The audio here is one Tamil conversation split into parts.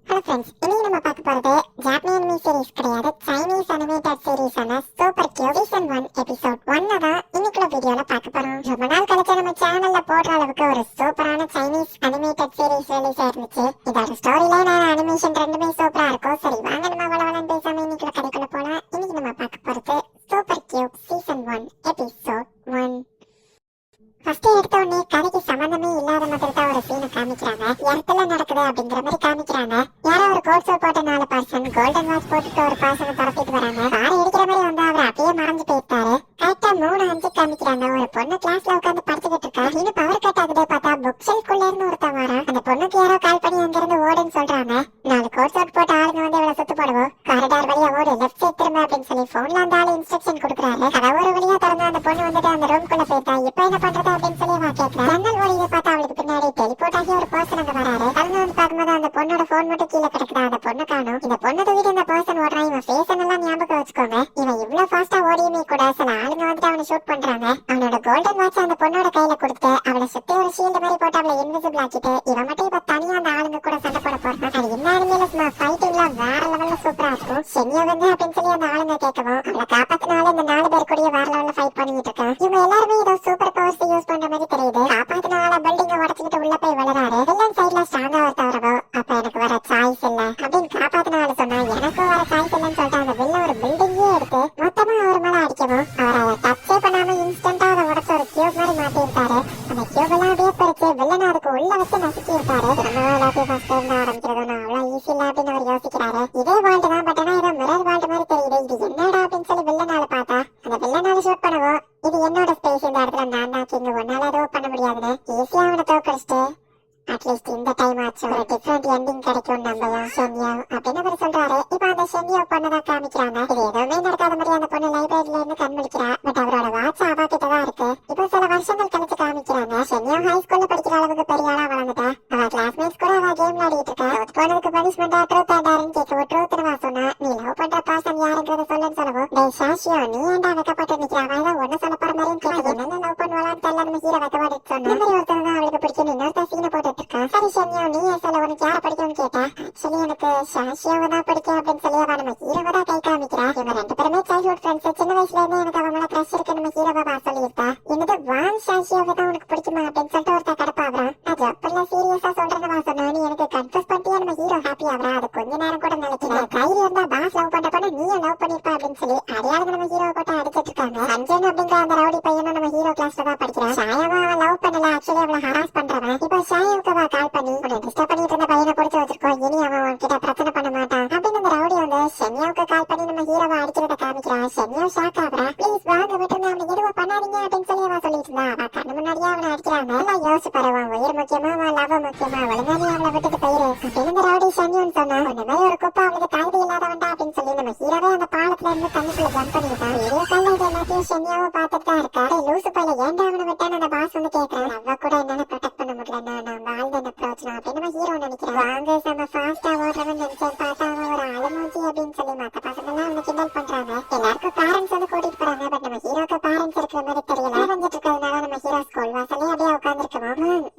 ஹலோ ஃப்ரெண்ட்ஸ், இன்னைக்கு நம்ம பார்க்க போறது ஜாப்பனீஸ் சீரிஸ் கிடையாது, சைனீஸ் அனிமேட்டட் சீரிஸான சூப்பர் கியூட் சீசன் 1 எபிசோட் 1 தான் இன்னைக்குள்ள வீடியோல பார்க்க போறோம். ரொம்ப நாள் கழிச்சு நம்ம சேனல்ல போடுற அளவுக்கு ஒரு சூப்பரான சைனீஸ் அனிமேட்டட் சீரிஸ் ரிலீஸ் ஆயிருந்துச்சு. இதோட ஸ்டோரி லைன் அனிமேஷன் ரெண்டுமே சூப்பரா இருக்கும். சரி வாங்க நம்ம வளவலன்னு பேசாம இன்னைக்குள்ள கதைக்குள்ள போலாம். இன்னைக்கு நம்ம பார்க்க போறது super cute season 1 episode 1. First எடுத்த உடனே கதைக்கு சம்பந்தமே இல்லாத மாதிரி தான் ஒரு சீனை காமிக்கிறாங்க. இடத்துல நடக்குது அப்படிங்கிற மாதிரி காமிக்கிறாங்க. யாரோ ஒரு கோட் சூட் போட்ட 4 பர்சன் கோல்டன் வாட்ச் போட்டுட்டு ஒரு பர்சனை துரத்திட்டு வராங்க. காரை இடிக்கிற மாதிரி வந்து அவர் அப்படியே மறைஞ்சு போயிட்டாரு. கரெக்டா 3:05 காமிக்கிறாங்க. ஒரு பொண்ணு கிளாஸ்ல உட்காந்து படிச்சுக்கிட்டு இருக்கா. இன்னும் பவர் கட் ஆகுது. பார்த்தா புக் ஷெல்ஃப்குள்ள இருந்து ஒருத்தன் வரான். அந்த பொண்ணுக்கு யாரோ கால் பண்ணி அங்க இருந்து ஓடுன்னு சொல்றாங்க. 4 கோட் சூட் போட்ட ஆளுங்க வந்து இவளை சுத்து போடுவோம். காரிடார் வழியா ஓடு, லெஃப்ட் சைட் திரும்ப அப்படின்னு சொல்லி போன்ல அந்த ஆளு இன்ஸ்ட்ரக்ஷன் கொடுக்குறாரு. கதவு ஒரு வழியா திறந்து அந்த பொண்ணு வந்துட்டு அந்த ரூம்குள்ள போயிட்டா. இப்ப என்ன பண்றது அப்படின்னு சொல்லி அவன் கேட்கிறான். ஜன்னல் வழியை பார்த்தா அவளுக்கு பின்னாடி டெலிபோர்ட் ஆகி ஒரு பர்சன் அங்க வராரு. அவங்க வந்து பார்க்கும்போது அந்த பொண்ணோட போன் மட்டும் கீழே கிடக்குதா. அந்த பொண்ணு காணும். இந்த பொண்ணு தூக்கிட்டு இந்த பர்சன் ஓடுறான். இவன் ஃபேஸ் எல்லாம் ஞாபகம் வச்சுக்கோங்க. இவன் இவ்வளவு ஃபாஸ்டா ஓடியுமே கூட சில ஆளுங்க வந்துட்டு அவனை ஷூட் பண்றாங்க. அவனோட கோல்டன் வாட்ச் அந்த பொண்ணோட கையில கொடுத்து அவளை சுத்தி ஒரு ஷீல்டு மாதிரி போட்டு அவளை இன்விசிபிள் ஆக்கிட்டு இவன் மட்டும் இப்ப தனியா அந்த ஆளுங்க கூட சண்டை போட போறான். அது என்ன ஆளுமையில சும்மா ஃபைட்டிங்லாம் வேற லெவல்ல சூப்பரா இருக்கும். சென்னியா வந்து அப்படின்னு சொல்லி அந்த ஆளுங்க கேட்கவும் அவளை காப்பாத்தினால இந்த 4 பேர் கூடயே வேற லெவல்ல ஃபைட் பண்ணிட்டு இருக்கான். இவங்க எல்லாருமே ஏதோ சூப்பர் பவர்ஸ் யூஸ் பண்ற மாதிரி தெரியுது. காப்பாத்தினால பில்டிங்க உடச்சுக்கிட்டு உள்ள போய் விழுறாரு. வில்லன் சைட்ல ஸ்ட்ராங்கா ஒருத்தவரவோ அப்ப எனக்கு வர சாய்ஸ் இல்ல அப்படின்னு காப்பாத்தினால சொன்னா எனக்கும் வர சாய்ஸ் இல்லன்னு சொல்லிட்டு அந்த வில்ல ஒரு பில்டிங்கே எடுத்து மொத்தமா அவர் மேல அடிக்கவும் அவர் அதை டச்சே பண்ணாம இன்ஸ்டன்டா அதை உடச்சு ஒரு கியூப் மாதிரி மாத்தி இருக்காரு. அந்த கியூப் எல்லாம் அப்படியே பறிச்சு வில்லன் அதுக்கு உள்ள வச்சு நசுக்கி இருக்காரு. நம்ம எல்லாத்தையும் ஃபர்ஸ்ட் இருந்து ஆரம்பிக்கிறது அவ்வளவு ஈஸி இல்ல அப்படின்னு அவர் யோசிக்கிறாரு. இதே வேர்ல்டு தான், பட் ஆனா ஏதோ மிரர் வேர்ல்டு மாதிரி தெரியுது. இது என்னடா அப்படின்னு சொல்லி வில்லனால பார்த்தா அந்த வில்லனால ஷூட் பண்ணவும் இது என்னோட ஸ்பேஸ், இந்த இடத்துல நான் தான் கிங், ஒன்னால எதுவும் பண்ண முடியாதுன்னு ஈஸியா அவனை தோக்கடிச்சிட்டு அட்லீஸ்ட் இந்த டைம் ஆச்சு ஒரு டிஃபரெண்ட் எண்டிங் கிடைக்கும் நம்பலாம் ஷென்யா அப்படின்னு அவர் சொல்றாரு. இப்ப அந்த ஷென்யா பொண்ணதான் காமிக்கிறாங்க. இது எதுவுமே நடக்காத மாதிரி அந்த பொண்ணு லைப்ரரியில இருந்து கண்முழிக்கிறா. பட் அவரோட வாட்ச் அவா கிட்டதான் இருக்கு. இப்போ சில வருஷங்கள் கழிச்சு காமிக்கிறாங்க. ஷென்யா ஹை ஸ்கூல்ல படிக்கிற அளவுக்கு பெரிய ஆளா வளர்ந்துட்டா. அவ கிளாஸ்மேட்ஸ் கூட அவ கேம் விளையாடிட்டு இருக்கா. போனதுக்கு பனிஷ்மெண்டா ட்ரூத் ஆடாருன்னு கேட்கவும் ட்ரூத்னு சொன்னா நீ லவ் பண்ற பர்சன் யாருங்கிறத சொல்லுன்னு சொல்லவும் டேய் ஷாஷியோ நீ ஏன்டா வெக்கப்பட்டு நிக்கிறா, அவன் ஒன்னு சொல்ல போற மாதிரின்னு கேட்க என்னென்ன லவ் பண்ணுவாளான்னு தெரியல. நம்ம ஹீரோ வெக்கப்பாடு சொன்னா இந்த மாதிரி ஒருத்தர் தான் அவளுக்கு பிடிக்கும். இன்னொருத்தர் சீனை போட்டு சரி ஷென்யா நீ சொல்ல உனக்கு யாரை பிடிக்கும்னு கேட்டா ஆக்சுவலி எனக்கு ஷாஷியாவை தான் பிடிக்கும் அப்படின்னு சொல்லி அவ நம்ம ஹீரோவை தான் கை காமிக்கிறா. இவங்க 2 பேருமே சைல்ட்ஹுட் ஃப்ரெண்ட்ஸ். சின்ன வயசுல இருந்தே எனக்கு அவன் மேல கிரஷ் இருக்கு நம்ம ஹீரோவா சொல்லியிருக்கா. என்னது வான் ஷாஷியாவை தான் உனக்கு பிடிக்குமா அப்படின்னு சொல்லிட்டு ஒருத்தர் கடப்பாவறான். அது அப்பெல்லாம் சீரியஸா சொல்றேன்னு சொன்னா நீ எனக்கு கன்ஃபஸ் பண்ணிட்டியா நம்ம ஹீரோ ஹாப்பி ஆவறா. அது கொஞ்ச நேரம் கூட நினைக்கிறேன். கையில இருந்தா பாஸ் லவ் பண்ற பொண்ணு நீ லவ் பண்ணிருப்பா அப்படின்னு சொல்லி அடையாளங்க நம்ம ஹீரோவை போட்டு அடிச்சிட்டு இருக்காங்க. சஞ்சன் அப்படிங்கிற அந்த ரவுடி பையனும் நம்ம ஹீரோ கிளாஸ்ல தான் படிக்கிறான். ஷாயாவை அவன் லவ் பண்ணல, ஆக்சுவலி அவளை ஹராஸ் பண்றவன். இப்ப ஷாயாவுக்கு அவ கால் பண்ணி டிஸ்டர்ப் பண்ணிட்டு இருந்த பையனை பிடிச்சு வச்சிருக்கோம், இனி அவன் உன்கிட்ட பிரச்சனை பண்ண மாட்டான் அப்படின்னு அந்த ரவுடி வந்து ஷென்யாவுக்கு கால் பண்ணி நம்ம ஹீரோவை அடிக்கிறத காமிக்கிறான். Zhenya shock ஆகுறா. ப்ளீஸ் வாங்க விட்டுருங்க, அவனை எதுவும் பண்ணாதீங்க அப்படின்னு சொல்லி அவன் சொல்லிட்டு இருந்தா. அவ கண்ணு முன்னாடியே அவனை அடிக்கிறாங்க. நல்லா யோசிச்சு பரவான், உயிர் முக்கியமா லவ் முக்கியமா, ஒழுங்கா நீ அவளை விட்டுட்டு போயிரு அப்படின்னு இந்த ரவுடி ஷென்யான்னு சொன்னா இந்த மாதிரி ஒரு குப்பை அவளுக்கு தகுதி இல்லாதவன்டா அப்படின்னு சொல்லி நம்ம ஹீரோவே அந்த பாலத்துல இருந்து தண்ணிக்குள்ள ஜம்ப் பண்ணிட்டான். வீடியோ கால்ல இது எல்லாத்தையும் ஷென்யாவும் பார்த்துட்டு தான் இருக்கா. லூசு பையில ஏன்டா அவனை விட்டான்னு அந்த பாஸ் வந்து கேட்கறான். அவ கூட என்னால ப்ரொடெக்ட் பண்ண முடியல, நான் வாழ்ந்த அப்ரோச் அப்படின்னு நம்ம ஹீரோ நினைக்கிறான். வாங்க செம்ம ஃபாஸ்டா ஓடுறவன் நினைச்சேன், பார்த்தா அவன் ஒரு அலமூஞ்சி அப்படின்னு சொல்லி மத்த பசங்க எல்லாம் அவனை கிண்டல் பண்றாங்க. எல்லாருக்கும் பேரண்ட்ஸ் வந்து கூட்டிட்டு போறாங்க. பட் நம்ம ஹீரோக்கு பேரண்ட்ஸ் இருக்கிற மாதிரி தெரியல. வந்துட்டு இருக்கிறதுனால நம்ம ஹீரோ ஸ்கூல் வாசலே அப்படியே உட்காந்துருக்கோம்.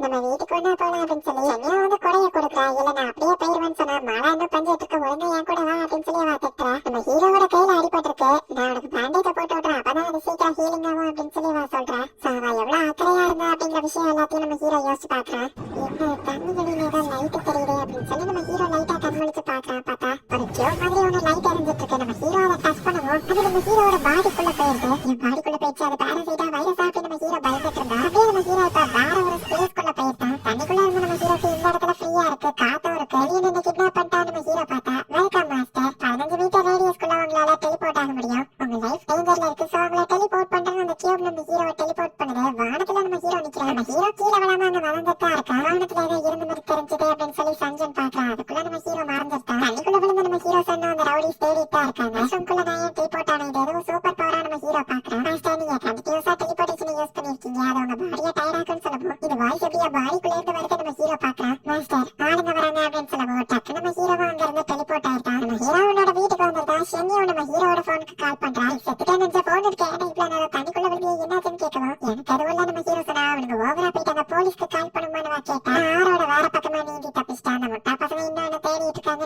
நம்ம வீட்டுக்கு ஒண்ணா போலாம் அப்படின்னு சொல்லி என்னையும் வந்து கொடைய கொடுக்குறா. இல்ல நான் அப்படியே போயிருவேன்னு சொன்னா மாலா இன்னும் பஞ்சிட்டு இருக்க, ஒழுங்கா என் கூட வா அப்படின்னு சொல்லி அவ திட்டுறா. நம்ம ஹீரோவோட கையில அடிபட்டிருக்கு, நான் உனக்கு பேண்டேஜ போட்டு விடுறேன், அப்பதான் அது சீக்கிரம் ஹீலிங் ஆகும் அப்படின்னு சொல்லி அவ சொல்றா. அவ எவ்வளவு அக்கறையா இருந்தா அப்படிங்கிற விஷயம் எல்லாத்தையும் நம்ம ஹீரோ யோசிச்சு பாக்குறான். என்ன தண்ணிகளில் ஏதோ லைட் தெரியுது அப்படின்னு சொல்லி நம்ம ஹீரோ லைட்டா கண்மணிச்சு பாக்குறான். பார்த்தா ஒரு ஜோக் மாதிரி ஒண்ணு லைட் எரிஞ்சிட்டு இருக்கு. நம்ம ஹீரோ அதை டச் பண்ணுவோம், அது நம்ம ஹீரோட பாடிக்குள்ள போயிருக்கு. என் பாடிக்குள்ள போயிடுச்சு, அது பாரசைட்டா வைரஸா அப்படின்னு நம்ம ஹீரோ பயந்துட்டு இருந்தா. அப்படியே நம்ம ஹீரோ இப்ப வேற ஒரு ஸ்பேஸ்க்குள்ள போயிருக்கான். தண்ணிக்குள்ள இருந்து நம்ம ஹீரோக்கு இந்த இடத்துல ஃப்ரீயா இருக்கு, காத்தும் இருக்கு. வெளியே நின்று கிட்னாப் பண்ணிட்டா நம்ம ஹீரோ பார்த்தா வெல்கம் மாஸ்டர், 15 மீட்டர் ரேடியஸ்க்குள்ள உங்களால டெலிபோர்ட் ஆக முடியும், உங்க லைஃப் டேஞ்சர்ல இருக்கு, சோ உங்களை டெலிபோர்ட் பண்றாங்க. அந்த கியூப் நம்ம ஹீரோவை டெலிபோர்ட் பண்ணுது. வானத்துல நம்ம ஹீரோ நிக்கிறான். நம்ம ஹீரோ கீழே விழாம அங்க வளர்ந்துட்டா இருக்கா. வானத்துல ஏதோ இருந்த மாதிரி தெரிஞ்சது அப்படின்னு சொல்லி சஞ்சன் பாக்குறான். அதுக்குள்ள நம்ம ஹீரோ மறந்துட்டான். தண்ணிக்குள்ள விழுந்து நம்ம ஹீரோ சொன்ன அந்த ரவுடிஸ் தேடிட்டா இருக்காங்க. ரூம்குள்ள நான் ஏன் டெலிபோர்ட் ஆன, இது ஏதோ சூப்பர் பவரா நம்ம ஹீரோ பாக்குறான். மாஸ்டர் நீங்க கண்டினியூஸா டெலிபோர்டேஷன் யூஸ் பண்ணிருக்கீங்க, அது உங்க பாடியை டயர்ட் ஆக்குன்னு சொல்லவும் இது வாய்ஸ் எப்படியா பாடிக்குள்ள இருந்து வருது நம்ம ஹீரோ பாக்குறான். மாஸ்டர் ஆளுங்க வராங்க அப்படின்னு சொல்லவும் டக்கு நம்ம ஹீரோவா அங்க இருந்து டெலிபோர்ட் ஆயிட்டான். நம்ம ஹீரோவோட வீட்டுக்கு வந்திருந்தா ஷென்யா நம்ம ஹீரோவோட போனுக்கு கால் பண்றா. செத்துட்டே நினைச்ச போன் இருக்கு, ஏன்னா இவ்வளவு நேரம் தண்ணிக்குள்ள விழுந்து என்னாச்சுன்னு கேட்கவும் எனக்கு அதுவுள்ள நம்ம ஹீரோ சொன்னா அவனுக்கு ஓவரா போயிட்டாங்க, போலீஸ்க்கு கால் பண்ணுமான்னு கேட்டா ஆரோட வேற பக்கமா நீந்தி தப்பிச்சிட்டான். அந்த முட்டா பசங்க இன்னும் என்ன தேடிட்டு இருக்காங்க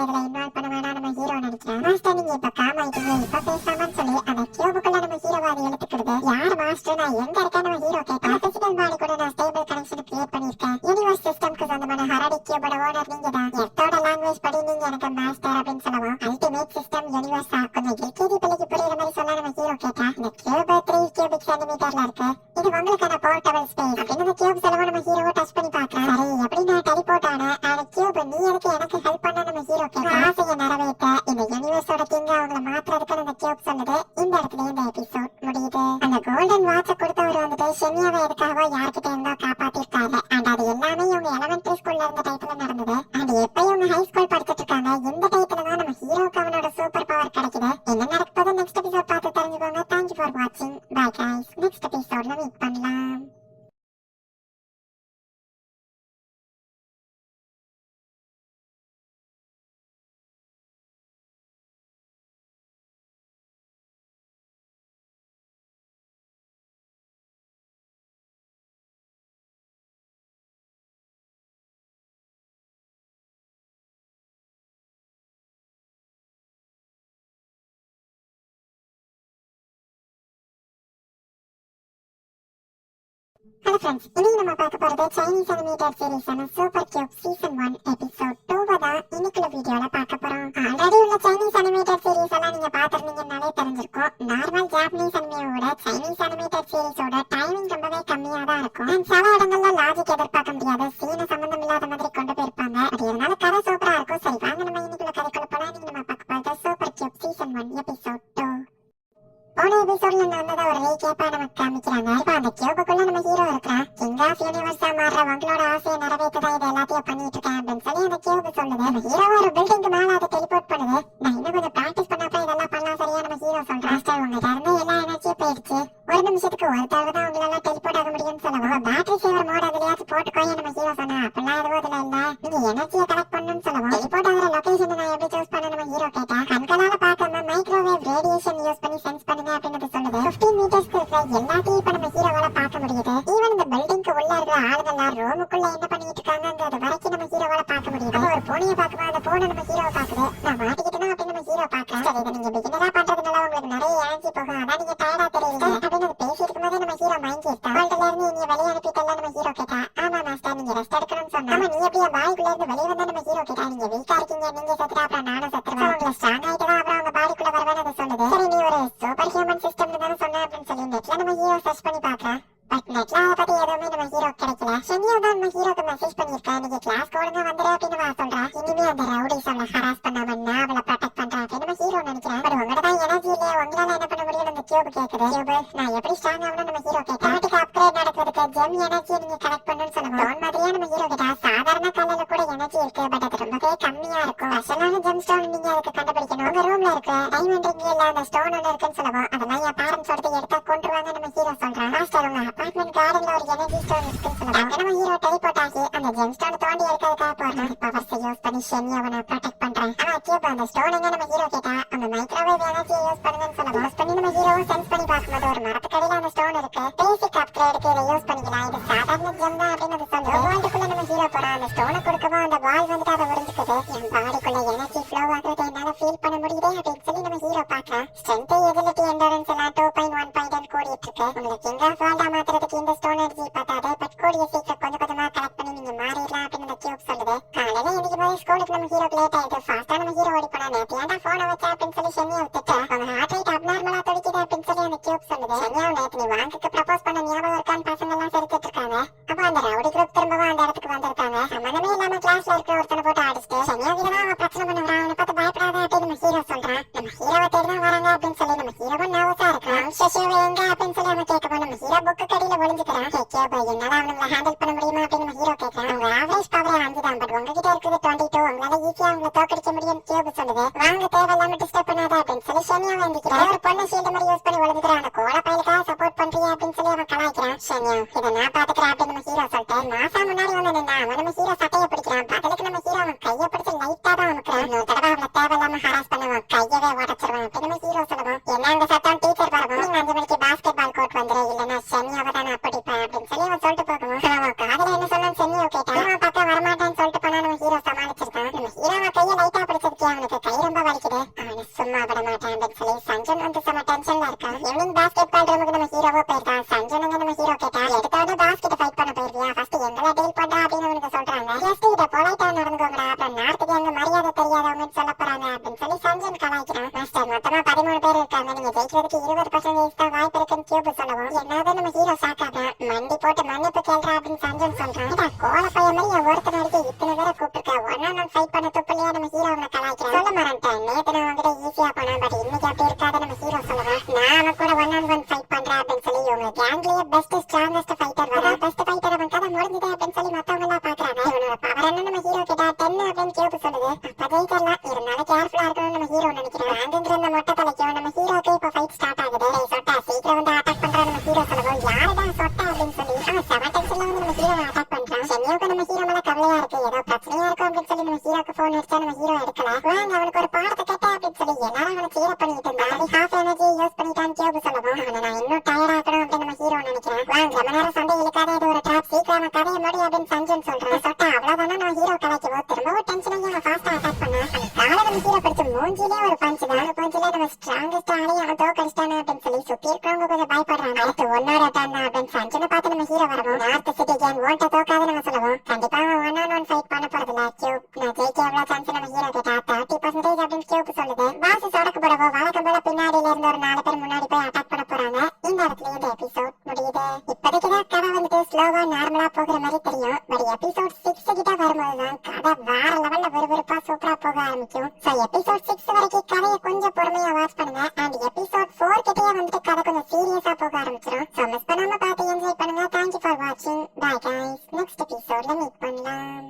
இதுல இன்வால்வ் பண்ண வேணாம் நம்ம ஹீரோ நினைக்கிறான். மாஸ்டர் நீங்க இப்ப காம் ஆயிட்டீங்க, இப்ப பேசாமன்னு சொல்லி அந்த கியூபுக்குள்ள நம்ம ஹீரோவாதி இழுத்துக்கிடுது. யார் மாஸ்டர், நான் எங்க இருக்கேன் நம்ம ஹீரோ கேட்டா, பிசிக்கல் பாடி கூட நான் ஸ்டேபிள் கனெக்ஷன் கிரியேட் பண்ணிருக்கேன். யூனிவர்ஸ் சிஸ்டம்க்கு சொந்தமான ஹராடி கியூபோட ஓனர் நீங்க தான். எர்த்தோட லாங்குவேஜ் படி நீங்க எனக்கு மாஸ்டர் அப்படின்னு சொல்லவும், அல்டிமேட் சிஸ்டம் யூனிவர்ஸா கொஞ்சம் எல்கேஜி பிள்ளைக்கு புரியுற மாதிரி சொன்னா நம்ம ஹீரோ கேட்டா, இந்த கியூப் 3 கியூபிக் சென்டிமீட்டர்ல இருக்கு, இது உங்களுக்கான போர்ட்டபிள் ஸ்பேஸ் அப்படின்னு அந்த கியூப் செலவு நம்ம ஹீரோவை டச் பண்ணி பாக்குறான். சரி எப்படி நான் டெலிபோர்ட் ஆன அந்த கியூப் நீ எதுக்கு எனக்கு ஹெல்ப் பண்ண நம்ம ஹீரோ கேட்டா, ஆசையை நிறைவேற்ற இந்த யூனிவர்ஸோட கிங்க அவங்களை மாத்துறதுக்கு அந்த கியூப் சொல்லுது. இந்த இடத்துல இந்த எபிசோட் முடியுது. அந்த கோல்டன் வாட்ச கொடுத்தவர் வந்துட்டு ஷென்யாவை எதுக்காக யார்கிட்ட இருந்தோ காப்பாத்திருக்காரு. அண்ட் அது எல்லாமே இவங்க எலிமெண்டரி ஸ்கூல்ல இருந்த டைத்துல நடந்தது. அண்ட் எப்ப இவங்க ஹை ஸ்கூல் படிச்சிட்டு இருக்காங்க, இந்த டைத்துல தான் நம்ம ஹீரோக்கு அவனோட சூப்பர் பவர் கிடைக்குது. என்ன நடக்குது நெக்ஸ்ட் எபிசோட் பார்த்து தெரிஞ்சுக்கோங்க. தேங்க்யூ ஃபார் வாட்சிங். பை கைஸ், நெக்ஸ்ட் எபிசோட்ல மீட் பண்ணலாம். ஹலோ ஃப்ரெண்ட்ஸ், இன்னைக்கு நம்ம பார்க்க போறது சைனீஸ் அனிமேட்டட் சீரிஸான சூப்பர் கியூப் சீசன் 1 எபிசோட் 2 தான் இன்னைக்குள்ள வீடியோல பார்க்க போறோம். ஆல்ரெடி உள்ள சைனீஸ் அனிமேட்டட் சீரிஸ் எல்லாம் நீங்க பார்த்திருந்தீங்கன்னாலே தெரிஞ்சிருக்கும். நார்மல் ஜாப்பனீஸ் அனிமேவோட சைனீஸ் அனிமேட்டட் சீரிஸோட டைமிங் ரொம்பவே கம்மியா தான் இருக்கும். அண்ட் சில இடங்கள்ல லாஜிக் எதிர்பார்க்க முடியாது, சீன சம்பந்தம் இல்லாத மாதிரி கொண்டு போயிருப்பாங்க. அது இருந்தால கதை சூப்பரா இருக்கும். சரி வாங்க நம்ம இன்னைக்குள்ள கதைக்குள்ள போலாம். நீங்க நம்ம பார்க்க போறது சூப்பர் கியூப் சீசன் 1 எபிசோட் 2. போன எபிசோட்ல நடந்தத ஒரு ரீகேப்பா நமக்கு காமிக்கிறாங்க. இப்ப அந்த கியூபுக்குள்ள நம்ம ஹீரோ இருக்கிறான். கிங் ஆஃப் யூனிவர்ஸா மாறுற உங்களோட ஆசையை நிறைவேற்றதான் இது எல்லாத்தையும் பண்ணிட்டு இருக்கேன் அப்படின்னு சொல்லி அந்த கியூப் சொல்லுது. நம்ம ஹீரோ ஒரு பில்டிங்க்கு மேல அதை டெலிபோர்ட் பண்ணுது. நான் இன்னும் கொஞ்சம் பிராக்டிஸ் பண்ணப்ப இதெல்லாம் பண்ணலாம் சரியா நம்ம ஹீரோ சொல்றான். உங்ககிட்ட இருந்து எல்லா எனர்ஜியும் போயிடுச்சு, ஒரு நிமிஷத்துக்கு ஒரு தடவை தான் உங்களால டெலிபோர்ட் ஆக முடியும்னு சொல்லவும், பேட்டரி சேவர் மோட் அதுலயாச்சும் போட்டுக்கோயே நம்ம ஹீரோ சொன்னா. அப்படிலாம் எதுவும் இதுல இல்ல, நீங்க எனர்ஜியை கலெக்ட் பண்ணணும்னு சொல்லவும், டெலிபோர்ட் ஆகிற லொகேஷன் நான் எப்படி சூஸ் பண்ண நம்ம ஹீரோ கேட்டா, கண்களால பார்க்காம மைக்ரோவேவ் ரேடியேஷன் யூஸ் பண்ணி சென்ஸ் பண்ணுங்க அப்படின்னு சொல்லுது. 15 மீட்டர்ஸ்க்கு இருக்கிற எல்லாத்தையும் இப்ப நம்ம ஹீரோவால பார்க்க முடியுது. ஈவன் இந்த பில்டிங்க்கு உள்ள இருக்கிற ஆளுங்கெல்லாம் ரூமுக்குள்ள என்ன பண்ணிட்டு இருக்காங்கன்றது வரைக்கும் நம்ம ஹீரோவால பார்க்க முடியுது. ஒரு பூனையை பார்க்கும்போது அந்த பூனை நம்ம ஹீரோவை பாக்குது. நான் மாட்டிக்கிட்டேன் அப்படின்னு நம்ம ஹீரோ பாக்குறேன். சரி இதை நீங்க பிகினரா பண்றதுனால உங்களுக்கு நிறைய எனர்ஜி போகும், அதான் நீங்க டயர்டா தெரியுங்க அப்படின்னு பேசி இருக்கும்போது நம்ம ஹீரோ மைண்ட் எடுத்தா. வேர்ல்ட்ல இருந்து நீ வெளியே அனுப்பிட்டல நம்ம ஹீரோ கேட்டா. ஆமா மாஸ்டர், நீங்க ரெஸ்ட் எடுக்கணும்னு சொன்னா. ஆமா நீ எப்படியா பாடிக்குள்ள இருந்து வெளியே வந்தா நம்ம ஹீரோ கேட்டா. நீங்க வீக்கா இருக்கீங்க, நீங்க செத்துட்டா அப்புறம் நானும் செத்துருவேன், உங்களை ஸ்ட்ராங் ஆயிட்டு தான் அப்புறம் உங்க பாடிக்குள்ள வருவேன்னு அதை சொல்லுது. சரி நீ ஒரு சூப்பர் ஹியூமன் சிஸ்டம்னு தானே சொன்ன அப்படின்னு சொல்லி நெட்ல நம்ம ஹீரோ சர்ச் பண்ணி பாக்குறேன். பட் நெட்ல அதை பத்தி எதுவுமே நம்ம ஹீரோ கிடைக்கல. ஷென்யா தான் நம்ம ஹீரோக்கு மெசேஜ் பண்ணிருக்கா, நீங்க கிளாஸ் ஒழுங்கா வந்துரு அப்படின்னு வா சொல்றா. இனிமே அந்த ரவுடி சொல்ல ஹராஸ் பண்ணாம நான் அவளை ப்ரொடெக்ட் பண்றேன் அப்படின்னு நம்ம ஹீரோ நினைக்கிறேன். பட் உங்கள்ட்ட தான் எனர்ஜி இல்லையா, உங்களால என்ன பண்ண முடியும் அந்த கியூப் கேக்குது. கியூப் நான் எப்படி ஸ்ட்ராங் ஆகணும் நம்ம ஹீரோ கேட்டா. ஆட்டுக்கு அப்கிரேட் நடக்கிறதுக்கு ஜெம் எனர்ஜியை நீங்க கலெக்ட் பண்ணணும்னு சொல்லுவோம். டோன் மாதிரியே நம்ம ஹீரோ கேட்டா. சாதாரண கல்லுல கூட எனர்ஜி இருக்கு, பட் அது ரொம்பவே கம்மியா இருக்கும். ஸ்பெஷலான ஜெம் ஸ்டோன் நீங்க அதுக்கு கண்டுபிடிக்கணும். உங்க ரூம்ல இருக்க டைமண்ட் ரிங் இல்ல அந்த ஸ்டோன் ஒன்று இருக்குன்னு சொல்லுவோம். அதெல்லாம் என் பேரண்ட்ஸ் எடுத்து எடுத்தா கொண்டுருவாங்க நம்ம ஹீரோ சொல்றான். மாஸ்டர் உங்க அபார்ட்மெண்ட் கார்டன்ல ஒரு எனர்ஜி ஸ்டோன் இருக்குன்னு சொல்லுவாங்க. அங்க நம்ம ஹீரோ டெலிபோர்ட் ஆகி அந்த ஜெம் ஸ்டோன் தோண்டி எடுக்கிறதுக்காக போறான். பவர்ஸ் யூஸ் பண்ணி ஷென்யாவை நான் ப்ரொடெக்ட் பண்றேன். ஆனா கியூப் அந்த ஸ்டோன் எங்க நம்ம ஹீரோ கேட்டா. அந்த மைக்ரோவேவ் எனர்ஜியை யூஸ் பண்ணுங்கன்னு சொல்லுவோம். யூஸ் பண்ணி நம்ம ஹீரோவும் சென்ஸ் பண்ணி பார்க்கும்போது ஒரு மரத்துக்கடியில அந்த ஸ்டோன் இருக்கு. பேசிக் அப்கிரேடுக்கு இதை யூஸ் பண்ணிக்கலாம், இது சாதாரண ஜெம் தான் அப்படின்னு அது சொல்லுது. வேர்ல்டுக்குள்ள நம்ம ஹீரோ போறான். அந்த ஸ்டோனை கொடுக்கவும் அந்த பால் வந்துட்டு அதை உறிஞ்சுக்குது. என் பாடிக்குள்ள எனர்ஜி ஃப்ளோ ஆகுறதை என்னால ஃபீல் பண்ண முடியுதே அப்படின்னு சொல்லி நம்ம ஹீரோ பாக்குறான். ஸ்ட்ரென்த், எபிலிட்டி, எண்டூரன்ஸ் எல்லாம் 2.1 கூடிட்டு இருக்கு. உங்களுக்கு கிங் ஆஃப் வேர்ல்டா மாத்துறதுக்கு இந்த ஸ்டோன் எனர்ஜி பார்த்தாது, பட் கூடிய சீக்கிரம் கொஞ்சம் கொஞ்சமா கலெக்ட் பண்ணி நீங்க மாறிடலாம் அப்படின்னு அந்த கியூப் சொல்லுது. காலையில இன்னைக்கு போய் ஸ்கூலுக்கு நம்ம ஹீரோக்கு லேட் ஆயிடுது. ஃபாஸ்டா நம்ம ஹீரோ ஓடி போனா. நேத்து ஏன்டா போனை வச்சா அப்படின்னு சொல்லி ஷென்யா விட்டுட்டு அவங்க ஹார்ட் ரேட் அப்நார்மலா துடிக்குது அப்படின்னு சொல்லி அந்த கியூப் சொல்லுது. ஷென்யா நேத்து நீ வாங்குக்கு ப்ரப்போஸ் பண்ண ஞாபகம் இருக்கான்னு பசங்க எல்லாம் சிரிச்சிட்டு இருக்காங்க. அப்ப அந்த ரவுடி குரூப் திரும்பவும் அந்த இடத்துக்கு வந்திருக்காங்க. சம்பந்தமே இல்லாம கிளாஸ்ல இருக்கிற ஒருத்தனை போட்டு அடிச்சுட்டு ஷென்யா கிட்ட அவன் பிரச்சனை பண்ணுறான். அவனை பார்த்து பயப்படாத அப்படின்னு நம்ம ஹீரோ சொல்றான். நம்ம ஹீரோவை தேடி தான் வராங்க அப்படின்னு சொல்லி நம்ம ஹீரோவும் நர்வஸா இருக்கான். சசிவை எங்க அப்படின்னு சொல்லி அவன் கேட்கவும் நம்ம ஹீரோ புக்கு கடியில ஒளிஞ்சுக்கிறான். என்னால அவனுங்களை ஹேண்டில் பண்ண முடியுமா அப்படின்னு நம்ம ஹீரோ கேட்கறான். அவங்க ஆவரேஜ் பவர் 5 தான், பட் உங்ககிட்ட இருக்குது 22, உங்களால ஈஸியா அவங்களை தோக்கடிக்க முடியும் கியூப் சொல்லுது. வாங்க தேவையில்லாம டிஸ்டர்ப் பண்ணாத அப்படின்னு சொல்லி ஷென்யா வேண்டிக்கிறான். ஒரு பொண்ணு ஷீல்டு மாதிரி யூஸ் பண்ணி ஒளிஞ்சுக்கிறான். அந்த கோல பையலுக்காக சப்போர்ட் பண்றியா அப்படின்னு சொல்லி அவன் கலாய்க்கிறான். ஷென்யா இதை நான் பாத்துக்கிறேன் அப்படின்னு நம்ம ஹீரோ சொல்லிட்டு மாசா முன்னாடி வந்து நின்னா அவன் நம்ம ஹீரோ சட்டையை பிடிக்கிறான். பதிலுக்கு நம்ம ஹீரோ அவன் கையை பிடிச்சு லைட்டா தான் அமுக்குறான். இன்னொரு தடவை அவளை தேவையில்லாம ஹராஸ் பண்ணுவான், கையவே உடச்சிருவான் அப்படின்னு நம்ம ஹீரோ சொல்லுவான். என்ன அந்த சத்தம், டீச்சர் வரவும் நீங்க 5 மணிக்கு பாஸ்கெட் பால் கோர்ட் வந்துரு, இல்லன்னா ஷென்யாவை தான் நான் பிடிப்பேன் அப்படின்னு சொல்லி அவன் சொல்லிட்டு போகணும். அவன் காதல என்ன சொன்னான்னு ஷென்யா கேட்டான். அவன் பக்கம் வரமாட்டான்னு சொல்லிட்டு போனா நம்ம ஹீரோ சமாளிச்சிருக்கான். நம்ம ஹீரோவை கையை லைட்டா பிடிச்சதுக்கு அவனுக்கு கை ரொம்ப வலிக்குது, அவனை சும்மா விட மாட்டேன் அப்படின்னு சொல்லி சஞ்சன் வந்து செம டென்ஷன்ல இருக்கான். ஈவினிங் பாஸ்கெட் பால் ரூமுக்கு நம்ம ஹீரோவோ போயிருக்கான். சஞ்சன் நம்ம ஹீரோ கேட்டா எடுத்தோட பாஸ் கிட்ட ஃபைட் பண்ண போயிருவியா, ஃபர்ஸ்ட் எங்களை டீல் பண்றா அப்படின்னு அவனுக்கு சொல்றாங்க. ஜஸ்ட் இத பொலைட்டா நடந்துக்கோங்கடா, அப்புறம் நாட்டுக்கு எங்க மரியாதை தெரியாதவங்க சொல்ல போறாங்க அப்படின்னு சொல்லி சஞ்சன் கலாய்க்கிறான். மாஸ்டர் மொத்தமா 13 பேர் இருக்காங்க, நீங்க ஜெயிக்கிறதுக்கு 20% தான் வாய்ப்பு இருக்குன்னு கியூப் சொல்லவும் என்னதான் நம்ம ஹீரோ சாக்காதான் மண்டி போட்டு மன்னிப்பு கேள்றா அப்படின்னு சஞ்சன் சொல்றான். கோல பையன் மாதிரி ஒருத்தர் அடிக்க இத்தனை பேரை கூப்பிட்டுருக்க, ஒன்னா ஃபைட் பண்ண துப்பிலையா நம்ம ஹீரோ அவனை கலாய்க்கிறான். சொல்ல மாட்டேன், நேத்து நான் உங்ககிட்ட ஈஸியா போனேன், பட் இன்னைக்கு அப்படி இருக்காத நம்ம ஹீரோ சொல்லுவான். நான் அவன் கூட 1-on-1 ஃபைட் பண்றேன் அப்படின்னு சொல்லி இவங்க கேங்லயே பெஸ்ட் ஸ்ட்ராங்கஸ்ட் ஃபைட்டர் வரா, பெஸ்ட் ஃபைட்டர் அவன் கதை முடிஞ்சுது அப்படின்னு சொல்லி மத்தவங்க எல்லாம் பாக்குறாங்க. இவனோட பவர் என்ன நம்ம ஹீரோ கிட்ட 10 அப்படின்னு கியூப் சொல்லுது. அப்ப ஜெயிக்கலாம், இருந்தாலும் கேர்ஃபுல்லா இருக்கணும்னு நம்ம ஹீரோ நினைக்கிறேன். அங்கிருந்த அந்த மொட்டை தலைக்கும் நம்ம ஹீரோக்கு இப்ப ஃபைட் ஸ்டார்ட் ஆகுது. சொட்டா சீக்கிரம் வந்து அட்டாக் பண்றா நம்ம ஹீரோ சொல்லவும் யாருதான் சொட்டா அப்படின்னு சொல்லி அவன் செம டென்ஷன்ல வந்து நம்ம ஹீரோவை அட்டாக் பண்றான். சென்னியோக்கு நம்ம ஹீரோ மேல கவலையா இருக்கு, ஏதோ பிரச்சனையா இருக்கும் அப்படின்னு சொல்லி நம்ம ஹீரோக்கு போன் அடிச்சா நம்ம ஹீரோ எடுக்கல. வாங்க அவனுக்கு ஒரு பாடத்தை கேட்டா அப்படின்னு சொல்லி எல்லாரும் அவனை சீர பண்ணிட்டு இருந்தா. ஹாஃப் எனர்ஜி யூஸ் பண்ணிட்டான்னு கியூப் சொல்லவும் அவனை நான் இன்னும் டயர்ட் ஆக்கணும் அப்படின்னு நம்ம ஹீரோ நினைக்கிறேன். வாங்க ரொம்ப நேரம் சண்டை இழுக்காத, இது ஒரு ட்ராப், சீக்கிரம் கதையை முடி அப்படின்னு சஞ்சன் சொல்றான். சொட்டா அவ்வளவுதானா நம்ம ஹீரோ கலாய்க்கவோ திரும்பவும் டென்ஷன் ஆகி அவன் ஃபாஸ்டா அட்டாக் பண்ணா. அந்த காலை நம்ம ஹீரோ படிச்சு மூஞ்சிலே ஒரு பஞ்ச் தான். அந்த பஞ்சில நம்ம ஸ்ட்ராங்கஸ்ட் ஆளி அவன் தோக்கடிச்சிட்டானு அப்படின்னு சொல்லி சுத்தி இருக்கிறவங்க கொஞ்சம் பயப்படுறாங்க. அடுத்து ஒன்னோட டன் அப்படின்னு சஞ்சனை பார்த்து நம்ம ஹீரோ வரவும் நார்த் சிட்டி கேங் ஓட்ட தோக்காது நம்ம சொல்லவும் கண்டிப்பா அவன் 1-on-1 ஃபைட் பண்ண போறதில்ல. கியூப் நான் ஜெயிக்க எவ்வளவு சான்ஸ் நம்ம ஹீரோ கேட்டா 30% அப்படின்னு கியூப் சொல்லுது. பாஸ் சொடக்கு போடவோ வழக்கம் போல பின்னாடியில இருந்து ஒரு 4 பேர் முன்னாடி போய் அட்டாக் பண்ண போறாங்க. இந்த இடத்துல இந்த எபிசோட் முடியுது. இப்போதைக்கு தான் கதை வந்துட்டு ஸ்லோவா நார்மலா போகிற மாதிரி தெரியும். பட் எபிசோட் 6 கிட்ட வரும்போதுதான் கதை வேற லெவல்ல விறுவிறுப்பா சூப்பரா போக ஆரம்பிக்கும். சோ எபிசோட் 6 வரைக்கும் கதையை கொஞ்சம் பொறுமையா வாட்ச் பண்ணுங்க. அண்ட் எபிசோட் 4 கிட்டயே வந்துட்டு கதை கொஞ்சம் சீரியஸா போக ஆரம்பிச்சிடும். சோ மிஸ் பண்ணாம பார்த்து என்ஜாய் பண்ணுங்க. தேங்க்யூ ஃபார் வாட்சிங். பை கைஸ், நெக்ஸ்ட் எபிசோட்ல மீட் பண்ணலாம்.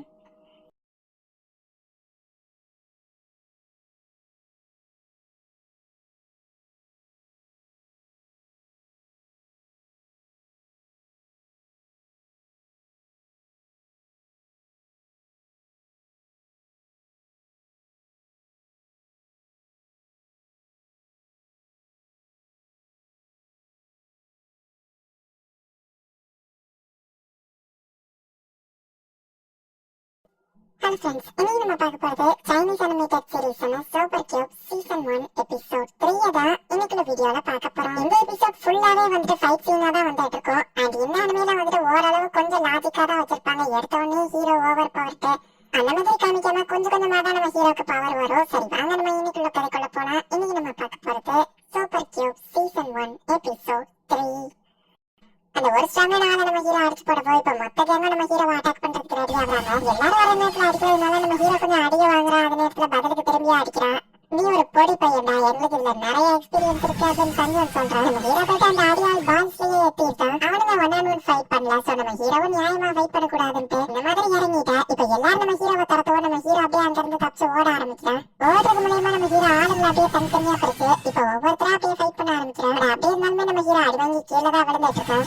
ஹலோ ஃப்ரெண்ட்ஸ், இன்னைக்கு நம்ம பார்க்க போறது சைனீஸ் அனிமேட்டட் சீரிஸான சூப்பர் கியூப் சீசன் 1 எபிசோட் 3 தான் இன்னைக்குள்ள வீடியோல பார்க்க போறோம். இந்த எபிசோட் ஃபுல்லாவே வந்துட்டு ஃபைட் சீனா தான் வந்துட்டு இருக்கும். அண்ட் இந்த அனிமேல வந்துட்டு ஓரளவு கொஞ்சம் லாஜிக்கா தான் வச்சிருப்பாங்க. எடுத்த உடனே ஹீரோ ஓவர் பவர்ட்டு அந்த மாதிரி காமிக்காம கொஞ்சம் கொஞ்சமா தான் நம்ம ஹீரோக்கு பவர் வரும். சரி வாங்க நம்ம இன்னைக்குள்ள கதைக்குள்ள போனா இன்னைக்கு நம்ம பார்க்க போறது சூப்பர் கியூப் சீசன் 1 எபிசோட் 3. அந்த ஒரு ஸ்ட்ராங்கான ஆளை நம்ம ஹீரோ அடிச்சு போடவோ இப்ப மொத்த கேங்க நம்ம ஹீரோவை அட்டாக் பண்றதுக்கு ரெடி ஆகுறாங்க. எல்லாரும் வர நேரத்துல அடிக்கிறதுனால நம்ம ஹீரோ கொஞ்சம் அடிய வாங்குறான். அந்த நேரத்துல பதிலுக்கு திரும்பி அடிக்கிறான். நீ ஒரு பொடி பையன்டா, எங்களுக்கு இதுல நிறைய எக்ஸ்பீரியன்ஸ் இருக்கு அப்படின்னு சஞ்சன் சொல்றான். நம்ம ஹீரோ போயிட்டு அந்த அடியால் பால்ஸ்லயே ஏத்திட்டான். அவனுங்க 1-on-1 ஃபைட் பண்ணல. சோ நம்ம ஹீரோவும் நியாயமா ஃபைட் பண்ணக்கூடாதுன்ட்டு இந்த மாதிரி இறங்கிட்டா. இப்ப எல்லாரும் நம்ம ஹீரோவை தரத்தோட நம்ம ஹீரோ அப்படியே அங்க இருந்து தப்பிச்சு ஓட ஆரம்பிச்சான். ஓடுறது மூலயமா நம்ம ஹீரோ ஆளுங்களை அப்படியே தனித்தனியா பிடிச்சு இப்ப ஒவ்வொருத்தரா அப்படியே ஃபைட் பண்ண ஆரம்பிக்கிறான். அப்படியே இருந்தாலுமே நம்ம ஹீரோ அடி வாங்கி கீழே தான் விழுந்துட்டு இருக்கான்.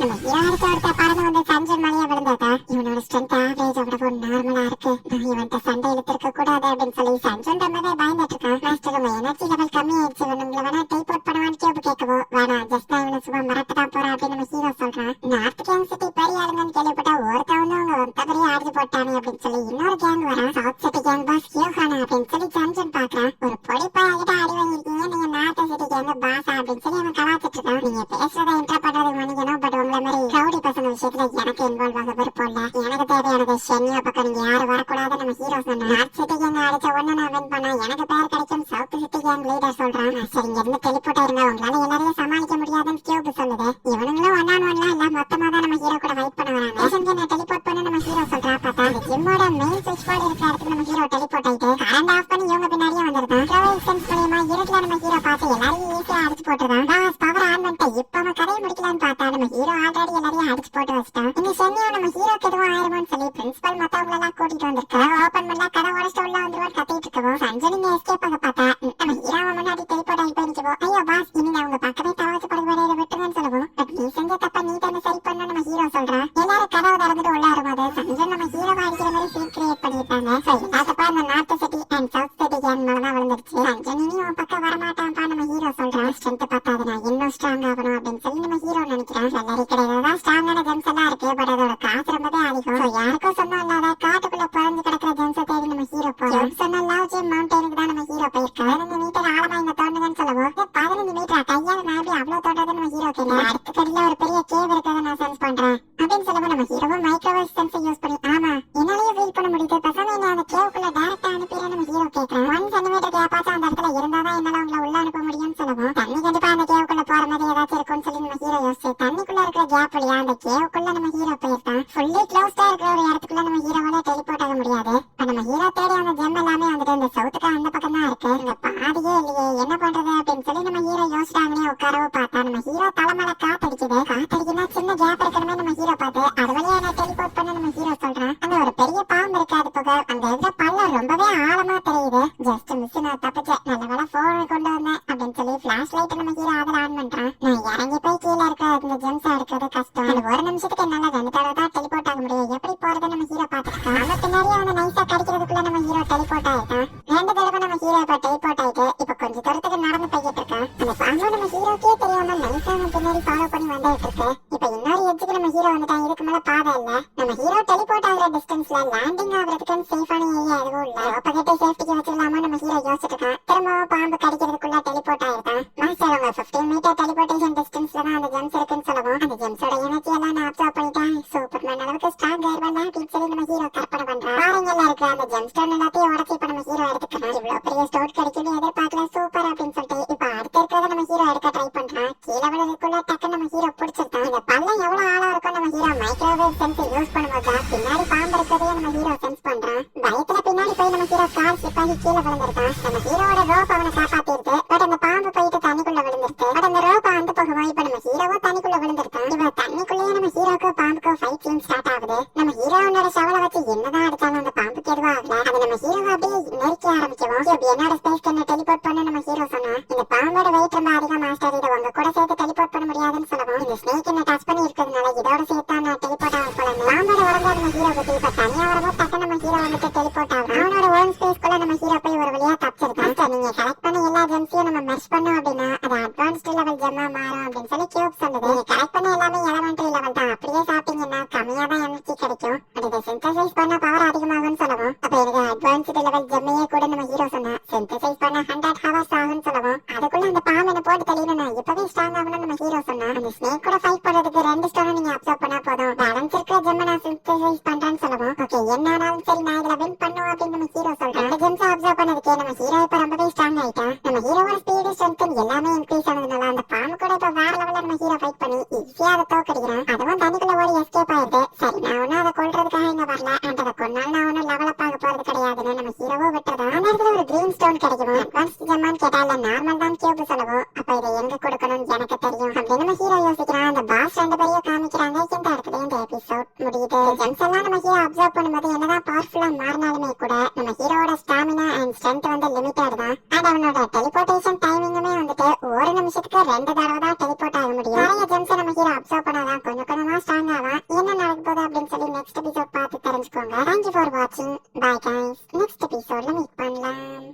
நம்ம ஹீரோ அடுத்த ஒருத்த பறந்து வந்து சஞ்சன் மலையா விழுந்தாதா இவனோட ஸ்ட்ரென்த் ஆவரேஜ் அவ்வளவு நார்மலா இருக்கு. நான் இவன்ட்ட சண்டை இழுத்திருக்க கூடாது அப்படின்னு சொல்லி சஞ்சன் ரொம்பவே பயந்துட்டு இருக்கான். மாஸ்டர் உங்க எனர்ஜி லெவல் கம்மி ஆயிடுச்சு, இவனுங்களை வேணா டெலிபோர்ட் பண்ணுவான்னு கேள்வி கேட்கவோ வேணாம், ஜஸ்ட் நான் இவனை சும்மா மிரட்ட தான் போறேன் அப்படின்னு நம்ம ஹீரோ சொல்றான். நார்த் கேங் சிட்டி பெரிய ஆளுங்கன்னு கேள்விப்பட்டா ஒருத்த வந்து அவங்க ஒருத்த பெரிய அடிச்சு போட்டானே அப்படின்னு சொல்லி இன்னொரு கேங் வரான். சவுத் சிட்டி கேங் பாஸ் யோகானா அப்படின்னு சொல்லி சஞ்சன் பாக்குறான். ஒரு பொடி பையன்கிட்ட அடி வாங்கிருக்கீங்க, நீங்க நார்த் சிட்டி கேங் பாஸா அப்படின்னு சொல்லி அவன் கலாச்சிட்டு இருக்கான். நீங்க பேசுறதை இன்டர் பண்றது மன்னிக்கணும், பட் உங்களை மாதிரி ரவுடி பசங்க விஷயத்துல எனக்கு இன்வால்வ் ஆக விருப்பம் இல்ல. எனக்கு தேவையானது ஷென்யா பக்கம் நீங்க யாரும் வரக்கூடாது நம்ம ஹீரோ சொன்னா. நார்த் சிட்டி கேங் அடிச்ச உடனே நான் வின் பண்ணா எனக்கு பேர் கிடைக்கும். சவுத் சிட்டி கேங் லீடர் சொல்றான். சரி இங்க இருந்து டெலிபோர்ட் ஆயிருங்க, உங்களால எல்லாரையும் சமாளிக்க முடியாதுன்னு கியூப் சொல்லுது. இவனுங்களும் 1-on-1 இல்ல மொத்தமா தான் நம்ம ஹீரோ கூட ஃபைட் பண்ண வராங்க. என்ன டெலிபோர்ட் பண்ண நம்ம ஹீரோ சொல்றா. பார்த்தா அந்த ஜிம்மோட மெயின் ஸ்விட்ச் போர்டு இருக்கிற இடத்துக்கு நம்ம ஹீரோ டெலிபோர்ட் ஆயிட்டு கரண்ட் ஆஃப் பண்ணி இவங்க பின்னாடியே வந்துருதான். ப்ரொவைசன்ஸ் மூலமா இருட்டுல நம்ம ஹீரோ பார்த்து எல்லாரையும் ஈஸியா அடிச்சு போட்டுருதான். பாஸ் பவர் ஆன் பண்ணிட்டு இப்ப அவன் கதையை முடிக்கலான்னு பார்த்தா நம்ம ஹீரோ ஆல்ரெடி எல்லாரையும் அடிச்சு போட்டு வச்சிட்டான். இந்த ஷென்யா நம்ம ஹீரோக்கு எதுவும் ஆயிருமோன்னு சொல்லி பிரின்சிபல் மத்தவங்க எல்லாம் கூட்டிட்டு வந்திருக்கா. ஓபன் பண்ணா கதை உடச்சிட்டு உள்ள வந்துருவான்னு கத்திட்டு இருக்கவும் சஞ்சன் இங்க எஸ்கேப் ஆக பார்த்தா நம்ம ஹீரோவை முன்னாடி டெலிபோர்ட் ஆகி போயிருக்கவோ ஐயோ பாஸ் இனி அவங்க பக்கமே தவச்சு படுவாரு விட்டுருங்கன்னு சொல்லவும் பட் நீ செஞ்ச தப்ப நீ தானே சரி பண்ண நம்ம ஹீரோ சொல்றான். எல்லாரும் கதவை திறந்துட்டு உள்ள வரும்போது சஞ்சன் நம்ம ஹீரோவை அடிக்கிற மாதிரி சீன் கிரியேட் பண்ணிருப்பாங்க. சரி பார்த்தப்ப அந்த north city and south city gang மேலதான் விழுந்துருச்சு. சஞ்சன் இனி உன் பக்கம் வரமாட்டான்ப்பா நம்ம ஹீரோ சொல்றான். ஸ்ட்ரென்த் பார்த்தாது நான் இன்னும் ஸ்ட்ராங் ஆகணும் அப்படின்னு சொல்லி நம்ம ஹீரோ நினைக்கிறான். எல்லாரும் கிடையாது ஸ்ட்ராங்கான ஜெம்ஸ் எல்லாம் இருக்கு, பட் அதோட காசு ரொம்பவே அதிகம். யாருக்கும் சொந்தம் இல்லாத காட்டுக்குள்ள புறஞ்சு கிடக்கிற ஜெம்ஸை தேடி நம்ம ஹீரோ போறோம். சொன்ன லவ் ஜெம் மவுண்டனுக்கு தான் நம்ம ஹீரோ போயிருக்கோம். 15 மீட்டர் ஆழமா இங்க தோண்டுங்கன்னு சொல்லவும் 15 மீட்டர் கையால நான் எப்படி அவ்வளவு தோட்டது நம்ம ஹீரோ கேட்க அடுத்த கடியில ஒரு பெரிய கேவ் இருக்கிறத நான் சென்ஸ் பண்றேன் அப்படின்னு சொல்லவும் நம்ம ஹீரோவும் மைக்ரோவேவ் சென்ஸை யூஸ் பண்ணி ஆமா என்னாலேயே ஃபீல் பண்ண முடியுது பசங்க என்ன அந்த கேவுக்குள்ள டைரக்டா அனுப்பிடுற நம்ம ஹீரோ கேட்கறேன். 1 சென்டிமீட்டர் கேப்பாச்சும் அந்த இடத்துல இருந்தாதான் என்னால உங்களை உள்ள அனுப்ப முடியும்னு சொல்லவும் தண்ணி கண்டிப்பா அந்த கேவுக்குள்ள போற மாதிரி ஏதாச்சும் இருக்கும்னு சொல்லி நம்ம ஹீரோ யோசிச்சு தண்ணிக்குள்ள இருக்கிற கேப் வழியா அந்த கேவுக்குள்ள நம்ம ஹீரோ போயிருக்கான். ஃபுல்லி க்ளோஸ்டா இருக்கிற ஒரு இடத்துக்குள்ள நம்ம ஹீரோவால டெலிபோர்ட் ஆக முடியாது. நம்ம ஹீரோ தேடி அந்த ஜெம் எல்லாமே வந்துட்டு இந்த சவுத்துக்கு அந்த பக்கம் தான் இருக்கு. இங்க பாதியே இல்லையே என்ன பண்றது அப்படின்னு சொல்லி நம்ம ஹீரோ யோசிச்சாங்கன்னே உட்காரவோ பார்த்தா நம்ம ஹீரோ தலைமையில காத்தடிக்குன்னா சின்ன கேப் இருக்கணுமே நம்ம ஹீரோ பார்த்து அது வழியா என்ன டெலிபோர்ட் பண்ண நம்ம ஹீரோ சொல்றான். அந்த ஒரு பெரிய பாம்பு இருக்கு அது போக அந்த இதுல பள்ளம் ரொம்பவே ஆழமா தெரியுது. ஜஸ்ட் மிஸ் நான் தப்பிச்சேன் நல்ல வேலை போன் கொண்டு வந்தேன் அப்படின்னு சொல்லி பிளாஷ் லைட் நம்ம ஹீரோ அதில் ஆன் பண்றான். நான் இறங்கி போய் கீழே இருக்க அந்த ஜெம்ஸ் எடுக்கிறது கஷ்டம். அந்த ஒரு நிமிஷத்துக்கு என்னால 2 தடவை தான் டெலிபோர்ட் ஆக முடியும். எப்படி போறது நம்ம ஹீரோ பார்த்துருக்கான். நம்ம பின்னாடியே அவனை நைஸா கடிக்கிறதுக்குள்ள நம்ம ஹீரோ டெலிபோர்ட் ஆயிட்டான். 2 தடவை நம்ம ஹீரோ இப்ப டெலிபோர்ட் ஆயிட்டு இப்ப கொஞ்ச தூரத்துக்கு நடந்து போய்கிட்டு இருக்கான். அந்த பாம்பு நம்ம ஹீரோக்கே தெரியாம நைஸா நம்ம பின்னாடி ஃபாலோ பண்ணி வந்துட்டு இருக்கு. இப்ப இன்னொரு எட்ஜுக்கு நம்ம ஹீரோ வந்துட்டான். இதுக்கு மேல பாதை இல்ல. நம்ம ஹீரோ டெலிபோர்ட் ஆகிற டிஸ்டன்ஸ்ல லேண்டிங் ஆகுறதுக்கு சேஃபான ஏரியா எதுவும் இல்ல. அப்பகிட்ட சேஃப்டிக்கு வச்சிடலாமா நம்ம ஹீரோ யோசிச்சுட்டு இருக்கான். திரும்பவும் பாம்பு கடிக்கிறதுக்குள்ள டெலிபோர்ட் ஆயிருக்கான். மாஸ்டர் அவங்க 15 மீட்டர் டெலிபோர்டேஷன் டிஸ்டன்ஸ்ல தான் அந்த ஜெம்ஸ் இருக்குன்னு சொல்லவும் அந்த ஜெம்ஸோட எனர்ஜி எல்லாம் நான் அப்சர்வ் பண்ணிட்டேன். சூப்பர்மேன் அளவுக்கு ஸ்ட்ராங் ஆயிருவாங்க அப்படின்னு சொல்லி நம்ம ஹீரோ கற்பனை பண்றான். பாருங்கல்ல இருக்கிற அந்த ஜெம் ஸ்டோன் எல்லாத்தையும் உடச்சி இப்ப நம்ம ஹீரோ எடுத்துக்கிறான். இவ்வளவு பெரிய ஸ்டோன் கிடைக்கும்னு எதிர்பார்க்கல. சூப்பர் அப்படின்னு சொல்லிட்டு இப்ப அடுத்த இருக்கிறத நம்ம ஹீரோ எடுக்க ட்ரை பண்றான். கீழே விழுறதுக்குள்ள டக்கு நம்ம ஹீரோ பிடிச்சிருக்கான். இந்த பள்ளம் எவ்வளவு ஆழம் இருக்கும் நம்ம ஹீரோ மைக்ரோவேவ் சென்ஸ் யூஸ் பண்ணும்போது பின்னாடி பாம்பு இருக்கிறதையே நம்ம ஹீரோ சென்ஸ் பண்றான். பயத்துல பின்னாடி போய் நம்ம ஹீரோ கால் ஸ்லிப் ஆகி கீழே விழுந்திருக்கான். நம்ம ஹீரோட ரோப் அவனை காப்பாத்திருக்கு. பட் அந்த பாம்பு போயிட்டு தண்ணிக்குள்ள விழுந்திருக்கு. பட் அந்த ரோப் அந்த போகவும் இப்ப நம்ம ஹீரோவும் தண்ணிக்குள்ள விழுந்திருக்கான். இவன் தண்ணிக்குள்ளேயே நம்ம ஹீரோக்கு பாம்புக்கு ஃபைட் சீன் ஸ்டார்ட் ஆகுது. நம்ம ஹீரோனோட ஷவலை வச்சு என்னதான் அடிச்சாலும் அந்த பாம்புக்கு எதுவும் ஆகல. அது நம்ம ஹீரோவை அப்படியே நெருக்கி ஆரம்பிக்கவும் என்னோட ஸ்பேஸ் என்ன டெலிபோர்ட் பண்ண நம்ம ஹீரோ சொன்னா இந்த பாம்போட வெயிட் ரொம்ப அதிகம் மாஸ்டர் இதை உங்க கூட சேர்த்து டெலிபோர்ட் பண்ண முடியாதுன்னு சொல்லவும் இந்த ஸ்னேக் என்ன டச் பண்ணி இருக்கிறதுனால இதோட சேர்த்தா நான் டெலிபோர்ட் ஆக போல பாம்போட உடம்பு நம்ம ஹீரோ பத்தி இப்ப தனியா வரவும் டக்கு நம்ம ஹீரோ வந்துட்டு டெலிபோர்ட் ஆகும். அவனோட ஓன் ஸ்பேஸ்க்குள்ள நம்ம ஹீரோ போய் ஒரு வழியா தப்பிச்சிருக்கான். நீங்க கலெக்ட் பண்ண எல்லா ஜெம்ஸையும் நம்ம மெர்ஜ் பண்ணோம் அப்படின்னா அது அட்வான்ஸ்ட் லெவல் ஜெம்மா மாறும் அப்படின்னு சொல்லி கியூப் சொல்லுது. நீங்க கலெக்ட் பண்ண எல்லாமே எலமெண்டரி லெவல் தான். அப்படியே சாப்பிட்டீங்கன்னா கம்மியா தான் எனர்ஜி கிடைக்கும். பட் இதை சிந்தசைஸ் பண்ண பவர் அதிகமாகும்னு சொல்லவும் அப்ப எனக்கு அட்வான்ஸ்ட் லெவல் ஜெம்மையே கூட நம்ம ஹீரோ சொன்னா சிந்தசைஸ் பண்ண 100 ஹவர்ஸ் ஆகும்னு சொல்லவும் அதுக்குள்ள அந்த பாம்பு என்ன போட்டு தெளியணும் நான் இப்பவே ஸ்ட்ராங் ஆகணும்னு நம்ம ஹீரோ சொன்னா. அந்த ஸ்னேக் கூட ஃபைட் பண்றதுக்கு 2 ஸ்டோனை நீங்க அப்சர்வ் பண்ணா போதும். பேலன்ஸ் இருக்கிற ஜெம்மை நான் சிந்தசைஸ் பண்றேன்னு சொல்லவும் ஓகே என்ன ஆனாலும் சரி நான் இதுல வின் பண்ணுவோம் அப்படின்னு நம்ம ஹீரோ சொல்றேன். அந்த ஜெம்ஸை அப்சர்வ் பண்ணதுக்கே நம்ம ஹீரோ இப்ப ரொம்பவே ஸ்ட்ராங் ஆயிட்டான். நம்ம ஹீரோவோட ஸ்பீடு ஸ்ட்ரென்த் எல்லாமே இன்க்ரீஸ் ஆனதுனால அந்த பாம்பு கூட இப்ப வேற லெவல்ல நம்ம ஹீரோ ஃபைட் பண்ணி ஈஸியா அதை தோக்கடிக்கிறான். அதுவும் தண்ணிக்குள்ள ஓடி எஸ்கேப் ஆயிடுது. சரி நான் ஒன்னும் அதை கொல்றதுக்காக இங்க வரல அண்ட் அதை கொன்னாலும் நான் ஒன்னும் லெவல் அப் ஆக போறது கிடையாதுன்னு நம்ம ஹீரோவோ விட்டுறதான். அந்த இடத்துல ஒரு கிரீன் ஸ்டோன் கிடைக்குமோ அட்வான்ஸ்ட் ஜெம்மான்னு கேட்டா இல்ல நார்மல் தான் கியூப் சொல்லவும் அப்ப இதை எங்க கொடுக்கணும்னு எனக்கு தெரியும் அப்படின்னு நம்ம ஹீரோ யோசிக்கிறான். அந்த பாஸ் 2 பேரையும் காமிக்கிறாங்க. இந்த இடத்துல இந்த எபிசோட் முடியுது. ஜெம்ஸ் எல்லாம் நம்ம ஹீரோ அப்சர்வ் பண்ணும்போது என்னதான் பவர்ஃபுல்லா மாறினாலுமே கூட நம்ம ஹீரோவோட ஸ்டாமினா அண்ட் ஸ்ட்ரென்த் வந்து லிமிட்டட் தான். அண்ட் அவனோட டெலிபோர்டேஷன் டைமிங்குமே வந்துட்டு ஒரு நிமிஷத்துக்கு 2 தடவை தான் டெலிபோர்ட் ஆக முடியும். நிறைய ஜெம்ஸை நம்ம ஹீரோ அப்சர்வ் பண்ணாதான் கொஞ்சம் கொஞ்சமா ஸ்ட்ராங் ஆவான். என்ன நடக்க போகுது அப்படின்னு சொல்லி நெக்ஸ்ட் எபிசோட் பார்த்து தெரிஞ்சுக்கோங்க. தேங்க்யூ ஃபார் வாட்சிங். Bye guys. நெக்ஸ்ட் எபிசோட்ல மீட் பண்ணலாம்.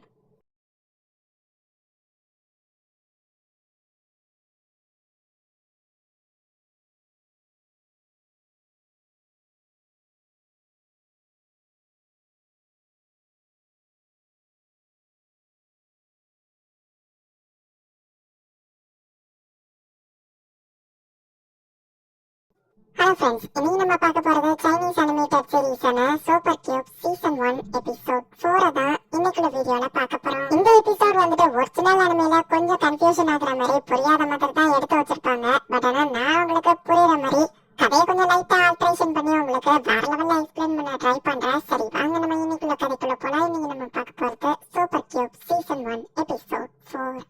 ஹலோ ஃப்ரெண்ட்ஸ், இன்னைக்கு நம்ம பார்க்க போறது சைனீஸ் அனிமேட்டட் சீரிஸான சூப்பர் கியூப் சீசன் 1 எபிசோட் 4 தான் இன்னைக்குள்ள வீடியோல பார்க்க போறோம். இந்த எபிசோட் வந்துட்டு ஒரிஜினல் அனிமேல கொஞ்சம் கன்ஃபியூஷன் ஆகுற மாதிரி புரியாத மாதிரி தான் எடுத்து வச்சிருப்பாங்க. பட் ஆனா நான் உங்களுக்கு புரியுற மாதிரி கதையை கொஞ்சம் லைட்டா ஆல்ட்ரேஷன் பண்ணி உங்களுக்கு வேற லெவல்ல எக்ஸ்பிளைன் பண்ண ட்ரை பண்றேன். சரி வாங்க நம்ம இன்னைக்குள்ள கதைக்குள்ள போலாம். இன்னைக்கு நம்ம பார்க்க போறது சூப்பர் கியூப் சீசன் 1 எபிசோட் 4.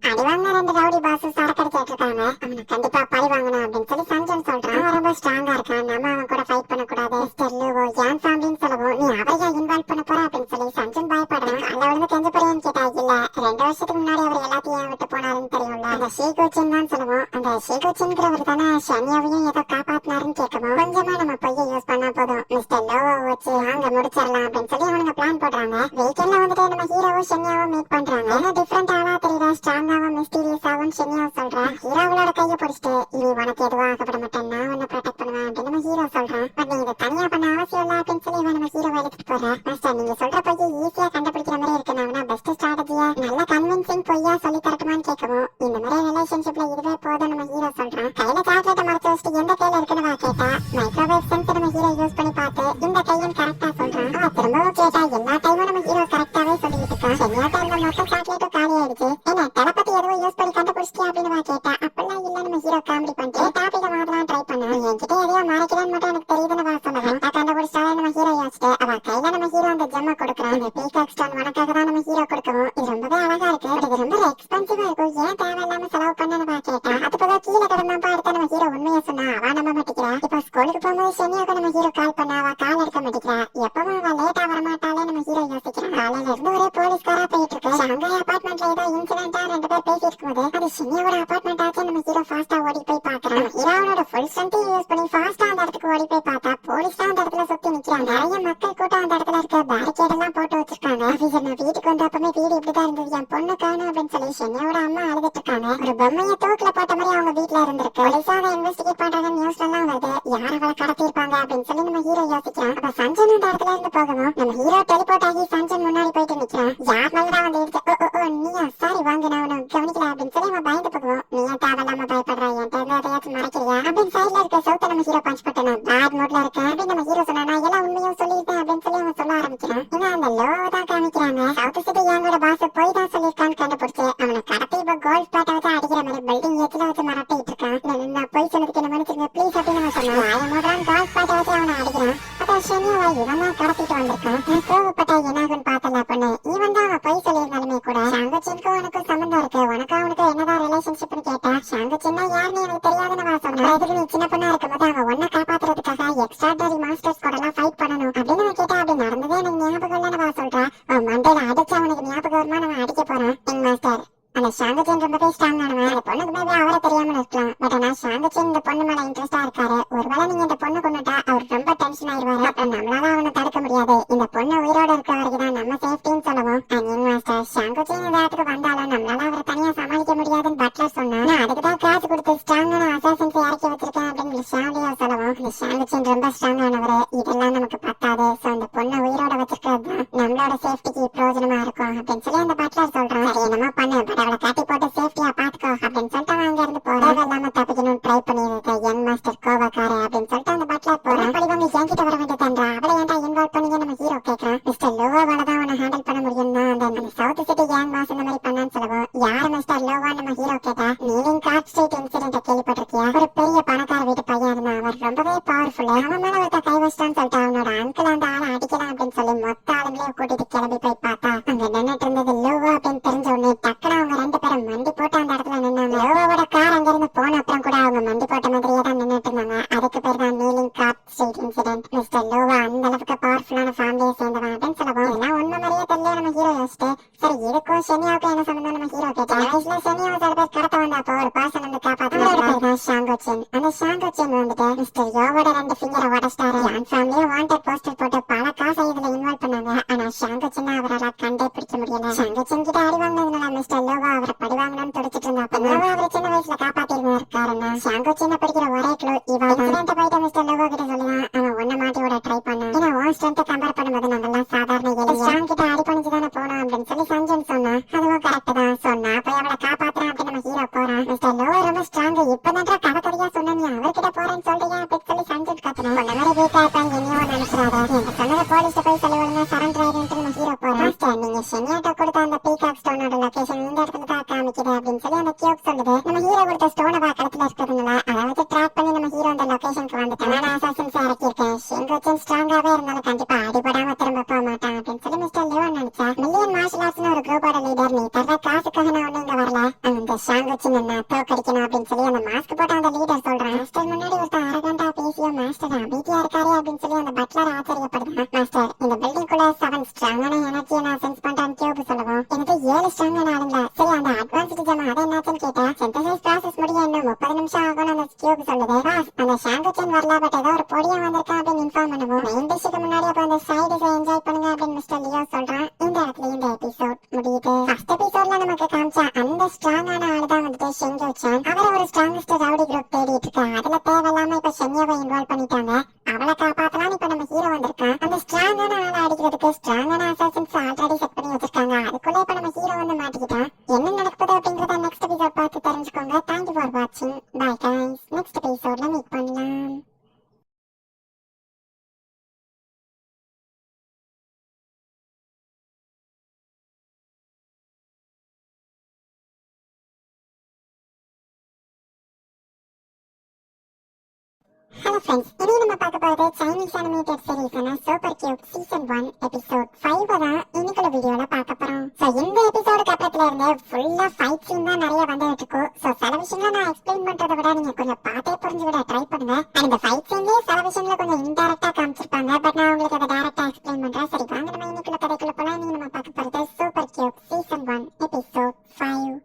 அடிவாங்க 2 ரவுடி பாஸ் சரக்கடிச்சிட்டு இருக்காங்க. அவனை கண்டிப்பா பழி வாங்கணும் அப்படின்னு சொல்லி சஞ்சன் சொல்றான். அவன் ரொம்ப ஸ்ட்ராங்கா இருக்கான். நம்ம அவன் கூட ஃபைட் பண்ண கூடாது. ஸ்டெல்லுவோ ஏன் ஃபேமிலின்னு சொல்லவும் நீ அவரையா இன்வால்வ் பண்ண போற அப்படின்னு சொல்லி சஞ்சன் பயப்படுறான். அல்ல விழுந்து கெஞ்ச போறியான்னு கேட்டா இல்ல 2 வருஷத்துக்கு முன்னாடி அவர் எல்லாத்தையும் விட்டு போனாருன்னு தெரியும்ல. அந்த ஷீகோச்சின் தான் சொல்லவும் அந்த ஷீகோச்சின்கிறவர் தானே ஷன்யாவையும் ஏதோ காப்பாத்தினாருன்னு கேட்கவும் கொஞ்சமா நம்ம பொய்யை யூஸ் பண்ணா போதும் மிஸ்டர் லோவை வச்சு அங்க முடிச்சிடலாம் அப்படின்னு சொல்லி அவனுங்க பிளான் போடுறாங்க. வீக்கெண்ட்ல வந்துட்டு நம்ம ஹீரோவும் ஷென்யாவும் மீட் பண்றாங்க. என்ன டிஃபரெண்ட் ஆனா தெரியல, ஸ்ட்ராங்காவும் மிஸ்டீரியஸாவும் ஷென்யா சொல்றான். ஹீரோவோட கையை பிடிச்சிட்டு இனி உனக்கு எதுவும் ஆகப்பட மாட்டேன், நான் உன்னை ப்ரொடெக்ட் பண்ணுவேன் அப்படின்னு நம்ம ஹீரோ சொல்றான். பட் நீங்க இதை தனியா பண்ண அவசியம் இல்ல அப்படின்னு சொல்லி நம்ம ஹீரோ எடுத்துட்டு போறேன். மாஸ்டர் நீங்க சொல்ற பொய்யை ஈஸியா கண்டுபிடிக்கிற மாதிரி இருக்கு, நான் பெஸ்ட் ஸ்ட்ராட்டஜியா நல்ல கன்வின்சிங் பொய்யா சொல்லி தரட்டுமான்னு கேட்கவும், இந்த மாதிரி ரிலேஷன்ஷிப்ல இதுவே போதும் நம்ம ஹீரோ சொல்றான். கையில சாக்லேட்டை மறைச்சு வச்சுட்டு எந்த கையில இருக்குன்னு கேட்டா மைக்ரோவேவ் சென்சர் நம்ம ஹீரோ யூஸ் பண்ணி பார்த்து இந்த கையும் கரெக்டா சொல்றான். திரும்பவும் கேட்டா எல்லா டைமும் நம்ம ஹீரோ கரெக்டாவே சொல்லிட்டு இருக்கான். ஷென்யாட்ட இருந்த மொத்த சாக்லேட்டும் காலி ஆயிடுச்சு. என்ன டெலபதி எதுவும் யூஸ் பண்ணி கண்டுபிடிச்சிட்டியா அப்படின்னு கேட்டா அப்பெல்லாம் இல்ல நம்ம ஹீரோ காமெடி பண்ணிட்டு டாபிக மாறலாம் ட்ரை பண்ணா. என்கிட்ட எதையோ மறைக்கிறேன்னு மட்டும் எனக்கு தெரியுதுன்னு சொல்லுவேன். கண்டுபிடிச்சாலே நம்ம ஹீரோ யோசிச்சுட்டு அவ கையில நம்ம ஹீரோ அந்த ஜெம்மை கொடுக்குறான். இந்த பீகாக் ஸ்டோன் உனக்காக தான் நம்ம ஹீரோ கொடுக்கவும், இது ரொம்பவே அழகா இருக்கு, இது ரொம்ப எக்ஸ்பென்சிவா இருக்கும், ஏன் தேவையில்லாம செலவு பண்ணனு கேட்டா அது போக கீழே கிடந்தாப்பா எடுத்த நம்ம ஹீரோ உண்மையை சொன்னா அவ நம்ப மாட்டேங்கிறா. இப்ப ஸ்கூலுக்கு போகும்போது ஷென்யாவுக்கு நம்ம ஹீரோ கால் பண்ண அவ கால் எடுக்க மாட்டேங்கிறா. எப்பவும் அவ லேட்டா வரமாட்டாலே நம்ம ஹீரோ யோசிக்கிறான். காலையில இருந்து ஒரே போலீஸ்காரா போயிட்டு இருக்கு. ஷாங்காய் அபார்ட்மெண்ட்ல ஏதோ இன்சிடென்ட்டா ரெண்டு பேர் பேசிட்டு இருக்கும்போது அது ஷென்யாவோட அபார்ட்மெண்ட் ஆச்சு. நம்ம ஹீரோ ஃபாஸ்டா ஓடி போய் பாக்குறான். ஹீரோனோட ஃபுல் ஸ்ட்ரென்த் யூஸ் பண்ணி ஃபாஸ்டா அந்த இடத்துக்கு ஓடி போய் பார்த்தா போலீஸ் தான் அந்த இடத்துல சுத்தி நிக்கிறாங்க. நிறைய மக்கள் கூட்டம் அந்த இடத்துல இருக்க பேரிகேட் எல்லாம் போட்டு வச்சிருக்காங்க. ஆபீசர் நான் வீட்டுக்கு வந்தப்பமே வீடு இப்படிதான் இருந்தது, என் பொண்ணு காணும் அப்படின்னு சொல்லி ஷென்யாவோட அம்மா அழுதுட்டு இருக்காங்க. ஒரு பொம்மையை தூக்கில போட்ட மாதிரி அவங்க வீட்டுல இருந்திருக்கு. போலீஸா அதை இன்வெஸ்டிகேட் பண்றாங்க, நியூஸ்ல எல்லாம் வருது. யார் அவளை கடத்திருப்பாங்க அப்படின்னு சொல்லி நம்ம ஹீரோ யோசிக்கிறான். அப்ப சஞ்சன் அந்த இடத்துல இருந்து போகவும் நம்ம ஹீரோ டெலிபோர்ட் ஆகி சஞ்சன் முன்னாடி போயிட்டு நிக்கிறான். யார் மேலதான் வந்து இருக்கு, நீயா சாரி வாங்க நான் உன்னை கவனிக்கல அப்படின்னு சொல்லி அவன் பயந்து போகுவோம். நீ ஏன் தேவையில்லாம பயப்படுறா, என்கிட்ட இருந்து எதையாச்சும் மறைக்கிறியா அப்படின்னு சைட்ல இருக்க சவுத்த நம்ம ஹீரோ பஞ்ச் பட்டு நான் பேட் மூட்ல இருக்கேன் அப்படின்னு நம்ம ஹீரோ சொன்னா எல்லாம் உண்மையும் சொல்லியிருக்கேன் அப்படின்னு சொல்லி அவன் சொல்ல ஆரம்பிக்கிறான். ஏன்னா அந்த லோவை தான் காமிக்கிறாங்க. சவுத் சிட்டி கேங்கோட பாஸ் போய் தான் சொல்லியிருக்கான்னு கண்டுபிடிச்சு அவனை கடத்தி இப்ப கோல்ஃப் பேட்டை வச்சு அடிக்கிற மாதிரி பில்டிங் ஏத்துல வச்சு மிரட்டிட்டு இருக்கான். நான் போய் சொன்னதுக்கு என்ன மன்னிச்சிருங்க ப்ளீஸ் அப்படின்னு அவன் சொன்னான். மூடான் கோல்ஃப் பேட்டை வச்சு அவனை அடிக்கிறான். அப்ப ஷென்யாவை இவன் தான் கடத்திட்டு வந்திருக்கான். கோவப்பட்டா என்னாகுன்னு பார்த்தல பொண்ணு, இவன் தான் அவன் போய் சொல்லியிருந்தாலுமே கூட ஷாங்குச்சின்க்கும் உனக்கு சம்பந்தம் இருக்கு, உனக்கு அவனுக்கு என்னதான் ரிலேஷன்ஷிப்னு கேட்டா ஷாங்குச்சின்னா யாருன்னு எனக்கு தெரியாதுன்னு அவன் சொன்னான். அதுக்கு நீ சின்ன பொண்ணா இருக்கும்போது அவன் ஒன்ன காப்பாத்துறதுக்காக எக்ஸ்ட்ராடரி மாஸ்டர்ஸ் கூட எல்லாம் ஃபைட் பண்ணணும் அப்படின்னு கேட்டா அப்படி நடந்ததே எனக்கு ஞாபகம் இல்லைன்னு அவன் சொல்றான். அவன் மண்டையில அடிச்சு அவனுக்கு ஞாபகம் வருமா நம்ம அடிக்க போறான். எங் மாஸ்டர் அந்த ஷாங்குச்சின் ரொம்பவே ஸ்ட்ராங் ஆனவன். அந்த பொண்ணுக்கு மேபி அவரை தெரியாம இருக்கலாம். பட் ஆனா ஷாங்குச்சின் இந்த பொண்ணு மேல இன்ட்ரெஸ்டா இருக்காரு. ஒருவேளை நீங்க இந்த பொண்ணு கொண்டுட்டா அவர் ரொம்ப டென்ஷன் ஆயிடுவாரு. அப்புறம் நம்மளால அவனை தடுக்க முடியாது. இந்த பொண்ணு உயிரோட இருக்க வரைக்கும் தான் நம்ம சேஃப்டின்னு சொல்லவும். அண்ட் மாஸ்டர் ஷாங்குச்சின் இந்த இடத்துக்கு வந்தாலும் நம்மளால அவரை தனியா சமாளிக்க முடியாதுன்னு பட்லர் சொன்னா. நான் அதுக்கு தான் காசு கொடுத்து ஸ்ட்ராங்கான அசாசன்ஸ் இறக்கி வச்சிருக்கேன் அப்படின்னு ஷாலியா சொல்லவும். இந்த ஷாங்குச்சின் ரொம்ப ஸ்ட்ராங் ஆனவரு, இதெல்லாம் நமக்கு பத்தாது. சோ அந்த பொண்ணை உயிரோட வச்சிருக்கிறது தான் நம்மளோட சேஃப்டிக்கு பிரயோஜனமா இருக்கும் அப்படின்னு சொல்லி அந்த பட்லர் சொல்றான். சரி என்னமா பண்ணு, அவளை கட்டி போட்டு சேஃப்டியா பாத்துக்கோ அப்படின்னு சொல்லிட்டு அவன் அங்க இருந்து போறான். இல்லாம தப்பிக்கணும் ட்ரை பண்ணிருக்க யங் மாஸ்டர் கோவக்கார அப்படின்னு சொல்லிட்டு அந்த பட்லர் போறான். அப்படி வந்து என்கிட்ட வர வேண்டியதுன்றா, அவளை ஏன்டா இன்வால்வ் பண்ணீங்க நம்ம ஹீரோ கேட்கறான். மிஸ்டர் லோவாவால தான் அவனை ஹேண்டில் பண்ண முடியும் தான் அந்த சவுத் சிட்டி கேங் பாஸ் இந்த மாதிரி பண்ணான்னு சொல்லுவோம். யார் மிஸ்டர் லோவா நம்ம ஹீரோ கேட்டா நீலிங் கார்ட் ஸ்ட்ரீட் இன்சிடென்ட் கேள்விப்பட்டிருக்கியா, ஒரு பெரிய பணக்கார வீட்டு பையன் இருந்தான், அவர் ரொம்பவே பவர்ஃபுல், அவன் மேல ஒருத்த கை வச்சிட்டான்னு சொல்லிட்டு அவனோட அங்கிள் அந்த ஆளை அடிக்கலாம் அப்படின்னு சொல்லி மொத்த ஆளுங்களையும் கூட்டிட்டு கிளம்பி போய் பார்த்தா அங்க நின்னுட்டு இருந்தது லோவா அப்படின்னு தெரிஞ்ச உடனே டக்குனு அவங்க ரெண்டு பேரும் மண்டி போட்டு அந்த இடத்துல நின்னாங்க. லோவாவோட கார் அங்க இருந்து போன அப்புறம் கூட அவங்க மண்டி போட்ட மாதிரியே தான் நின்னுட்டு இருந்தாங்க. அதுக்கு பேர் தான் kneeling card street incident. Mister லோவா அந்த அளவுக்கு பவர்ஃபுல்லான ஃபேமிலியை சேர்ந்தவன் அப்படின்னு சொல்லுவோம். எல்லாம் உண்மை மாதிரியே தெரியல நம்ம ஹீரோ யோசிச்சுட்டு சரி இதுக்கும் ஷென்யாவுக்கும் என்ன சம்பந்தம் நம்ம ஹீரோ கேட்டா. வயசுல ஷென்யாவை சில பேர் கடத்த வந்தப்போ ஒரு பர்சன் வந்து காப்பாற்ற ஷாங்குச்சின். அந்த ஷாங்குச்சின் வந்துட்டு மிஸ்டர் யோவோட ரெண்டு ஃபிங்கரை உடச்சிட்டாரு. என் ஃபேமிலியை வாண்டட் போஸ்டர் போட்டு பல காசை இதுல இன்வால்வ் பண்ணாங்க. ஆனா ஷாங்குச்சின் அவரால் கண்டே பிடிக்க முடியல. ஷாங்குச்சின் கிட்ட அடி வாங்கினதுனால மிஸ்டர் லோவா அவரை படி வாங்கணும்னு துடிச்சிட்டு இருந்தா லோவா அவரை சின்ன வயசுல காப்பாத்திருந்தாரு. காரணம் ஷாங்குச்சின் படிக்கிற ஒரே க்ளூ இவன் இன்சிடென்ட் போயிட்டு மிஸ்டர் லோவா கிட்ட சொல்லிதான் அவன் ஒன்ன மாட்டியோட ட்ரை பண்ணான். ஏன்னா உன் ஸ்ட்ரென்த்தை கம்பேர் பண்ணும்போது நாங்கெல்லாம் சாதாரண எளிய ஷாங் கிட்ட அடி பண்ணிச்சுதானே போனோம் அப்படின்னு சொல்லி சஞ்சன் சொன்னா. அதுவும் கரெக்ட் தான் சொன்னா போய் அவளை காப்பாத்துறான் அப்படின்னு நம்ம ஹீரோ போறான். மிஸ்டர் லோவா ரொம்ப ஸ்ட்ராங், இப்பதான் கதக்கடியா சொன்ன நீ அவர்கிட்ட போறேன்னு சொல்றீங்க அப்படின்னு சொல்லி சஞ்சன் கத்துறான். இந்த மாதிரி வீட்டா இருப்பாங்க இனியோ நினைக்கிறாரு. எனக்கு சொன்னதை போலீஸ் போய் சொல்லி ஒழுங்கா சரண்டர் ஆயிடுன்னு நம்ம ஹீரோ போறான். மாஸ்டர் நீங்க ஷென்யாட்ட கொடுத்த அந்த பீகாக் ஸ்டோனோட லொகேஷன் இந்த இடத்துல தான் காமிக்குது அப்படின்னு சொல்லி அந்த கியூப் சொல்லுது. நம்ம ஹீரோ கொடுத்த ஸ்டோனை பக்கத்துல இருக்கிறதுனால அதை வச்சு ட்ராக் பண்ணி நம்ம ஹீரோ அந்த லொகேஷனுக்கு வந்துட்டான். நான் அசாசின்ஸ் இறக்கியிருக்கேன். ஷெங்குச்சின் ஸ்ட்ராங்காவே இருந்தாலும் கண்டிப்பா அடிபடாம திரும்ப போக மாட்டான் அப்படின்னு சொல்லி மிஸ்டர் லியோன் நினைச்சா. மில்லியன் மார்ஷல் ஆர்ட்ஸ்னு ஒரு குரூப்போட லீடர், நீ தர காசுக்காக நான் ஒண்ணு இங்க வரல, அந்த ஷாங்குச்சின் என்ன தோக்கடிக்கணும் அப்படின்னு சொல்லி அந்த மாஸ்க் போட்டு அந்த லீடர் சொல்றான். மாஸ்டர் முன்னாடி ஒருத்தர் அரகண்டா பேசியோ மாஸ்டர் அமைதியா இருக்காரு அப்படின்னு சொல்லி அந்த பட்லர் ஆச்சரியப்படுறான். மாஸ்டர் இந்த பில்டிங் குள்ள 7 ஸ்ட்ராங்கான எனர்ஜியை நான் சென்ஸ் பண்றேன். கியூப் சொல்லவும் எனக்கு 7 ஸ்ட்ராங்கான ஆளுங்களா, சரி அந்த அட்வான்ஸ்டு ஜெம் அதை என்னாச்சுன்னு கேட்டா சிந்தசைஸ் ப்ராசஸ் முடிய இன்னும் 30 நிமிஷம் ஆகும்னு அந்த கியூப் சொல்லுது. அந்த ஷாங்குச்சன் வரல, பட் ஏதோ ஒரு பொடியா வந்திருக்கான் அப்படின்னு இன்ஃபார்ம் பண்ணுவோம். மெயின் டிஷ்க்கு முன்னாடி அப்ப அந்த சைடு டிஷை என்ஜாய் பண்ணுங்க அப்படின்னு மிஸ்டர் லியோ சொல்றான். இந்த இடத்துல இந்த எபிசோட் முடியுது. ஃபர்ஸ்ட் எபிசோட்ல நமக்கு காமிச்ச அந்த ஸ்ட்ராங்கான ஆளு தான் வந்துட்டு ஷெங்கோச்சான். அவரை ஒரு ஸ்ட்ராங்கஸ்ட் ரவுடி குரூப் தேடிட்டு இருக்காங்க. அதுல தேவையில்லாம இப்ப ஷென்யாவை இன்வால்வ் பண்ணிட்டாங்க. அவளை காப்பாத்தலாம் இப்ப நம்ம ஹீரோ வந்திருக்கான். அந்த ஸ்ட்ராங்கான ஆளை அடிக்கிறதுக்கு ஸ்ட்ராங்கான அசாசின்ஸ் ஆல்ரெடி செட் பண்ணி வச்சிருக்காங்க. அதுக்குள்ள இப்ப நம்ம ஹீரோ வந்து மாட்டிக்கிட்டான். என்ன நடக்குது அப்படிங்கறத நெக்ஸ்ட் எபிசோட் பார்த்து தெரிஞ்சுக்கோங்க. தேங்க்யூ ஃபார் வாட்சிங். Bye guys. நெக்ஸ்ட் எபிசோட்ல மீட் பண்ணலாம். Hello friends, இனி நம்ம பார்க்க போறது Chinese animated series-ஆன Super Cute Season 1 Episode 5 தான் இன்னைக்குள்ள வீடியோல பார்க்க போறோம். சோ இந்த எபிசோடுக்கு அப்புறத்துல இருந்து ஃபுல்லா ஃபைட் சீன் தான் நிறைய வந்துட்டு இருக்கு. சோ சில விஷயங்களை நான் எக்ஸ்பிளைன் பண்றதை விட நீங்க கொஞ்சம் பார்த்தே புரிஞ்சுக்கிட ட்ரை பண்ணுங்க. அந்த ஃபைட் சீன்லயே சில விஷயங்களை கொஞ்சம் இன்டைரக்டா காமிச்சிருப்பாங்க. பட் நான் உங்களுக்கு அதை டைரக்டா எக்ஸ்பிளைன் பண்றேன். சரி வாங்க நம்ம இன்னைக்குள்ள கதைக்குள்ள போலாம். இனி நம்ம பார்க்க போறது Super Cute Season 1 Episode 5.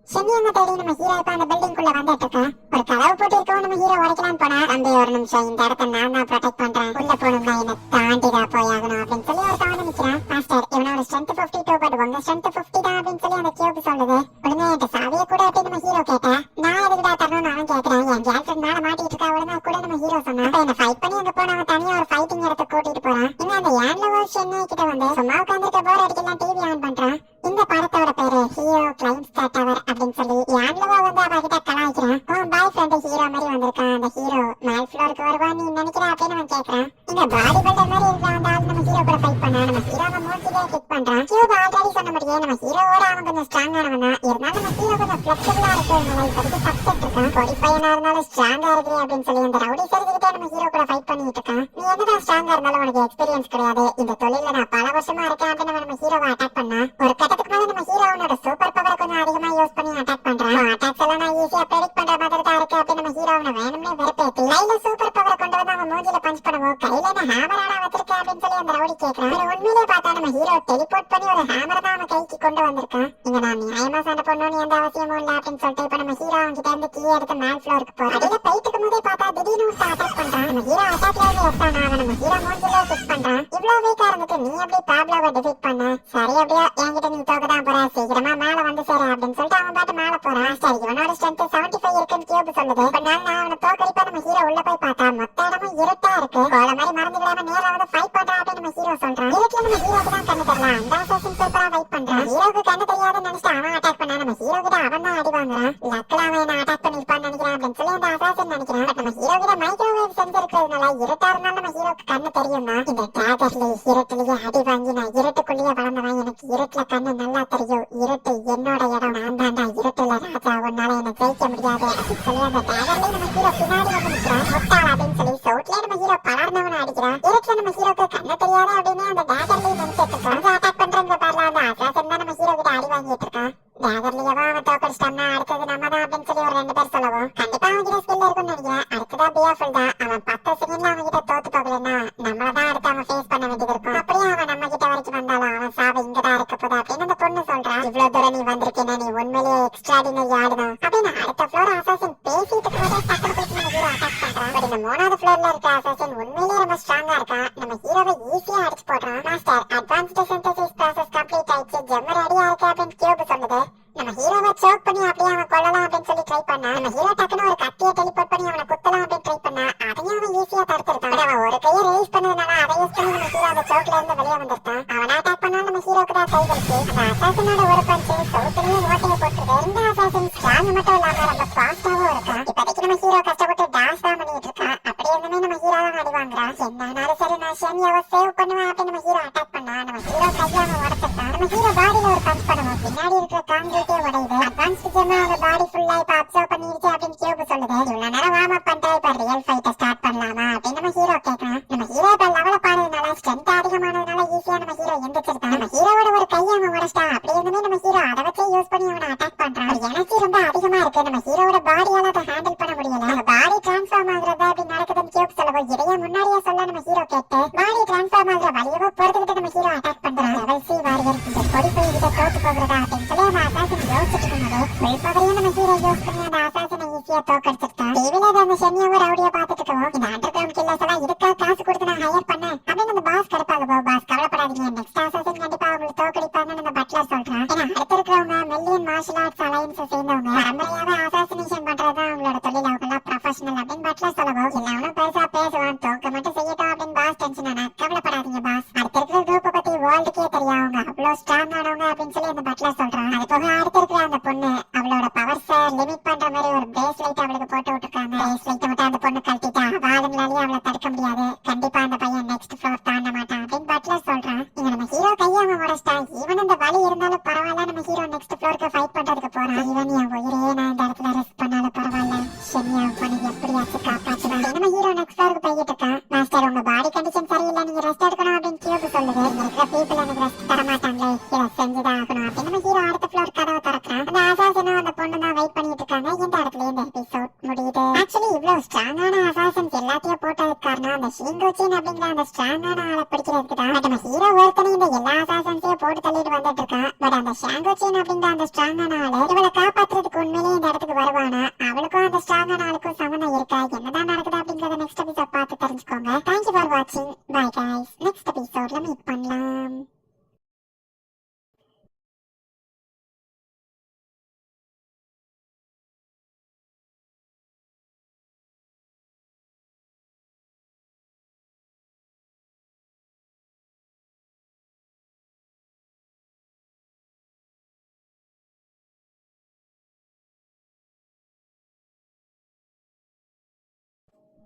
ஷென்யாவை தேடி நம்ம ஹீரோ இப்ப அந்த பில்டிங் குள்ள வந்துட்டு இருக்கான். ஒரு கதவு போட்டு இருக்கவும் நம்ம ஹீரோ உடைக்கலான்னு போனா, தம்பி ஒரு நிமிஷம், இந்த இடத்த நான் தான் ப்ரொடெக்ட் பண்றேன், உள்ள போகணும்னா என்ன தாண்டிதான் போயாகணும் அப்படின்னு சொல்லி ஒரு தவணை நிக்கிறான். மாஸ்டர் இவனோட ஸ்ட்ரென்த் 52, பட் உங்க ஸ்ட்ரென்த் 50 தான் அப்படின்னு சொல்லி அந்த கியூப் சொல்லுது. உடனே என்கிட்ட சாவியை கூட அப்படின்னு நம்ம ஹீரோ கேட்டா, நான் எதுக்குடா தரணும்னு அவன் கேட்கறான். என் கேர்ள்ஃபிரெண்ட் மேல மாட்டிட்டு இருக்கா. உடனே கூட நம்ம ஹீரோ சொன்னா, அப்ப என்ன ஃபைட் பண்ணி அங்க போன அவன் தனியா ஒரு ஃபைட்டிங் இடத்த கூட்டிட்டு போறான். இன்னும் அந்த ஏன்லவோ ஷென்யா கிட்ட வந்து சும்மா உட்காந்துருக்க போர் அடிக்கலாம் டிவி ஆன் பண்றான். இந்த படத்தோட பேரு ஹீரோ கிளைம்ஸ் தி டவர் அப்படின்னு சொல்லி யான்லவா வந்து அவகிட்ட கலாய்க்கிறான். அவன் பாய் ஃப்ரெண்ட் ஹீரோ மாதிரி வந்திருக்கான். அந்த ஹீரோ மேல் ஃப்ளோருக்கு வருவான் நீ நினைக்கிற அப்படின்னு அவன் கேட்கறான். இங்க பாடி பில்டர் மாதிரி இருக்கிற அந்த ஆள் நம்ம ஹீரோ கூட ஃபைட் பண்ணா. நம்ம ஹீரோவை மூஞ்சிலே கிக் பண்றான். கியூப் ஆல்ரெடி சொன்ன மாதிரியே நம்ம ஹீரோவோட அவன் கொஞ்சம் ஸ்ட்ராங்கானவன் தான். இருந்தாலும் நம்ம ஹீரோ கொஞ்சம் ஃபிளெக்சிபிளா இருக்கிறதுனால இப்போதைக்கு தப்பிச்சிட்டு இருக்கான். பொடி பையனா இருந்தாலும் ஸ்ட்ராங்கா இருக்கிறே அப்படின்னு சொல்லி அந்த ரவுடி சரிஞ்சுக்கிட்டே நம்ம ஹீரோ கூட ஃபைட் பண்ணிட்டு இருக்கான். நீ என்னதான் ஸ்ட்ராங்கா இருந்தாலும் உனக்கு எக்ஸ்பீரியன்ஸ் கிடையாது, இந்த தொழில நான் பல வருஷமா இருக்கேன் அப்படின்னு நம்ம ஹீரோவை அட்டாக் பண்ணா. ஒரு கட்டத்துக்கு மேல நம்ம ஹீரோ அவனோட சூப்பர் பவரை கொஞ்சம் அதிகமா யூஸ் பண்ணி அட்டாக் பண்றான். அட்டாக்ஸ் எல்லாம் நான் ஈஸியா ப்ரெடிக்ட் பண்ற மாதிரி தான் இருக்கு அப்படின்னு நம்ம ஹீரோ அவனை வேணும்னே வெறுப்பேத்தி கையில சூப்பர் பவரை கொண்டு வந்து அவன் மூஞ்சில பஞ்ச் பண்ணுவோம். கையில என்ன ஹேமராடா வச்சிருக்க அப்படின்னு சொல்லி அந்த ரவுடி கேட்கறான். உண்மையிலே பார்த்தா நம்ம ஹீரோ டெலிபோர்ட் பண்ணி ஒரு ஹேமரை தான் அவன் கைக்கு கொண்டு வந்திருக்கான். இங்க நான் நியாயமா சண்டை பண்ணணும்னு எந்த அவசியமும் இல்ல அப்படின்னு சொல்லிட்டு இப்ப நம்ம ஹீரோ அவங்க கிட்ட இருந்து கீ எடுத்து மேல் ஃப்ளோருக்கு போறான். அடியில போயிட்டு போதே பார்த்தா திடீர்னு ஒரு அட்டாக் பண்றான். நம்ம ஹீரோ அட்டாக்ல இருந்து எஸ்டானா அவன் நம்ம ஹீரோ மூஞ்சில ஃபிக்ஸ் பண்றான். இவ்வளவு வீக்கா இருந்துட்டு நீ எப்படி பாப்லோவை டிஃபீட் பண்ண? சரி அப்படியே என்கிட்ட நீ தோக்கதான் போற, சீக்கிரமா மேல வந்து சேர அப்படின்னு சொல்லிட்டு அவன் பாட்டு மேல போறான். சரி இவனோட ஸ்ட்ரென்த் 75 இருக்குன்னு கியூப் சொல்லுது. இப்ப நான் அவனை தோக்கடிப்பா நம்ம ஹீரோ உள்ள போய் பார்த்தா மொத்த இடமும் இருட்டா இருக்கு. கோல மாதிரி மறந்துடாம நேரா வந்து ஃபைட் பண்றா அப்படின்னு நம்ம ஹீரோ சொல்றான். இருட்டுல நம்ம ஹீரோக்கு தான் கண்ணு தெரியல. அந்த அசாசின் சூப்பரா ஃபைட் பண்றான். ஹீரோக்கு கண்ணு தெரியாதுன்னு நினைச்சிட்டு அவன் அட்டாக் பண்ணா. நம்ம ஹீரோ கிட்ட அவன் தான் அடி வாங்குறான். லக்ல அவன் என்ன அட்டாக் பண்ணிருப்பான்னு நினைக்கிறான் அப்படின்னு சொல்லி அந்த அசாசின் நினைக்கிறான். பட் நம்ம ஹீரோ கிட்ட மைக்ரோவேவ் சென்சர் இருக்கிறதுனால இருட்டா இருந்தாலும் நம்ம ஹீரோக்கு கண்ணு தெரியும்னா, இந்த டேகர்ல இருட்டுலயே அடி வாங்கி நான் இருட்டுக்குள்ளேயே வளர்ந்தவன், எனக்கு இருட்டுல கண்ணு நல்லா தெரியும், இருட்டு என்னோட இடம், நான் தாண்டா இருட்டுல ராஜா, உன்னால என்ன ஜெயிக்க முடியாது அப்படின்னு சொல்லி அந்த டேகர்லயே நம்ம ஹீரோ பின்னாடி வந்து நிக்கிறான். முட்டாள் அப்படின்னு சொல்லி சவுட்லயே நம்ம ஹீரோ பலர்ந்தவனை அடிக்கிறான். இருட்டுல நம்ம ஹீரோக்கு கண்ணு தெரியாது அப்படின்னு அந்த டேகர்லயே நினைச்சிட்டு இருக்கான். அட்டாக் பண்றேங்க பாருல, அந்த அசாசன் தான் நம்ம ஹீரோ கிட்ட அடி வாங்கிட்டு இருக்கான். டேகர்லயவா அவன் தோக்கடிச்சிட்டோம்னா அடுத்தது நம்ம தான் அப்படின்னு சொல்லி ஒரு 2 பேர் சொல்லவும், கண்டிப்பா அவன் கிட்ட ஸ்கில் இருக்கும்னு நினைக்கிறேன். அடுத்ததா பியாஃபுல் தான். அவன் 10 செகண்ட்ல அவன் கிட்ட தோத்து போகலன்னா நம்மளதான் அடுத்து அவன் ஃபேஸ் பண்ண வேண்டியது இருக்கும். அப்படியே அவன் நம்ம கிட்ட வரைக்கும் வந்தாலும் அவன் சாவு இங்கதான் இருக்க போதா அப்படின்னு அந்த பொண்ணு சொல்றான். இவ்வளவு தூரம் நீ வந்திருக்கேன்னா நீ உண்மையிலேயே எக்ஸ்ட்ராடினரி ஆளுதான் அப்படின்னு அடுத்த ஃப்ளோர் அசாசின் பேசிட்டு போதே டக்குனு போய் நம்ம ஹீரோ அட்டாக் பண்றான். பட் இந்த 3வது ஃப்ளோர்ல இருக்க அசாசின் உண்மையிலேயே ரொம்ப ஸ்ட்ராங்கா இருக்கான். நம்ம ஹீரோவை ஈஸியா அடிச்சு போடுறான். Master advanced synthesis process complete ஆயிடுச்சு, ஜெம் ரெடியா இருக்கு அப்படின்னு கியூப் சொல்லுது. நம்ம ஹீரோவை சோக் பண்ணி அப்படியே அவன் கொல்லலாம் அப்படின்னு சொல்லி ட்ரை பண்ணா. நம்ம ஹீரோ டக்குன்னு ஒரு கத்தியை டெலிபோர்ட் பண்ணி அவனை குத்தலாம் அப்படின்னு ட்ரை பண்ணா. அதையும் அவன் ஈஸியா தடுத்துட்டான். அவன் ஒரு கையை ரிலீஸ் பண்ணதுனால அதை யூஸ் பண்ணி நம்ம ஹீரோ அந்த சோக்ல இருந்து வெளியே வந்துட்டான். அவனை அட்டாக் பண்ணா நம்ம ஹீரோக்கு தான் கை வலிச்சு. அந்த அசாசினோட ஒரு பஞ்சு சவுத்துலயே ஓட்டையை போட்டுருக்கு. இந்த அசாசின் ஸ்ட்ராங் மட்டும் இல்லாம ரொம்ப ஃபாஸ்டாவும் இருக்கான். இப்போதைக்கு நம்ம ஹீரோ கஷ்டப்பட்டு டான்ஸ் தான் பண்ணிட்டு இருக்கான். அப்படி இருந்துமே நம்ம ஹீரோ தான் அடி வாங்குறான். என்னாலும் சரி நான் ஷென்யாவை சேவ் பண்ணுவேன் அப்படின்னு நம்ம ஹீரோ அட்டாக் பண்ணா. நம்ம ஹீரோ கையை அவன் உடச்சிட்டான். நம்ம ஹீரோ பாடியில ஒரு பஞ்ச் பண்ணுவோம். பின்னாடி இருக்கிற காங்கிரீட்டே உடையுது. அட்வான்ஸ்டு ஜெம் அவங்க பாடி ஃபுல்லா இப்ப அப்சர்வ் பண்ணிருச்சு அப்படின்னு கியூப் சொல்லுது. இவ்வளவு நேரம் வார்ம் அப் பண்ணிட்டு இப்ப ரியல் ஃபைட்டை ஸ்டார்ட் பண்ணலாமா அப்படின்னு நம்ம ஹீரோ கேட்கறான். நம்ம ஹீரோ இப்ப லெவல பாடுறதுனால ஸ்ட்ரென்த் அதிகமானதுனால ஈஸியா நம்ம ஹீரோ எந்திரிச்சிருக்கான். நம்ம ஹீரோவோட ஒரு கையை அவன் உடச்சிட்டான். அப்படி இருந்துமே நம்ம ஹீரோ அதை வச்சே யூஸ் பண்ணி அவனை அட்டாக் பண்றான். எனர்ஜி ரொம்ப அதிகமா இருக்கு. நம்ம ஹீரோவோட பாடியால அதை ஹேண்டில் பண்ண முடியல. நம்ம பாடி டிரான்ஸ்ஃபார்ம் ஆகுறதா அப்படி நடக்குதுன்னு கியூப் சொல்லவும் இதையே முன்னாடியே சொல்ல நம்ம ஹீரோ கேட்டு பாடி டிரான்ஸ்ஃபார்ம் ஆகுற வழியவோ பொறுத்துக்கிட்டு நம்ம ஹீரோ அட்டாக் பண்றான். லெவல் சி வாரியர் இந்த பொடி போய் கிட்ட தோத்து போகிறதா அப்படின்னு சொல்லி அந்த அசாசின் யோசிச்சுட்டு இருக்கும்போது ஃபுல் பவரையும் நம்ம ஹீரோ யூஸ் பண்ணி அந்த அசாசினை ஈஸியா தோக்கடிச்சிருக்கா. டிவில அந்த ஷென்யாவை ரவுடியா பாத்துட்டு இருக்கோம். இந்த அண்டர் கிரவுண்ட் கில்லர்ஸ் எல்லாம் இதுக்கா காசு கொடுத்து நான் ஹையர் பண்ணேன் அப்படின்னு அந்த பாஸ் கடுப்பாக பாஸ் கவலைப்படாதீங்க, நெக்ஸ்ட் அசாசின் கண்டிப்பா அவங்களுக்கு தோக்கடிப்பாங்கன்னு அந்த பட்லர் சொல்றான். ஏன்னா அடுத்த இருக்கிறவங்க மில்லியன் மார்ஷல் ஆர்ட்ஸ் அலையன்ஸ் சேர்ந்தவங்க பரம்பரையாவே அசாசினேஷன் பண்றதுதான் அவங்களோட தொழில், அவங்க எல்லாம் ப்ரொஃபஷனல் அப்படின்னு பட்லர் சொல்லவும் எல்லாரும் பெருசா பேசுவான், தோக்க மட்டும் செய்யட்டும் அப்படின்னு பாஸ் டென்ஷன் ஆனா. கவலைப்படாதீங்க பாஸ், அடுத்த இருக்கிற குரூப்பை பத்தி வேர்ல்டுக்கே தெரியும், அவங்க அவ்வளவு ஸ்ட்ராங் ஆனவங்க அப்படின்னு சொல்லி அந்த பட்லர் சொல்றான். அது போக அடுத்த இருக்கிற அந்த பொண்ணு அவளோட பவர்ஸை லிமிட் பண்ற மாதிரி ஒரு பிரேஸ் லைட் அவளுக்கு போட்டு விட்டுருக்காங்க. பிரேஸ் லைட்டை மட்டும் அந்த பொண்ணு கழட்டிட்டா ஆளுங்களாலேயே அவளை தடுக்க முடியாது, கண்டிப்பா அந்த பையன் நெக்ஸ்ட் ஃப்ளோர் தாண்ட மாட்டான் அப்படின்னு பட்லர் சொல்றான். இங்க நம்ம ஹீரோ கையை அவன் உடச்சிட்டா, ஈவன் அந்த வலி இருந்தாலும் பரவாயில்ல, நம்ம ஹீரோ நெக்ஸ்ட் ஃப்ளோருக்கு ஃபைட் பண்றதுக்கு போறான். ஈவன் என் உயிரே நான் இந்த இடத்துல ரிஸ்க் பண்ணாலும் பரவாயில்ல, ஷென்யா பொண்ணு எப்படியாச்சும் காப்பாற்றுவான். நம்ம ஹீரோ நெக்ஸ்ட் ஃப்ளோருக்கு போய்கிட்டு இருக்கான். மாஸ்டர் உங்க பாடி கண்டிஷன் சரியில்லை, நீங்க ரெஸ்ட் எடுக்கணும் அப்படின்னு கியூப் சொல்லுது. இங்க இருக்கிற பீப்புள் எனக்கு ரெஸ்ட் தர மாட்டாங்களே, இதை செஞ்சுதான் ஆகணும் அப்படின்னு நம்ம ஹீரோ அடுத்த ஃப்ளோர் கதவை திறக்கிறான். அந்த அசாசனும் அந்த பொண்ணு தான் வெயிட் பண்ணிட்டு இருக்காங்க. இந்த இடத்துல இந்த எபிசோட் முடியுது. ஆக்சுவலி இவ்வளவு ஸ்ட்ராங்கான அசாசன்ஸ் எல்லாத்தையும் போட்டதுக்கு காரணம் அந்த ஷிங்கோச்சின் அப்படிங்கிற அந்த ஸ்ட்ராங்கான ஆளை பிடிக்கிறதுக்கு தான். பட் நம்ம ஹீரோ ஒருத்தனை இந்த எல்லா அசாசன்ஸையும் போட்டு தள்ளிட்டு வந்துட்டு இருக்கான். பட் அந்த ஷாங்கோச்சின் அப்படிங்கிற அந்த ஸ்ட்ராங்கான ஆளு இவளை காப்பாத்துறதுக்கு உண்மையிலேயே இந்த இடத்துக்கு வருவானா, அவளுக்கும் அந்த ஸ்ட்ராங்கான ஆளுக்கும் சம்மந்தம் இருக்கா, என்னதான் நடக்குது அப்படிங்கறத நெக்ஸ்ட் எபிசோட் பார்த்து தெரிஞ்சுக்கோங்க. தேங்க்யூ ஃபார் வாட்சிங், பை கைஸ், நெக்ஸ்ட் எபிசோட்ல மீட் பண்ணலாம்.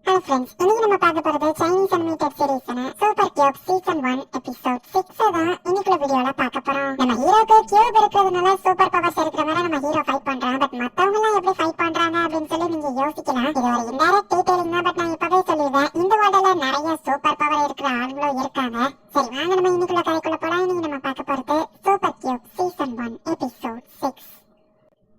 Hello friends, இன்னைக்கு நம்ம பார்க்க போறது Chinese animated series super cube season 1 episode 6 தான் இன்னைக்குள்ள வீடியோல பார்க்க போறோம். நம்ம ஹீரோக்கு கியூப் இருக்கிறதுனால சூப்பர் பவர்ஸ் இருக்கிற மாதிரி நம்ம ஹீரோ ஃபைட் பண்றான். பட் மத்தவங்க எல்லாம் எப்படி ஃபைட் பண்றாங்க அப்படின்னு சொல்லி நீங்க யோசிக்கலாம். இது ஒரு இன்டைரக்ட் டீடைலிங் தான், பட் நான் இப்பவே சொல்லிடுவேன். இந்த வேர்ல்டுல நிறைய சூப்பர் பவர் இருக்கிற ஆளுங்களும் இருக்காங்க. சரி வாங்க நம்ம இன்னைக்குள்ள கதைக்குள்ள போலாம். இன்னைக்கு நம்ம பார்க்க போறது சூப்பர் கியூப் சீசன் 1 எபிசோட் 6.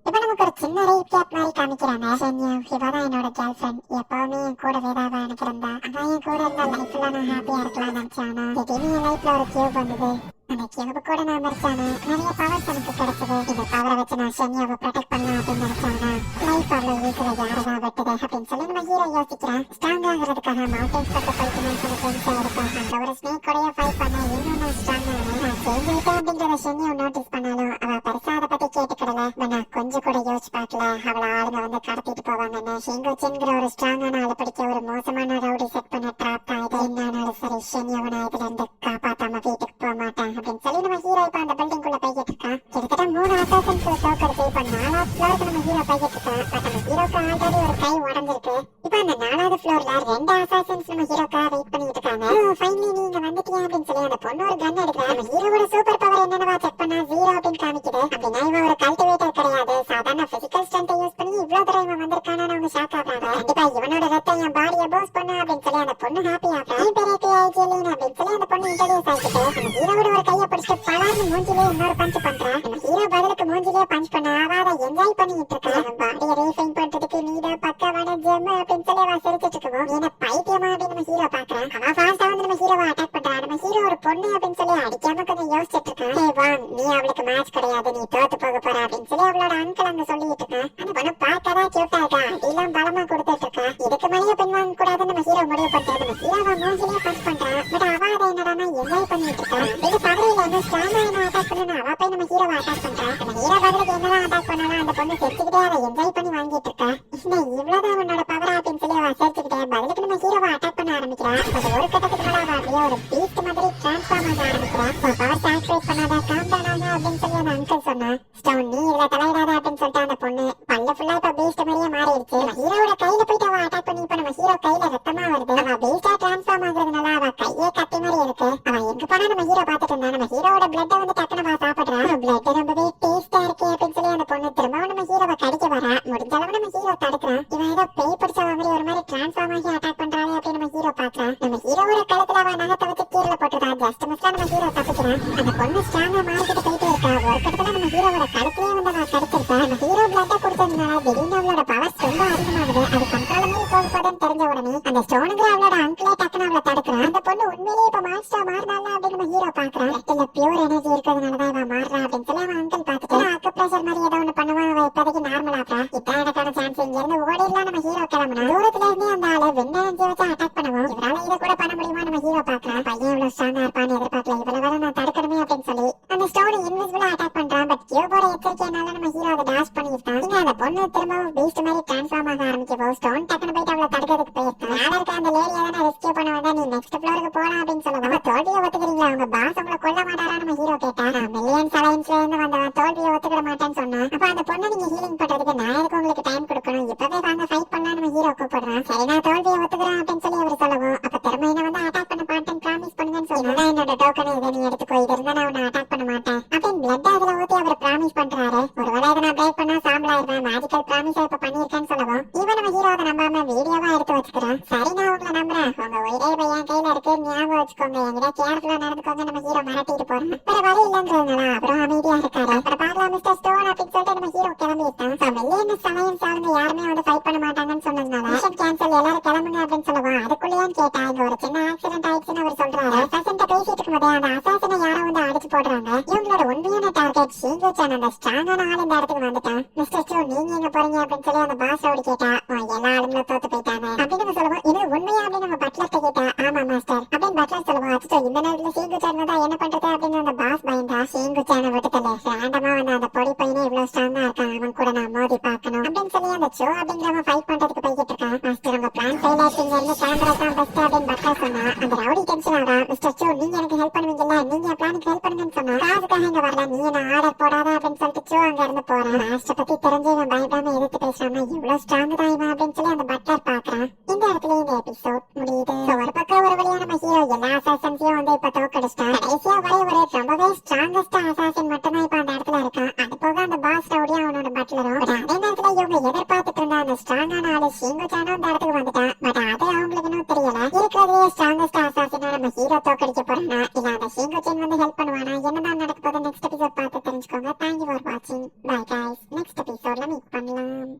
இப்ப நமக்கு ஒரு சின்ன ரீகேப் மாதிரி காமிக்கிறாங்க. ஷென்யா இவதான் என்னோட கேர்ள் ஃப்ரெண்ட், எப்பவுமே என் கூடவே தான் எனக்கு இருந்தா. அதான் என் கூட இருந்த லைஃப்ல நான் ஹாப்பியா இருக்கலாம் நினைச்சானா, திடீர்னு என் லைஃப்ல ஒரு கியூப் வந்தது. அந்த கியூப் கூட நான் மறைச்சானா, நிறைய பவர்ஸ் எனக்கு கிடைச்சது. இந்த பவரை வச்சு நான் ஷென்யாவை ப்ரொடெக்ட் பண்ணலாம் அப்படின்னு நினைச்சானா, லைஃப் அவ்வளவு ஈஸியா யாரதான் வெட்டுது அப்படின்னு சொல்லி நம்ம ஹீரோ யோசிக்கிறான். ஸ்ட்ராங் ஆகிறதுக்காக மவுண்டன்ஸ் பக்க போயிட்டு நான் சில ஃப்ரெண்ட்ஸா இருப்பேன். அந்த ஒரு ஸ்னேக் கூடயே ஃபைட் பண்ண இன்னும் நான் ஸ்ட்ராங் ஆனேன். நான் சேஞ்ச் ஆயிட்டேன் அப்படிங்கிறத ஷென்யா நோட்டீஸ் பண்ணாலும் அவ பெருசா அதை பத்தி கேட்டுக்கிடல. நான் கொஞ்சம் கூட யோசிச்சு பார்க்கல அவளை ஆளுங்க வந்து கடத்திட்டு போவாங்கன்னு. ஷிங்கோச்சின்கிற ஒரு ஸ்ட்ராங்கான ஆளை பிடிக்க ஒரு மோசமான ரவுடி செட் பண்ண ட்ராப் தான் இது. என்னாலும் சரி ஷென்யாவை நான் இதுல இருந்து காப்பாத்தாம வீட்டுக்கு போக மாட்டேன் அப்படின்னு சொல்லி நம்ம ஹீரோ இப்ப அந்த பில்டிங் குள்ள போய்கிட்டு இருக்கான். கிட்டத்தட்ட 3 அசாசன்ஸ் தோக்கடிச்சு இப்ப 4வது ஃப்ளோருக்கு நம்ம ஹீரோ போய்கிட்டு இருக்கான். பட் நம்ம ஹீரோக்கு ஆல்ரெடி ஒரு கை உடஞ்சிருக்கு. இப்ப அந்த 4வது ஃப்ளோர்ல 2 அசாசன்ஸ் நம்ம ஹீரோக்கா வெயிட் பண்ணிட்டு இருக்காங்க. ஃபைனலி நீங்க வந்துட்டீங்க அப்படின்னு சொல்லி அந்த பொண்ணு ஒரு கன் எடுக்கிறா. நம்ம ஹீரோவோட சூப்பர் பவர் என்னவா செக் பண்ணா 0 அப்படின்னு காமிக்குது. அப்படின்னா இவன் ஒரு கல்டிவேட்டர் கிடையாது, சாதாரண பிசிக்கல் ஸ்ட்ரென்த்தை யூஸ் பண்ணி இவ்வளவு தூரம் இவன் வந்திருக்கானு அவங்க ஷாக் ஆகுறாங்க. கண்டிப்பா இவனோட ரத்தம் என் பாடியை பூஸ்ட் பண்ண அப்படின்னு சொல்லி அந்த பொண்ணு ஹாப்பி ஆகுறா. என் பேரு ஐஜிலின் அப்படின்னு சொல்லி அந்த பொண்ணு இன்ட்ரோடியூஸ் ஆகிட்டு நம்ம ஹீரோவோட ஒரு கையை பிடிச்சிட்டு பலான்னு மூஞ்சிலே இன்னொரு பஞ்ச் பண்றா. நம்ம ஹீரோ பதிலுக்கு மூஞ்சிலே பஞ்ச் பண்ண அவ என்ஜாய் பண்ணிட்டு இருக்கா. பாடியை ரீஃபைன் பண்றதுக்கு நீடா பக்கவான ஜெம் அப்படின்னு சொல்லி அவ சிரிச்சிட்டு இருக்கோம். என்ன பைத்தியமா அப்படின்னு நம்ம ஹீரோ பாக்குறான். அவ ஃபாஸ்டா வந்து நம்ம ஹீரோவை அட்டாக் பண்றா. நம்ம ஹீரோ ஒரு பொண்ணு அப்படின்னு சொல்லி அடிக்காம கொஞ்சம் யோசிச்சுட்டு இருக்கான். ஹே வான், நீ அவளுக்கு மேட்ச் கிடையாது, நீ தோத்து போக போற அப்படின்னு சொல்லி அவளோட அங்கிள் அங்க சொல்லிட்டு இருக்கான். அந்த பொண்ணு பார்க்கதான் கியூட்டா இருக்கா, அடியெல்லாம் பலமா கொடுத்துட்டு இருக்கா. இதுக்கு மேலேயே பின்வாங்க கூடாதுன்னு நம்ம ஹீரோ முடிவு பண்றான். நம்ம ஹீரோவை மூஞ்சிலேயே பஞ்ச் பண்றான். பட் அவ அதை என்னடானா என்ஜாய் பண்ணிட்டு இருக்கான். இது பவரில வந்து ஸ்ட்ராங்கா என்ன அட்டாக் பண்ணணும், அவ போய் நம்ம ஹீரோவை அட்டாக் பண்றான். நம்ம ஹீரோ பதிலுக்கு என்னதான் அட்டாக் பண்ணாலும் அந்த பொண்ணு சிரிச்சுக்கிட்டே அதை என்ஜாய் பண்ணி வாங்கிட்டு இருக்கா. இவ்வளவுதான் அவனோட பவர் அப்படின்னு சொல்லி அவ சிரிச்சுக்கிட்டே பதிலுக்கு நம்ம ஹீரோவை அட்டாக் பண்ண ஆரம்பிக்கிறான். அது ஒரு கட்டத்துக்கு மேல அவ அப்படியே ஒரு பீஸ்ட் மாதிரி டிரான்ஸ்ஃபார்ம் ஆக ஆரம்பிக்கிறான். பவர் ஆக்டிவேட் பண்ணாத காம் டவுன் ஆக அப்படின்னு சொல்லி அந்த அங்கிள் சொன்னா. ஸ்டோன் நீ இதுல தலையிடாத அப்படின்னு சொல்லிட்டு அந்த பொண்ணு பல்ல ஃபுல்லா இப்ப பீஸ்ட் மாதிரியே மாறிடுச்சு. ஹீரோட கையில போயிட்டு அவ அட்டாக் பண்ணி இப்ப நம்ம ஹீரோ கையில ரத்தமா வருது. அவ பீஸ்டா டிரான்ஸ்ஃபார்ம் ஆகுறதுனால அவ கையே கத்தி மாதிரி இருக்கு. அவ எங்க போனா நம்ம ஹீரோ பாத்துட்டு இருந்தா. நம்ம ஹீரோட பிளட் வந்து டக்குனு அவ சாப்பிடுறான். பிளட் ரொம்பவே டேஸ்டா இருக்கு அப்படின்னு சொல்லி அந்த பொண்ணு திரும்பவும் நம்ம ஹீரோவை கடிக்க வரா. முடிஞ்ச அளவு நம்ம ஹீரோ தடுக்கிறான். இவன் ஏதோ பேய் பிடிச்ச மாதிரி ஒரு மாதிரி டிரான்ஸ்ஃபார்ம் ஆகி அட்டாக் பண்றாங்க அப்படின்னு நம்ம ஹீரோ பாக்குறான். நம்ம ஹீரோவோட கழுத்துல அவ நகத்தை வச்சு கீழே போட்டுறா. ஜஸ்ட் மிஸ்ல நம்ம ஹீரோ தப்பிக்கிறான். அந்த பொண்ணு ஸ்ட்ராங்கா மாறிக்கிட்டு போயிட்டே இருக்கா. ஒரு கட்டத்துல நம்ம ஹீரோவோட கழுத்திலே வந்து அவ கடிச்சிருப்பா. நம்ம ஹீரோ பிளட்ட கொடுத்ததுனால திடீர்னு அவளோட பவர்ஸ் ரொம்ப அதிகமாகுது. அது கண்ட்ரோல் மீறி போக போதுன்னு தெரிஞ்ச உடனே அந்த ஸ்டோனுங்கிற அவளோட அங்கிளே டக்குனு அவளை தடுக்கிறான். அந்த பொண்ணு உண்மையிலேயே இப்ப மான்ஸ்டர் மாறினால அப்படின்னு நம்ம ஹீரோ பாக்குறான். இல்ல பியூர் எனர்ஜி இருக்கிறதுனாலதான் இவன் மாறுறான் அப்படின்னு சொல்லி அவன் அங்கிள் பாத்துட்டு அக்கு பிரஷர் மாதிரி ஏதோ ஒண்ணு பண்ணுவான். அவன் இப்போதைக்கு நார்மல் ஆகுறான். இதான் எனக்கான சான்ஸ். இங்க இருந்து ஓடிடலாம் நம்ம ஹீரோ கிளம்புனா. தூரத்துல இருந்து அந்த ஆளு விண்ட் எனர்ஜி வச்சு அட்டாக் பண்ணுவோம். இவரால இதை கூட பண்ண முடியுமா நம்ம ஹீரோ பாக்குறான். பையன் இவ்வளவு ஸ்ட்ராங்கா இருப்பான்னு எதிர்பார்க்கல. இவ்வளவு வேலை நான் தடுக்கணுமே அப்படின்னு சொல்லி அந்த ஸ்டோன் இன்விசிபிளா அட்டாக் பண்றான். பட் கியூபோட எச்சரிக்கையால நம்ம ஹீரோ அதை டாஷ் பண்ணிருக்கான். இங்க அந்த பொண்ணு திரும்பவும் பீஸ்ட் மாதிரி டிரான்ஸ்ஃபார்ம் ஆக ஆரம்பிக்கும். ஸ்டோன் டக்குனு போயிட்டு அவளை தடுக்கிறதுக்கு போயிருக்கான். மேல இருக்க அந்த லேடியை தானே ரெஸ்கியூ பண்ண வந்தா நீ நெக்ஸ்ட் ஃப்ளோருக்கு போலாம் அப்படின்னு சொல்லுவாங்க. தோல்வியை ஒத்துக்கிறீங்களா? அவங்க பாஸ் உங்களை கொல்ல மாட்டாரா நம்ம ஹீரோ கேட்டா. மில்லியன்ஸ் அலைன்ஸ்ல இருந்து வந்தவன் தோல்வியை ஒத்துக்கிட மாட்டேன்னு சொன்னா. அப்ப அந்த பொண்ணை நீங்க ஹீலிங் பண்றதுக்கு நான் எதுக்கு உங்களுக்கு டைம் கொடுக்கணும்? இப்பவே வாங்க ஃபைட் பண்ணலாம் நம்ம ஹீரோ கூப்பிடுறான். சரி நான் தோல்வியை ஒத்துக்கிறேன் அப்படின்னு சொல்லி அவர் சொல்லவும் அப்ப திரும்ப என்ன வந்து அட்டாக் பண்ண மாட்டேன் ப்ராமிஸ் பண்ணுங்கன்னு சொல்லி என்னோட டோக்கன் இதை நீ எடுத்துக்கோ. இது இருந்தா நான் உன்னை அட்டாக் பண்ண மாட்டேன் அப்படின்னு பிளட் அதுல ஊத்தி அவர் ப்ராமிஸ் பண்றாரு. ஒருவேளை இதை நான் பிரேக் பண்ணா சாம்பலாயிருவேன். மேஜிக்கல் ப்ராமிஸ் இப்ப பண்ணிருக்கேன்னு சொல்லவும் இவன் நம்ம ஹீரோ அதை நம்பாம வீடியோவா எடுத்து வச்சுக்கிறான். சரி நான் உங்களை நம்புறேன். உங்க உயிரே இப்ப என் கையில இருக்கு, ஞாபகம் வச்சுக்கோங்க. என்கிட்ட கேர்ஃபுல்லா நடந்துக்கோங்க நம்ம ஹீரோ மிரட்டிட்டு போறான். வேற வழி இல்லைன்றதுனால அப்புறம் அமைதியா இருக்காரு. அப்புறம் பாக்கலாம் மிஸ்டர் ஸ்டோன் அப்படின்னு சொல்லிட்டு நம்ம ஹீரோ கிளம்பிட்டான். மில்லியன் சமயம் சார்ந்து யாருமே வந்து ஃபைட் பண்ண மாட்டாங்கன்னு சொன்னதுனால மிஷன் கேன்சல், எல்லாரும் கிளம்புங்க அப்படின்னு சொல்லுவான். அதுக்குள்ளேயான்னு கேட்டா இங்க ஒரு சின்ன ஆக்சிடென்ட் ஆயிடுச்சுன்னு அவர் சொல்றாரு. அசாசன் பேசிட்டு இருக்கும்போது அந்த அசாசனை யாரோ வந்து அடிச்சு போடுறாங்க. இவங்களோட உண்மையான டார்கெட் ஷீங்கோச்சான், அந்த ஸ்ட்ராங்கான ஆள் இந்த இடத்துக்கு வந்துட்டான். மிஸ்டர் ஸ்டோ நீங்க எங்க போறீங்க அப்படின்னு சொல்லி அந்த பாஸ் ஓடி கேட்டா எல்லா ஆளுங்களும் தோத்து போயிட்டாங்க அப்படின்னு சொல்லுவோம். இது உண்மையா அப்படின்னு நம்ம பட்லர்ட்ட கேட்டா ஆமா மாஸ்டர் அப்படின்னு பட்லர் சொல்லுவோம். அச்சோ இந்த நேரத்துல ஷீங்கோச்சான் தான் என்ன பண்றது அப்படின்னு அந்த பாஸ் பயந்தா. ஷீங்கோச்சானை விட்டுத்தல ரேண்டமா வந்து அந்த பொடி பையனே இவ்வளவு ஸ்ட்ராங்கா இருக்கான், அவன் கூட நான் மோதி பார்க்கணும் அப்படின்னு சொல்லி அந்த ஷோ அப்படிங்கிறவன் ஃபைட் பண்றதுக்கு போய்கிட்டு இருக்கான். மாஸ்டர் உங்க பிளான் ஃபெயில் ஆச்சு, இங்க இருந்து கிளம்புறதுதான் பெஸ்ட் அப்படின்னு பட்லர் சொன்னா. அந்த ரவுடி டென்ஷன் ஆகா. மிஸ்டர் ஷோ நீங்க எனக்கு ஹெல்ப் பண்ணுவீங்கல்ல, நீங்க பிளானுக்கு ஹெல்ப் பண்ணுங்கன்னு சொன்னா காசுக்காக இங்க வரல, நீ என்ன ஆர்டர் போடாத அப்படின்னு சொல்லிட்டு ஷோ அங்க இருந்து போறான். மாஸ்டர் பத்தி தெரிஞ்சு இவன் பயப்படாம எதிர்த்து பேசுறான். இவ்வளவு ஸ்ட்ராங் தான் இவன் அப்படின்னு சொல்லி அந்த பட்லர் பாக்குறான். இந்த இடத்துல இந்த எபிசோட் முடியுது. ஒரு பக்கம் ஒரு வழியா நம்ம ஹீரோ எல்லா அசாசன்ஸையும் வந்து இப்ப தோக்கடிச்சிட்டான். கடைசியா வரை ஒரு ரொம்பவே ஸ்ட்ராங்கஸ்ட் அசாசன் மட்டும்தான் இப்ப அந்த இடத்துல இருக்கான். அது போக அந்த பாஸ் ரவுடியும் அவனோட பட்லரும். அதே நேரத்துல இவங்க எதிர்பார்த்துட்டு இருந்த அந்த ஸ்ட்ராங்கான ஆளு ஷீங்கோச்சானும் அந்த இடத்துக்கு வந்துட்டான். பட் அது அவங்களுக்கு இன்னும் தெரியல. இருக்கிறதுலே ஸ்ட்ராங்கஸ்ட் அசாசனா நம்ம ஹீரோ தோக்கடிக்க போறானா இல்ல அந்த ஷீங்கோச்சான் வந்து ஹெல்ப் பண்ணுவானா, என்னதான் நடக்க போகுது நெக்ஸ்ட் எபிசோட் பார்த்து தெரிஞ்சுக்கோங்க. தேங்க்யூ ஃபார் வாட்சிங். பை கைஸ், நெக்ஸ்ட் எபிசோட்ல மீட் பண்ணலாம்.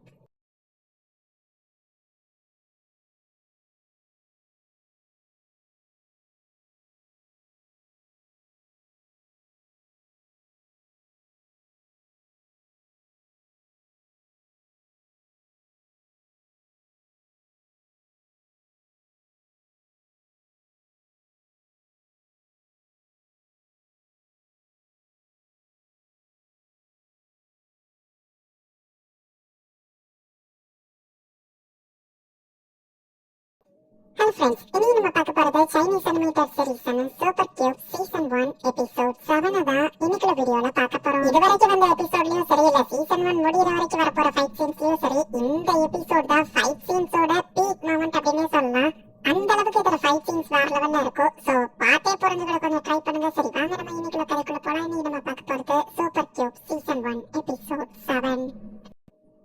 Hello friends, இன்னைக்கு நம்ம பார்க்க போறது சைனீஸ் அனிமேட்டட் சீரிஸான சூப்பர் கியூட் சீசன் 1 எபிசோட் 7 தான் இன்னைக்குள்ள வீடியோல பார்க்க போறோம். இதுவரைக்கும் வந்த எபிசோட்லயும் சரி இல்ல சீசன் 1 முடியிற வரைக்கும் வரப்போற ஃபைட் சீன்ஸ்லயும் சரி, இந்த எபிசோட் தான் ஃபைட் சீன்ஸோட பீக் மொமெண்ட் அப்படின்னே சொல்லலாம். அந்த அளவுக்கு இதுல ஃபைட் சீன்ஸ் வேற லெவல்ல இருக்கும். சோ பார்த்தே புரிஞ்சுக்கிற கொஞ்சம் ட்ரை பண்ணுங்க. சரி வாங்க நம்ம இன்னைக்குள்ள கதைக்குள்ள போலாம். இன்னைக்கு நம்ம பார்க்க போறது சூப்பர் கியூட் சீசன் 1 எபிசோட் 7.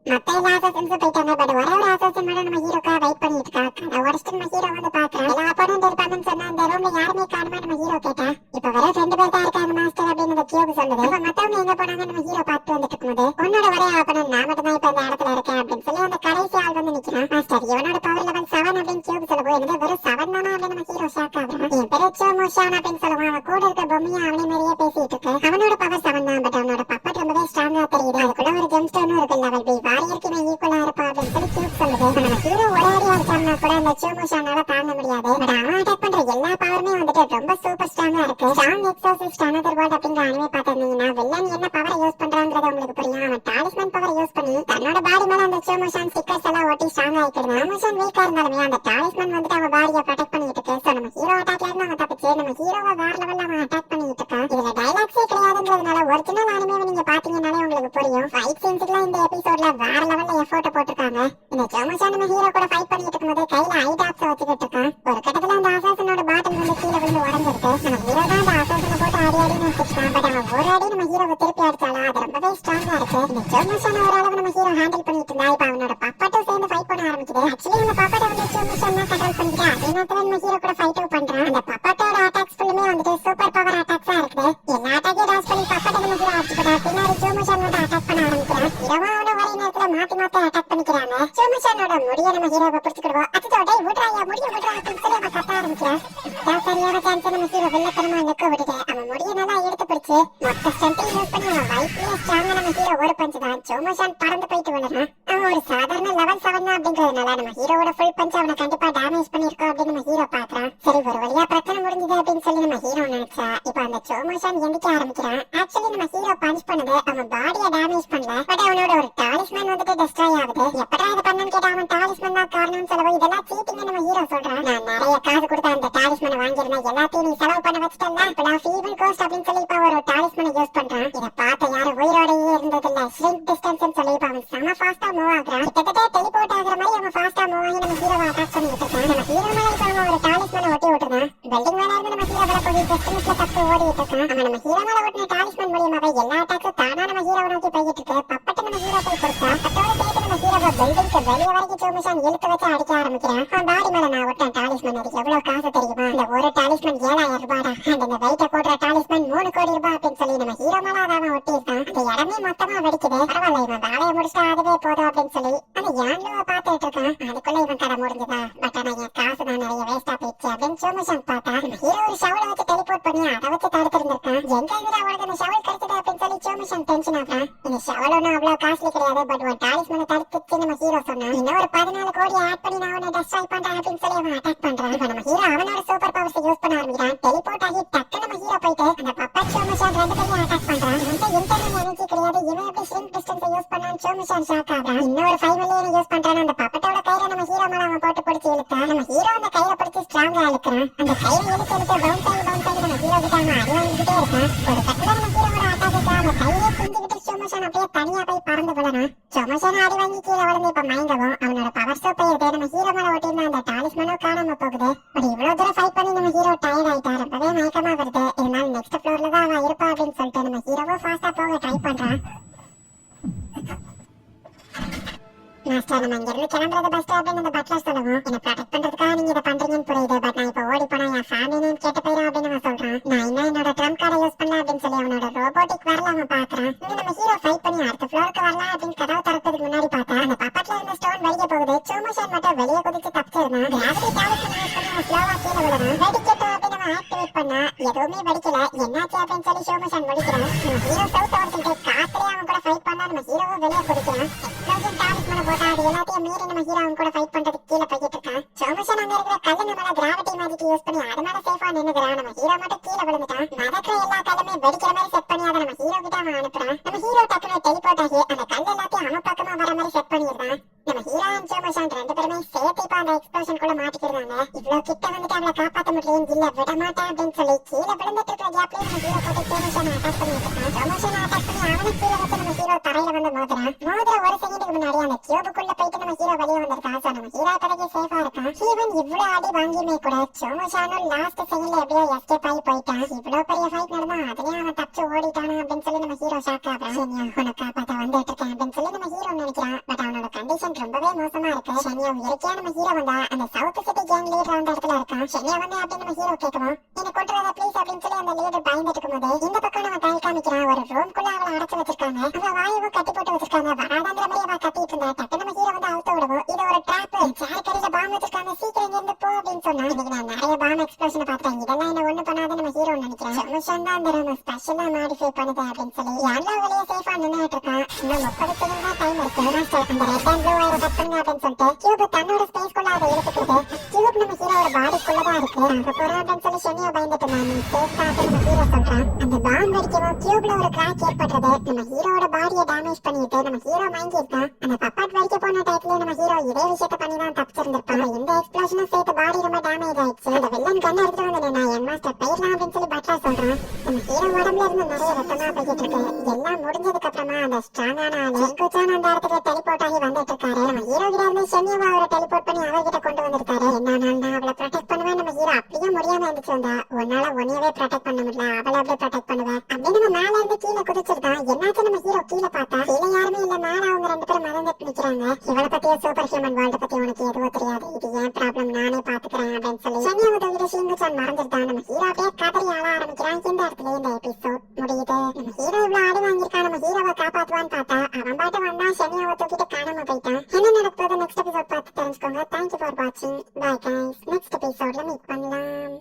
மத்த எல்லா அசாசன்ஸும் போயிட்டாங்க. பட் ஒரே ஒரு அசாசன் மட்டும் நம்ம ஹீரோக்காக வெயிட் பண்ணிட்டு இருக்கா. கதை உடச்சிட்டு நம்ம ஹீரோ வந்து பாக்குறான். எல்லா அப்பனும் இருப்பாங்கன்னு சொன்னா அந்த ரூம்ல யாருமே காணுமா நம்ம ஹீரோ கேட்டா. இப்ப வர 2 பேர் தான் இருக்காங்க மாஸ்டர் அப்படின்னு அந்த கியூப் சொல்லுது. இப்ப மத்தவங்க எங்க போனாங்க நம்ம ஹீரோ பார்த்து வந்துட்டு இருக்கும்போது உன்னோட ஒரே அப்பனும் நான் மட்டும் தான் இப்ப இந்த இடத்துல இருக்கேன் அப்படின்னு சொல்லி அந்த கடைசி ஆள் வந்து நிக்கிறான். மாஸ்டர் இவனோட பவர் லெவல் 7 அப்படின்னு கியூப் சொல்லுவோம். எனக்கு வெறும் 7 தானா அப்படின்னு நம்ம ஹீரோ ஷாக் ஆகுறான். என் பேரு சோமோஷான் அப்படின்னு சொல்லுவான். அவன் கூட இருக்க பொம்மையும் அவனே மாதிரியே பேசிட்டு இருக்கு. அவனோட பவர் 7 தான். பட் அவனோட பப்பட் ரொம்பவே ஸ்ட்ராங்கா தெரியுது. அதுக்குள்ள ஒரு ஜெம் ஸ்டோனும் இருக்கு. லெவல் பி வாரியருக்கு ஈக்குவல் இருப்பா அப்படின்னு சொல்லி கியூப் சொல்லுது. நம்ம ஹீரோ ஒரே அடியா அடிச்சான்னா கூட அந்த சோமோஷானால தாங்க முடியாது. பட் அவன் அட்டாக் பண்ற எல்லா பவருமே வந்துட்டு ரொம்ப சூப்பர் ஸ்ட்ராங்கா இருக்கு. ஸ்ட்ராங் எக்ஸாசிஸ்ட் அனதர் வேர்ல்ட் அப்படிங்கிற அனிமே பார்த்திருந்தீங்கன்னா வில்லன் என்ன பவரை யூஸ் பண்றான்றது உங்களுக்கு புரியும். அவன் டாலிஸ்மன் பவரை யூஸ் பண்ணி தன்னோட பாடி மேல அந்த சோமோஷான் ஸ்டிக்கர்ஸ் எல்லாம் ஒட்டி ஸ்ட்ராங் ஆயிக்கிறது. சோமோஷான் வீக்கா இருந்தாலுமே அந்த டாலிஸ்மன் வந்துட்டு அவன் பாடியை ப்ரொடெக்ட் பண்ணிட்டு இருக்கு. சோ நம்ம ஹீரோ அட்டாக்ல இருந்து அவன் தப்பிச்சு நம்ம ஹீரோவை வேற லெவல்ல அவன் அட்டாக் பண்ணிட்டு இருக்கான். இதுல டைலாக்ஸே கிடையாதுன்றதுனால ஒரிஜினல் அனிமேவை நீங்க பாத்தீங்கன்னாலே உங்களுக்கு புரியும். ஃபைட் சீன்ஸ்க்குலாம் இந்த எபிசோட்ல வேற லெவல்ல எஃபோர்ட் போட்டுருக்காங்க. இந்த சோமோஷான் நம்ம ஹீரோ கூட ஃபைட் பண்ணிட்டு இருக்கும்போது கையில ஐடாப்ஸ் வச்சுக்கிட்டு இருக்கான். ஒரு கட்டத்துல அந்த அசாசனோட பாட்டில் வந்து கீழே விழுந்து உடஞ்சிருக்கு. நம்ம ஹீரோ தான் அந்த அசாசனை போட்டு அடி அடின்னு வச்சுட்டான். பட் அவன் ஒரு அடி நம்ம ஹீரோவை திருப்பி அடிச்சாலும் அது ரொம்பவே ஸ்ட்ராங்கா இருக்கு. இந்த சோமோஷான் ஓரளவு நம்ம ஹீரோ ஹேண்டில் பண்ணிட்டு இருந்தா இப்ப அவனோட பப்பாட்டும் சேர்ந்து ஃபைட் பண்ண ஆரம்பிக்குது. ஆக்சுவலி அந்த பப்பாட்டை வந்து சோமோஷான் தான் கண்ட்ரோல் பண்ணிட்டு அதே நேரத்துல நம்ம ஹீரோ கூட ஃபைட்டும் பண்றான். அந்த பப்பாட்டோட அட்டாக்ஸ் ஃபுல்லுமே வந்துட்டு சூப்பர் பவர் அட்டாக்ஸா இருக்குது. எல்லா அட்டாக்கையும் டாஸ் பண்ணி பப்பாட்டை நம்ம ஹீரோ அடிச்சு போட்டா பின்னாடி சோமோஷான் வந்து அட்டாக் பண்ண ஆரம்பிக்கிறான். ஹீரோவா அவன ஒரே நேரத்துல மாத்தி மாத்தி அட்டாக் பண்ணிக்கிறாங்க. சோமோஷானோட முடிய நம்ம ஹீரோவை பிடிச்சுக்கிடுவோம். அச்சோ டேய் விட்றாயா முடிய விட்றா அப்படின்னு சொல்லி அவன் கத்த ஆரம்பிக்கிறான். சரியான சான்ஸ் நம்ம ஹீரோ வில்லத்தனமா நிக்க விட்டுட்டு அவன் முடிய நல்லா எடுத்து பிடிச்சு மொத்த ஸ்ட்ரென்த்தையும் யூஸ் பண்ணி அவன் வயிற்றுல ஸ்ட்ராங்கா நம்ம ஹீரோ ஒரு பஞ்சு தான் ஜோமோஷான் பறந்து போயிட்டு விழுறான். அவன் ஒரு சாதாரண லெவல் 7 தான் அப்படின்றதுனால நம்ம ஹீரோவோட ஃபுல் பஞ்ச் அவனை கண்டிப்பா டேமேஜ் பண்ணிருக்கோம் அப்படின்னு நம்ம ஹீரோ பாக்குறான். சரி ஒரு வழியா பிரச்சனை முடிஞ்சது அப்படின்னு சொல்லி நம்ம ஹீரோ நினைச்சா இப்ப அந்த ஜோமோஷான் எந்திக்க ஆரம்பிக்கிறான். ஆக்சுவலி நம்ம ஹீரோ பஞ்ச் பண்ணது அவன் பாடியை டேமேஜ் பண்ணல, பட் அவனோட ஒரு டாலிஸ்மேன் வந்துட்டு டெஸ்ட்ராய் ஆகுது. எப்படா இதை பண்ணன்னு கேட்டா அவன் டாலிஸ்மேன் தான் காரணம் செலவு இதெல்லாம் சீட்டிங் நம்ம ஹீரோ சொல்றான். நான் நிறைய காசு கொடுத்த அந்த டாலிஸ்மேனை வாங்கியிருந்தேன், எல்லாத்தையும் நீ செலவு பண்ண வச்சுட்டல, இப்ப ஃபீவன் கோஸ்ட் அப்படின்னு சொல்லி இப்ப ஒரு டாலிஸ்மேனை யூஸ் பண்றான். இதை பார்த்த யாரும் உயிரோடையே இருந்ததில்ல, ஷ்ரிங்க் டிஸ்டன்ஸ் சொல்லி இப்ப அவன் செம ஃபாஸ்டா மூவ் ஆகுறான். கிட்டத்தட்ட டெலிபோர்ட் ஆகுற மாதிரி அவன் ஃபாஸ்டா மூவ் ஆகி நம்ம ஹீரோவை அட்டாக் பண்ணிட்டு இருக்கான். நம்ம ஹீரோ மேல இப்ப அவன் ஒரு டாலிஸ்மேனை ஒட்டி விட்டுறான். பில்டிங் மேல இருந்து நம்ம ஹீரோ வர போய் ஜஸ்ட் மிஸ்ல தப்பு ஓடிட்டு இருக்கான். அவன் நம்ம ஹீரோ மேல ஒட்டின டாலிஸ்மேன் மூலியமாவே எல்லா அட்டாக்கும் தானா நம்ம ஹீரோவை நோக்கி போயிட்டு இருக்கு. பப்பட்டு நம்ம ஹீரோ போய் கொடுத்தா அதோட சேர்த்து நம்ம ஹீரோவை பில்டிங்க்கு வெளியே வரைக்கும் ஜோமோஷான் இழுத்து வச்சு அடிக்க ஆரம்பிக்கிறான். அவன் பாடி மேல நான் ஒட்டின டாலிஸ்மேன் அதுக்கு எவ்வளவு காசு தெரியுமா? இந்த ஒரு டாலிஸ்மேன் 7000 ரூபாடா, அந்த வெயிட்ட போடுற டாலிஸ்மேன் 3 கோடி ரூபாய் அப்படின்னு சொல்லி நம்ம ஹீரோ மேல அவன் ஒட்டி இருக்கான். அந்த இடமே மொத்தமா வெடிக்குது. பரவாயில்ல இவன் வேலையை முடிச்சுட்டா அதுவே போதும் அப்படின்னு சொல்லி அந்த யான்லுவை பார்த்துட்டு இருக்கான். அதுக்குள்ள இவன் கதை முடிஞ்சுதா, பட் ஆனா என் காசு தான் நிறைய வேஸ்டா போயிடுச்சு அப்படின்னு ஜோமோஷான் பார்த்தா நம்ம ஹீரோ ஒரு ஷவலை வச்சு டெலிபோர்ட் பண்ணி அதை வச்சு தடுத்திருந்திருக்கான். எங்க இருந்துடா உனக்கு அந்த ஷவல் கிடைச்சது அப்படின்னு சொல்லி ஜோமோஷான் டென்ஷன் ஆகுறான். இந்த ஷவல் ஒன்னும் அவ்வளவு காஸ்ட்லி கிடையாது, பட் ஒரு டாலிஸ்மேனை தடுத்துச்சு நம்ம ஹீரோ சொன்னான். இன்னும் ஒரு 14 கோடி ஆட் பண்ணி நான் அவனை டெஸ்ட்ராய் பண்றேன் அப்படின்னு சொல்லி அவன் அட்டாக் பண்றான். இப்ப நம்ம ஹீரோ அவனோட சூப்பர் பவர்ஸ் யூஸ் பண்ண ஆரம்பிக்கிறான். டெலிபோர்ட் ஆகி டக்கு நம்ம ஹீரோ போயிட்டு அந்த பப்பட் ஜோமோஷான் ரெண்டு பேரையும் அட்டாக் பண்றான். இவன்ட்ட இன்டர்னல் எனர்ஜி கிடையாது, இவன் எப்படி ஷ்ரிங்க் டிஸ்டன்ஸ் யூஸ் பண்ணான்னு ஜோமோஷான் ஷாக் ஆகுறான். இன்னொரு 5 மில்லியன் யூஸ் பண்றான். அந்த பப்பட்டோட கயிறை நம்ம ஹீரோ மேல அவன் போட்டு பிடிச்சி இழுத்தான். நம்ம ஹீரோ அந்த கயிறை பிடிச்சி ஸ்ட்ராங்கா இழுக்கிறான். அந்த கயிறை இழுத்து இழுத்து பவுன்ஸ் ஆகி நம்ம ஹீரோ கிட்ட அவன் அடி வாங்கிக்கிட்டே இருக்கான். ஒரு கட்டத்துல நம்ம ஹீரோவோட அட்டாக்கு அந்த கயிறை பிஞ்சுக்கிட்டு ஜோமோஷான் அப்படியே தனியா போய் பறந்து விழறான். ஜோமோஷான் அடி வாங்கி கீழே விழுந்து இப்ப மயங்கவும் அவனோட பவர் சோப் போயிருது. நம்ம ஹீரோ மேல ஒட்டியிருந்த அந்த டாலிஸ்மேனும் காணாம போகுது. பட் இவ்வளவு தூரம் ஃபைட் பண்ணி நம்ம ஹீரோ டயர்ட் ஆயிட்டா, ரொம்பவே மயக்கமா வருது. இருந்தாலும் நெக்ஸ்ட் ஃப்ளோர்ல தான் அவன் இருப்பா அப்படின்னு சொல்லிட்டு நம்ம ஹீரோவும் ஃபாஸ்டா போக ட்ரை பண்றான். மாஸ்டர் நம்ம இங்க இருந்து கிளம்புறது பெஸ்ட் அப்படின்னு அந்த பட்லர் சொல்லவும் என்ன ப்ரொடெக்ட் பண்றதுக்காக நீங்க இதை பண்றீங்கன்னு புரியுது, பட் நான் இப்ப ஓடி போனா என் ஃபேமிலி நேம் கேட்டு போயிடும் அப்படின்னு அவன் சொல்றான். நான் இன்னும் என்னோட ட்ரம் கார்டை யூஸ் பண்ணல அப்படின்னு சொல்லி அவனோட ரோபோட்டிக் வரல அவன் பாக்குறான். இங்க நம்ம ஹீரோ ஃபைட் பண்ணி அடுத்த ஃப்ளோருக்கு வரலாம் அப்படின்னு கதவு திறக்கிறதுக்கு முன்னாடி பார்த்தா அந்த பப்பட்ல இருந்த ஸ்டோன் வெடிக்க போகுது. ஜோமோஷான் மட்டும் வெளியே குதிச்சு தப்பிச்சிருந்தான். கிராவிட்டி டாலிஸ்மேன் யூஸ் பண்ணி அவன் ஸ்லோவா கீழே விழுறான். வெடிக்கட்டும் அப்படின்னு அவன் ஆக்டிவேட் பண்ணா எதுவுமே வெடிக்கல. என்னாச்சு அப்படின்னு சொல்லி ஜோமோஷான் முடிக்கிறான். நம்ம ஹீரோ சவுத் அவர்கிட்ட காத்திலே அவன் கூட ஃபைட் பண்ணா நம்ம ஹீரோவும் வெளியே குதிக்கிறான். எக்ஸ்ப்ளோஷன் டாலிஸ்மேனை போட்டா அது எல்லாத்தையும் மீறி நம்ம ஹீரோ அவன் கூட ஃபைட் பண்றதுக்கு கீழே போயிட்டு இருக்கான். ஜோமோஷான் அங்க இருக்கிற கல்லு மேல கிராவிட்டி மேஜிக் யூஸ் பண்ணி அது மேல சேஃபா நின்னுக்கிறான். நம்ம ஹீரோ மட்டும் கீழே விழுந்துட்டான். நடக்கிற எல்லா கல்லுமே வெடிக்கிற மாதிரி செட் பண்ணி அதை நம்ம ஹீரோ கிட்ட அவன் அனுப்புறான். நம்ம ஹீரோ டக்குனு டெலிபோர்ட் ஆகி அந்த கல் எல்லாத்தையும் அவன் பக்கமா வர மாதிரி செட் பண்ணிடுறான். நம்ம ஹீரோ அண்ட் ஜோமோஷான் ரெண்டு பேருமே சேர்த்து இப்ப அந்த எக்ஸ்ப்ளோஷன் குள்ள மாட்டிக்கிறாங்க. இவ்வளவு கிட்ட வந்துட்டு அவளை காப்பாத்த முடியும் இல்ல விட மாட்டேன் அப்படின்னு சொல்லி கீழே விழுந்துட்டு இருக்கிற கேப்லயே நம்ம ஹீரோ போட்டு ஜோமோஷானை அட்டாக் பண்ணிட்டு இருக்கான். ஜோமோஷானை அட்டாக் பண்ணி அவனை கீழே வச்சு நம்ம ஹீரோ தரையில வந்து மோதுறான். மோதுற ஒரு செகண்டுக்கு முன்னாடி அந்த கியூபுக்குள்ள போயிட்டு நம்ம ஹீரோ வெளியே வந்திருக்கான். சோ நம்ம ஹீரோ இப்போதைக்கு சேஃபா இருக்கான். ஈவன் இவ்வளவு அடி வாங்கியுமே கூட ஜோமோஷானும் லாஸ்ட் செகண்ட்ல எப்படியோ எஸ்கேப் ஆகி போயிட்டான். இவ்வளவு பெரிய ஃபைட் நடந்தா அதுலயும் அவன் தப்பிச்சு ஓடிட்டானா அப்படின்னு சொல்லி நம்ம ஹீரோ ஷாக் ஆகுறான். உனக்கு காப்பாத்த வந்துட்டு இருக்கேன் அப்படின்னு சொல்லி நம்ம ஹீரோ நினைக்கிறான். பட் அவனோட கண்டிஷன் ரொம்பவே மோசமா இருக்கு. ஷென்யா இயற்கையா நம்ம ஹீரோ வந்தா அந்த சவுத் சிட்டி கேங் லீடர் அந்த இடத்துல இருக்கான். ஷென்யா வந்து அப்படின்னு நம்ம ஹீரோ கேட்கவும் என்ன கொண்டு வர ப்ளீஸ் அப்படின்னு சொல்லி அந்த லீடர் பயந்துட்டு இருக்கும்போது இந்த பக்கம் நம்ம கை காமிக்கிறான். ஒரு ரூம்குள்ள அவளை அடைச்சு வச்சிருக்காங்க. அவ வாயவும் கட்டி போட்டு வச்சிருக்காங்க. வராதாங்கிற மாதிரி அவ கத்திட்டு இருந்தா டக்கு நம்ம ஹீரோ வந்து அவுத்து விடுவோம். இது ஒரு ட்ராப், சேர் கடையில பாம்பு வச்சிருக்காங்க, சீக்கிரம் இங்க இருந்து போ அப்படின்னு சொன்னா இன்னைக்கு நான் நிறைய பாம்பு எக்ஸ்ப்ளோஷன் பார்த்தேன், இதெல்லாம் என்ன ஒண்ணு பண்ணாத நம்ம ஹீரோ நினைக்கிறேன். ஜோமோஷான் தான் அந்த ரூம் ஸ்பெஷலா மாடிஃபை பண்ணுது அப்படின்னு சொல்லி யாரோ வெளியே சேஃபா நின்னுட்டு இருக்கான். இன்னும் 30 செகண்ட் தான் டைம் இருக்கு. மாஸ்டர் அந்த ரெட் அண்ட் ப்ளூ வயரை கட் பண்ணுங்க அப்படின்னு சொல்லிட்டு கியூப் தன்னோட ஸ்பேஸ்க்குள்ள அதை இழுத்துக்கிட்டு கியூப் நம்ம ஹீரோட பாடிக்குள்ளதான் இருக்கு. அங்க போறோம் அப்படின்னு சொல்லி ஷென்யா பயந்துட்டு நான் சேஃப் தான் அப்படின்னு நம்ம ஹீரோ சொல்றான். அந்த பாம்பு வெடிக்கவும் கியூப்ல ஒரு கிராக் ஏற்படுறது நம்ம ஹீரோட பாடியை டேமேஜ் பண்ணிட்டு நம்ம ஹீரோ மயங்கி இருக்கான். அந்த பப்பாட் வெடிக்க போன டைப்ல நம்ம ஹீரோ இதே விஷயத்த பண்ணி தான் தப்பிச்சிருந்திருப்பான். இந்த எக்ஸ்ப்ளோஷனும் சேர்த்து பாடி ரொம்ப டேமேஜ் ஆயிடுச்சு. அந்த வில்லன் கண்ணை எடுத்து வந்து நான் என் மாஸ்டர் போயிடலாம் அப்படின்னு சொல்லி பட்லா சொல்றான். நம்ம ஹீரோ உடம்புல இருந்து நிறைய ரத்தமா போய்கிட்டு இருக்கு. எல்லாம் முடிஞ்சதுக்கு அப்புறமா அந்த ஸ்ட்ராங்கான ஆளு குச்சான் அந்த இடத்துக்கு டெலிபோர்ட் ஆகி வந்துட்டு இருக்காரு. நம்ம ஹீரோ கிட்ட இருந்து ஷென்யாவை அவரை டெலிபோர்ட் பண்ணி அவர்கிட்ட கொண்டு வந்திருக்காரு. என்ன நான் அவளை ப்ரொடெக்ட் பண்ணுவேன். நம்ம ஹீரோ அப்படியே முடியாம இருந்துச்சு வந்தா உன்னால உன்னையவே ப்ரொடெக்ட் பண்ண முடியல, அவளை அப்படியே ப்ரொடெக்ட் பண்ணுவேன் அப்படின்னு நம்ம மேல இருந்து கீழே குதிச்சிருந்தான். என்னாச்சு நம்ம ஹீரோ கீழே பார்த்தா கீழே யாருமே இல்ல, மேல அவங்க ரெண்டு பேரும் மறந்துட்டு நிக்கிறாங்க. இவளை பத்திய சூப்பர் ஹியூமன் வேர்ல்ட பத்தி உனக்கு எதுவும் தெரியாது, இது ஏன் ப்ராப்ளம் நானே பாத்துக்கிறேன் அப்படின்னு சொல்லி ஷென்யாவை தவிர ஷிங்குச்சான் மறந்துட்டான். நம்ம ஹீரோ அப்படியே கதறி ஆள ஆரம்பிக்கிறான். இந்த இடத்துல இந்த எபிசோட் முடியுது. நம்ம ஹீரோ இவ்வளவு ஆடி வாங்கியிருக்கான். நம்ம ஹீரோவை காப்பாத்துவான்னு பார்த்தா அவன் பாட்டு வந்தா ஷென்யாவை தூக்கிட்டு காணாம போயிட்டான். என்ன நடக்குது நெக்ஸ்ட் எபிசோட் பார்த்து தெரிஞ்சுக்கோங்க. தேங்க்யூ ஃபார் வாட்சிங். பை கைஸ், நெக்ஸ்ட் எபிசோட்ல மீட் பண்ணலாம்.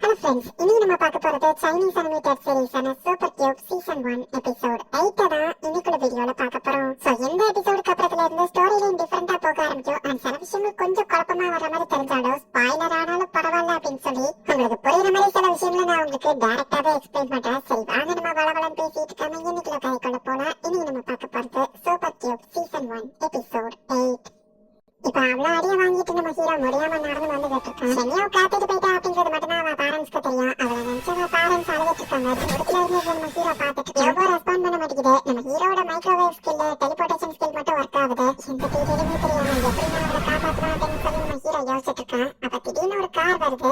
ஹலோ ஃப்ரெண்ட்ஸ், இன்னைக்கு நம்ம பார்க்க போறது சைனீஸ் அனிமேட்டட் சீரிஸான சூப்பர் கியூப் சீசன் 1 எபிசோட் 8 தான் இன்னைக்குள்ள வீடியோல பார்க்க போறோம். சோ இந்த எபிசோடுக்கு அப்புறத்துல இருந்து ஸ்டோரி லைன் டிஃபரெண்டா போக ஆரம்பிக்கும். அண்ட் சில விஷயங்கள் கொஞ்சம் குழப்பமா வர மாதிரி தெரிஞ்சாலும் ஸ்பாயிலர் ஆனாலும் பரவாயில்ல அப்படின்னு சொல்லி உங்களுக்கு புரியுற மாதிரி சில விஷயங்களை நான் உங்களுக்கு டைரக்டாவே எக்ஸ்பிளைன் பண்றேன். சரி வாங்க நம்ம வளவளன்னு பேசிட்டு இருக்காம இன்னைக்குள்ள கதைக்குள்ள போலாம். இன்னைக்கு நம்ம பார்க்க போறது சூப்பர் கியூப் சீசன் 1 எபிசோட் 8. இப்ப அவ்வளவு அடிய வாங்கிட்டு நம்ம ஹீரோ முடியாம நடந்து வந்துகிட்டு இருக்கான். சென்னையோ காத்துட்டு போயிட்டா அப்படின்றது மட்டும் தான் அவன் பேரண்ட்ஸ்க்கு தெரியும். அவளை நினைச்சவங்க பேரண்ட்ஸ் அழுதுட்டு இருக்காங்க. தூரத்துல இருந்து நம்ம ஹீரோ பார்த்துட்டு எவ்வளோ ரெஸ்பாண்ட் பண்ண மாட்டேங்குது. நம்ம ஹீரோட மைக்ரோவேவ் ஸ்கில் டெலிபோர்டேஷன் ஸ்கில் மட்டும் ஒர்க் ஆகுது. எந்த டீடைலுமே தெரியாம எப்படி நான் அவளை காப்பாற்றலாம் அப்படின்னு சொல்லி நம்ம ஹீரோ யோசிச்சுட்டு இருக்கான். அப்ப திடீர்னு ஒரு கார் வருது.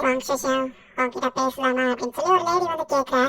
உங்ககிட்ட பேசலாமா அப்படின்னு சொல்லி ஒரு லேடி வந்து கேட்க,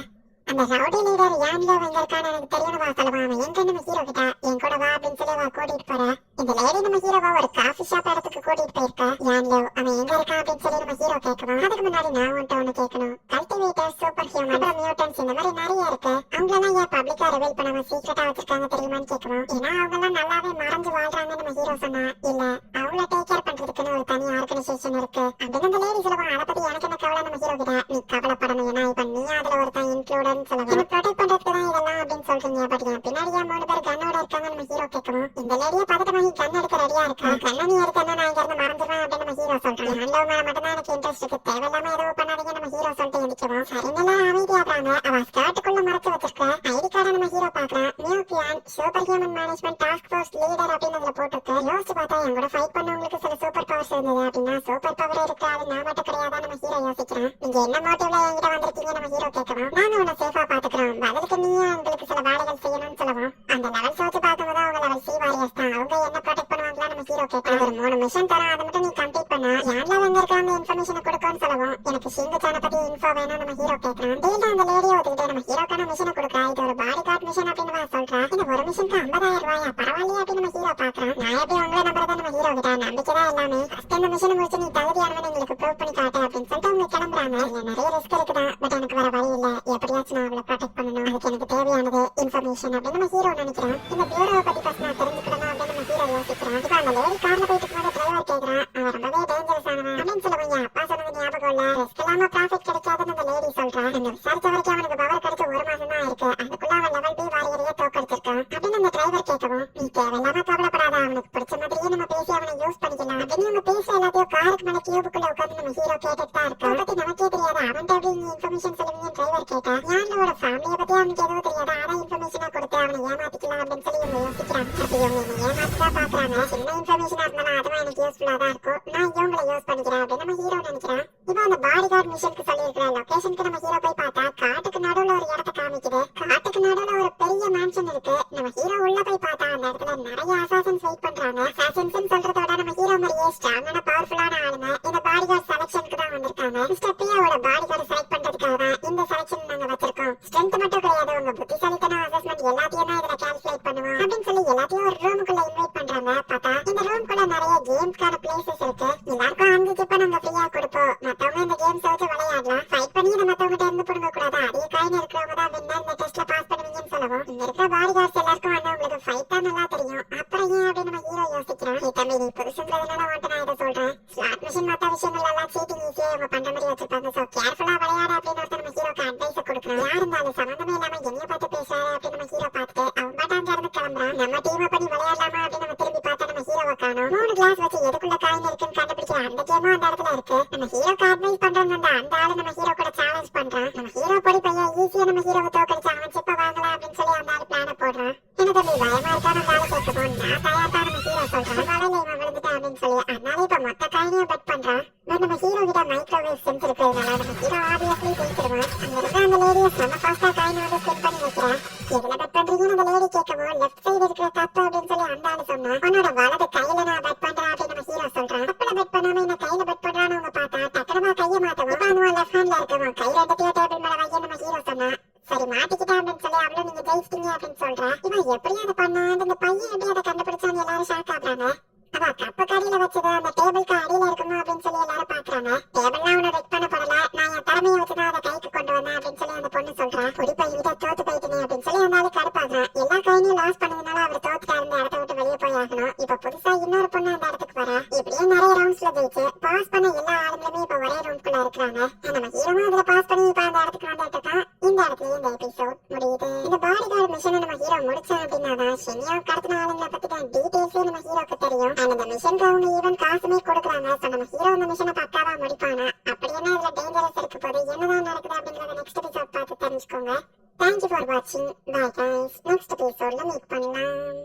அந்த ரவுடி லீடர் யான்ல எங்க இருக்கான்னு எனக்கு தெரியணுமா சொல்லுவான். அவன் எங்க நம்ம ஹீரோ கிட்ட என் கூட வா அப்படின்னு சொல்லி அவ கூட்டிட்டு போற. இந்த லேடி நம்ம ஹீரோவா ஒரு காஃபி ஷாப் இடத்துக்கு கூட்டிட்டு போயிருக்கா. யான்ல அவன் எங்க இருக்கான் அப்படின்னு சொல்லி நம்ம ஹீரோ கேட்கணும். அதுக்கு முன்னாடி நான் உன்ட்ட ஒண்ணு கேட்கணும். கல்டிவேட்டர், சூப்பர் ஹியூமன், அப்புறம் மியூட்டன்ஸ் இந்த மாதிரி நிறைய இருக்கு. அவங்களெல்லாம் ஏன் பப்ளிக்கா ரிவீல் பண்ணாம சீக்ரெட்டா வச்சிருக்காங்க தெரியுமான்னு கேட்கணும். ஏன்னா அவங்க எல்லாம் நல்லாவே மறைஞ்சு வாழ்றாங்கன்னு நம்ம ஹீரோ சொன்னா. இல்ல அவங்கள டேக் கேர் பண்றதுக்குன்னு ஒரு தனி ஆர்கனைசேஷன் இருக்கு அப்படின்னு அந்த லேடி சொல்லுவான். அதை பத்தி எனக்கு என்ன கவலை நம்ம ஹீரோ கிட்ட. நீ கவலைப்படணும், ஏன்னா இப்ப நீ அதுல ஒருத்தன் இன்க்ளூடன் சொல்லுவான். என்ன ப்ரொடெக்ட் பண்றதுக்கு தான் இதெல்லாம் அப்படின்னு சொல்றீங்க. பட் என் பின்னாடியா 3 பேர் கண்ணோட இருக்காங்க நம்ம ஹீரோ கேட்கணும். இந்த லேடியை பதட்டமாகி கண் எடுக்க ரெடியா இருக்கா. கண்ண நீ எடுக்கணும், நான் இங்க இருந்து மறந்துடுவேன் அப்படின்னு நம்ம ஹீரோ சொல்றான். ஹேண்ட்லவ் மேல மட்டும் தான் எனக்கு இன்ட்ரெஸ்ட் இருக்கு, தேவையில்லாம எதுவும் பண்ணாதீங்க நம்ம ஹீரோ சொல்லிட்டு எந்திரிக்கவும். சரிங்களா அமைதியாடுறாங்க. அவ ஸ்கர்ட்டுக்குள்ள மறைச்சு வச்சிருக்க ஐடி கார்டை நம்ம ஹீரோ பாக்குறான். நியூ கியான் super human management task force leader அப்படின்னு அதுல போட்டிருக்கு. யோசிச்சு பார்த்தா என் கூட ஃபைட் பண்ணவங்களுக்கு சில சூப்பர் பவர்ஸ் இருந்தது அப்படின்னா சூப்பர் பவர் இருக்கு, அது நான் மட்டும் கிடையாதா நம்ம ஹீரோ யோசிக்கிறான். நீங்க என்ன மோட்டிவ்ல என்கிட்ட வந்திருக்கீங்க நம்ம ஹீரோ கேட்கணும். நாங்க உன்னை சேஃபா பாத்துக்கிறோம், பதிலுக்கு நீயே எங்களுக்கு சில வேலைகள் செய்யணும்னு சொல்லுவோம். அந்த லெவல்ஸ் வச்சு பார்க்கும்போது அவங்க லெவல் சி வாரியர்ஸ் தான். அவங்க என்ன ப்ரொடெக்ட் பண்ணுவாங்களா நம்ம ஹீரோ கேட்கணும். ஒரு 3 மிஷன் தரோம், அதை மட்டும் நீ கம்ப்ளீட் பண்ணா யான்ல எங்க இருக்காங்க இன்ஃபர்மேஷனை கொடுக்கணும்னு சொல்லுவோம். எனக்கு ஷிங்குச்சானை பத்தி இன்ஃபோ வேணும் நம்ம ஹீரோ கேட்கறான். டீல் அந்த லேடியை ஒத்துக்கிட்டு நம்ம ஹீரோக்கான மிஷனை கொடுக்க, இது ஒரு பாடி கார்டு மிஷன் அப்படின்னு சொல்றா. இந்த ஒரு மிஷனுக்கு 50,000 ரூபாயா, பரவாயில்லையா அப்படின்னு நம்ம ஹீரோ பாக்குறான். நான் எப்படி உங்களை நம்புறதா நம்ம ஹீரோ கிட்ட. நம்பிக்கை தான் எல்லாமே. ஃபர்ஸ்ட் இந்த மிஷனை முடிச்சு நீ தகுதியானவன் எங்களுக்கு ப்ரூவ் பண்ணி காட்டு அப்படின்னு சொல்லிட்டு அவங்க கிளம்புறாங்க. நிறைய ரிஸ்க் இருக்குதான், பட் எனக்கு வேற வழி இல்ல, எப்படியாச்சும் நான் அவளை ப்ரொடெக்ட் பண்ணணும், அதுக்கு எனக்கு தேவையானது இன்ஃபர்மேஷன் அப்படின்னு நம்ம ஹீரோ நினைக்கிறான். இந்த பியூரோவை பத்தி ஃபர்ஸ்ட் நான் தெரிஞ்சுக்கணும் அப்படின்னு நம்ம ஹீரோ யோசிக்கிறான். இப்ப அந்த லேடி கார்ல போயிட்டு இருக்கும்போது டிரைவர் கேட்கறான், அவன் ரொம்பவே டேஞ்சரஸ் ஆனவன் அப்படின்னு சொல்லுவாங்க. அப்பா சொன்னது ஞாபகம் இல்ல, ரிஸ்க் இல்லாம ப்ராஃபிட் கிடைக்காதுன்னு அந்த லேடி சொல்றான். அந்த விசாரிச்ச வரைக்கும் அவனுக்கு பவர் கிடைச்சு 1 மாசம் தான் இருக்கு, அதுக்குள்ள அவன் லெவல் பி வாரியரையே தோக்கடிச்சிருக்கான் அப்படின்னு அந்த டிரைவர் கேட்கவும், நீ தேவையில்லாம கவலைப்படாத, அவனுக்கு பிடிச்ச மாதிரியே நம்ம பேசி அவனை யூஸ் பண்ணிக்கலாம் அப்படின்னு அவங்க பேச எல்லாத்தையும் காருக்கு மேல கியூபுக்குள்ள உட்காந்து நம்ம ஹீரோ கேட்டுட்டு தான் இருக்கா. பத்தி நமக்கே தெரியாத அவன்கிட்ட எப்படி நீ இன்ஃபர்மேஷன் சொல்லுவீங்க டிரைவர் கேட்டா. யானோட ஃபேமிலியை பத்தி அவனுக்கு எதுவும் தெரியாத, ஆனா இன்ஃபர்மேஷனா கொடுத்து அவனை ஏமாத்திக்கலாம் அப்படின்னு சொல்லி இவங்க யோசிக்கிறான். அப்ப இவங்க என்ன ஏமாத்திட்டா பாக்குறாங்க. சின்ன இன்ஃபர்மேஷனா இருந்தாலும் அதுவும் எனக்கு யூஸ்ஃபுல்லா தான் இருக்கும், நான் இவங்களை யூஸ் பண்ணிக்கிறேன் அப்படின்னு நம்ம ஹீரோ நினைக்கிறான். இப்போ அந்த பாடி கார்டு மிஷனுக்கு சொல்லியிருக்கிற லொகேஷனுக்கு நம்ம ஹீரோ போய் பார்த்தா காட்டுக்கு நடுவுல ஒரு இடத்த காமிக்குது. காட்டுக்கு நடுவுல ஒரு பெரிய மேன்ஷன் இருக்கு. நம்ம ஹீரோ உள்ள போய் பார்த்தா அந்த இடத்துல நிறைய அசாசன்ஸ் வெயிட் பண்றாங்க. அசாசன்ஸ் சொல்றத விட நம்ம ஹீரோ மாதிரியே ஸ்ட்ராங்கான பவர்ஃபுல்லான ஆளுங்க இந்த பாடி கார்டு செலக்ஷனுக்கு தான் வந்திருக்காங்க. மிஸ்டர் பியோட பாடி கார்டு செலக்ட் பண்றதுக்காக தான் இந்த செலக்ஷன் நாங்க வச்சிருக்கோம். ஸ்ட்ரென்த் மட்டும் கிடையாது, உங்க புத்திசாலித்தனம் அசஸ்மெண்ட் எல்லாத்தையும் தான் இதுல கால்குலேட் பண்ணுவோம் அப்படின்னு சொல்லி எல்லாத்தையும் ஒரு ரூமுக்குள்ள இன்வைட் பண்றாங்க. பார்த்தா இந்த ரூமுக்குள்ள நிறைய கேம்ஸ்க்கான பிளேசஸ் இருக்கு. எல்லாருக்கும் 5 சிப்பை நாங்க ஃப்ரீயா கொடுப்போம், மத்தவங்க இந்த கேம்ஸ் வச்சு விளையாடலாம், ஃபைட் பண்ணி இதை மத்தவங்க இருந்து புடுங்க கூடாது, அதிக காயின் இருக்கிறவங்க தான் வின்னர், இந்த டெஸ்ட்ல பாஸ் பண்ணுவீங்கன்னு சொல்லுவோம். இங்க இருக்கிற பாடி கார்ட்ஸ் எல்லாருக்கும் வந்து உங்களுக்கு ஃபைட் தான் நல்லா தெரியும், அப்புறம் ஏன் அப்படின்னு நம்ம ஹீரோ யோசிக்கிறான். நீ தம்பி நீ புதுசுன்றதுனால வந்துட்டு நான் இதை சொல்றேன், ஸ்லாட் மிஷின் மத்த விஷயங்கள் எல்லாம் சீட்டிங் ஈஸியா அவங்க பண்ற மாதிரி வச்சிருப்பாங்க, சோ கேர்ஃபுல்லா விளையாட அப்படின்னு ஒருத்தர் நம்ம ஹீரோக்கு அட்வைஸ் கொடுக்குறான். யார் இருந்தாலும் சம்பந்தமே இல்லாம என்னைய பார்த்து பேசுறாரு அப்படின்னு நம்ம ஹீரோ பார்த்துட்டு அவன் பாட்டாங்க இருந்து கிளம்புறான். நம்ம டீமை பண்ணி விளையாடலாமா அப்படின்னு நம்ம திரும்பி பார்த்தா நம்ம ஹீரோவை காணோம். 3 கிளாஸ் வச்சு எதுக்குள்ள காயின் இருக்குன்னு கண்டுபிடிக்கிற அந்த கேமும் அந்த இடத்துல இருக்கு. நம்ம ஹீரோக்கு அட்வைஸ் பண்றாங்க அந்த ஆளு நம்ம ஹீரோ கூட சேலஞ்ச் பண்றான். நம்ம ஹீரோ பொடி பையன் ஈஸியா நம்ம ஹீரோவை தோக்கடிச்சு அவன் சிப்ப வாங்கலாம் அப்படின்னு சொல்லி அந்த ஆளு பிளான போடுறான். என்ன தம்பி பயமா இருக்கான்னு அந்த ஆளு கேட்கவும், நான் தயார் தான் நம்ம ஹீரோ சொல்றான். வலையில இவன் விழுந்துட்டான் அப்படின்னு சொல்லி அதனால இப்ப மொத்த காயினையும் பெட் பண்றான். பட் நம்ம ஹீரோ கிட்ட மைக்ரோவேவ் சென்ஸ் இருக்கிறதுனால நம்ம ஹீரோ ஆப்வியஸ்லி ஜெயிச்சிருவான். அங்க இருக்க அந்த லேடியை செம்ம ஃபாஸ்டா காயின் வந்து ஸ்பெண்ட் பண்ணி வைக்கிறான். எதுல பெட் பண்றீங்கன்னு அந்த லேடி கேட்கவும், லெஃப்ட் சைடு இருக்கிற கப்பு அப்படின்னு சொல்லி அந்த ஆளு சொன்னா. உன்னோட வலது கையில நான் பெட் பண்றேன் அப்படின்னு நம்ம ஹீரோ சொல்றான். கப்புல பெட் பண்ணாம என்ன கையில பெட் பண்றான்னு அவங்க பார்த்தா டக்குனமா கையை மாத்தவும் அவன் லெஃப்ட் ஹேண்ட்ல இருக்கவும் கை ரெண்டத்தையும் டேபிள் மேல வைக்க நம்ம ஹீரோ சொன்னா. சரி மாட்டிக்கிட்டா அப்படின்னு சொல்லி அவளும் நீங்க ஜெயிச்சிட்டீங்க அப்படின்னு சொல்றா. இவன் எப்படி அதை பண்ணான்னு இந்த பையன் எப்படி அதை கண்டுபிடிச்சான்னு எல்லாரும் ஷாக் ஆகுறாங்க. அவ கப்பு கடியில வச்சது அந்த டேபிளுக்கு அடியில இருக்குமா அப்படின்னு சொல்லி எல்லாரும் பாக்குறாங்க. டேபிள்லாம் அவனை ரெக் பண்ண படல, நான் என் திறமையை வச்சுதான் அதை கைக்கு கொண்டு கொண்டு வந்தேன் அப்படின்னு சொல்லி அந்த பொண்ணு சொல்றா. குடிப்பை கிட்ட தோத்து போயிட்டேனே அப்படின்னு சொல்லி அந்த ஆளு கடுப்பாக்குறான். எல்லா காயினையும் லாஸ் பண்ணதுனால அவர் தோத்துட்டா இருந்த இடத்த விட்டு வெளியே போய் ஆகணும். இப்ப புதுசா இன்னொரு பொண்ணு அந்த இடத்துக்கு வரா. இப்படியே நிறைய ரவுண்ட்ஸ்ல ஜெயிச்சு பாஸ் பண்ண எல்லா ஆளுங்களுமே இப்ப ஒரே ரவுண்ட்குள்ள இருக்கிறாங்க. நம்ம ஹீரோவும் அதுல பாஸ் பண்ணி இப்ப அந்த இடத்துக்கு வந்துட்டு இருக்கான். இந்த இடத்துல இந்த எபிசோட் முடியுது. இந்த பாடி கார்டு மிஷனை நம்ம ஹீரோ முடிச்சான் அப்படின்னாதான் ஷென்யா கடத்தின ஆளுங்களை பத்தின டீடைல்ஸே நம்ம ஹீரோக்கு தெரியும். அந்த மிஷனுக்கு அவங்க ஈவன் காசுமே கொடுக்குறாங்க. சோ நம்ம ஹீரோ அந்த மிஷனை பக்காவா முடிப்பானா? அப்படி என்ன இதுல டேஞ்சரஸ் இருக்க போது, என்னதான் நடக்குது அப்படிங்கறத நெக்ஸ்ட் எபிசோட் பார்த்து தெரிஞ்சுக்கோங்க. Thank you for watching. Bye guys. Next episode la meet பண்ணலாம்.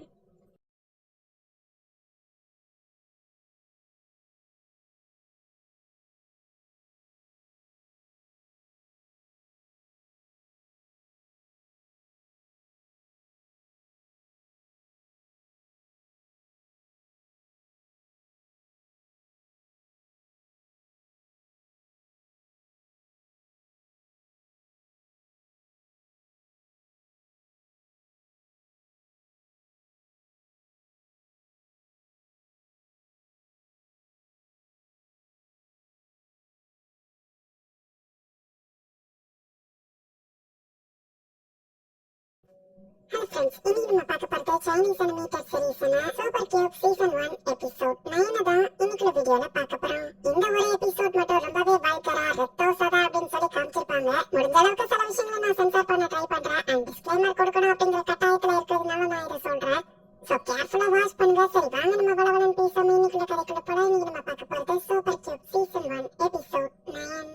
Hi friends, இன்னைக்கு நம்ம பார்க்க போறது Chinese animated series-ஆன Super Cube Season 1 Episode 9 தான் இன்னைக்கு வீடியோல பார்க்க போறோம். இந்த ஒரு எபிசோட் மட்டும் ரொம்பவே பயங்கரா ரத்தோசதா அப்படின்னு சொல்லி காமிச்சிருப்பாங்க. முடிஞ்ச அளவுக்கு சில விஷயங்களை நான் சென்சார் பண்ண ட்ரை பண்றேன். அண்ட் டிஸ்க்ளைமர் கொடுக்கணும் அப்படிங்கிற கட்டாயத்துல இருக்கிறதுனால நான் இதை சொல்றேன். சோ கேர்ஃபுல்லா வாட்ச் பண்ணுங்க. சரி வாங்க நம்ம வளவலன் பேசாம இன்னைக்குள்ள கதைக்குள்ள போலாம். இன்னைக்கு நம்ம பார்க்க போறது Super Cube Season 1 Episode 9.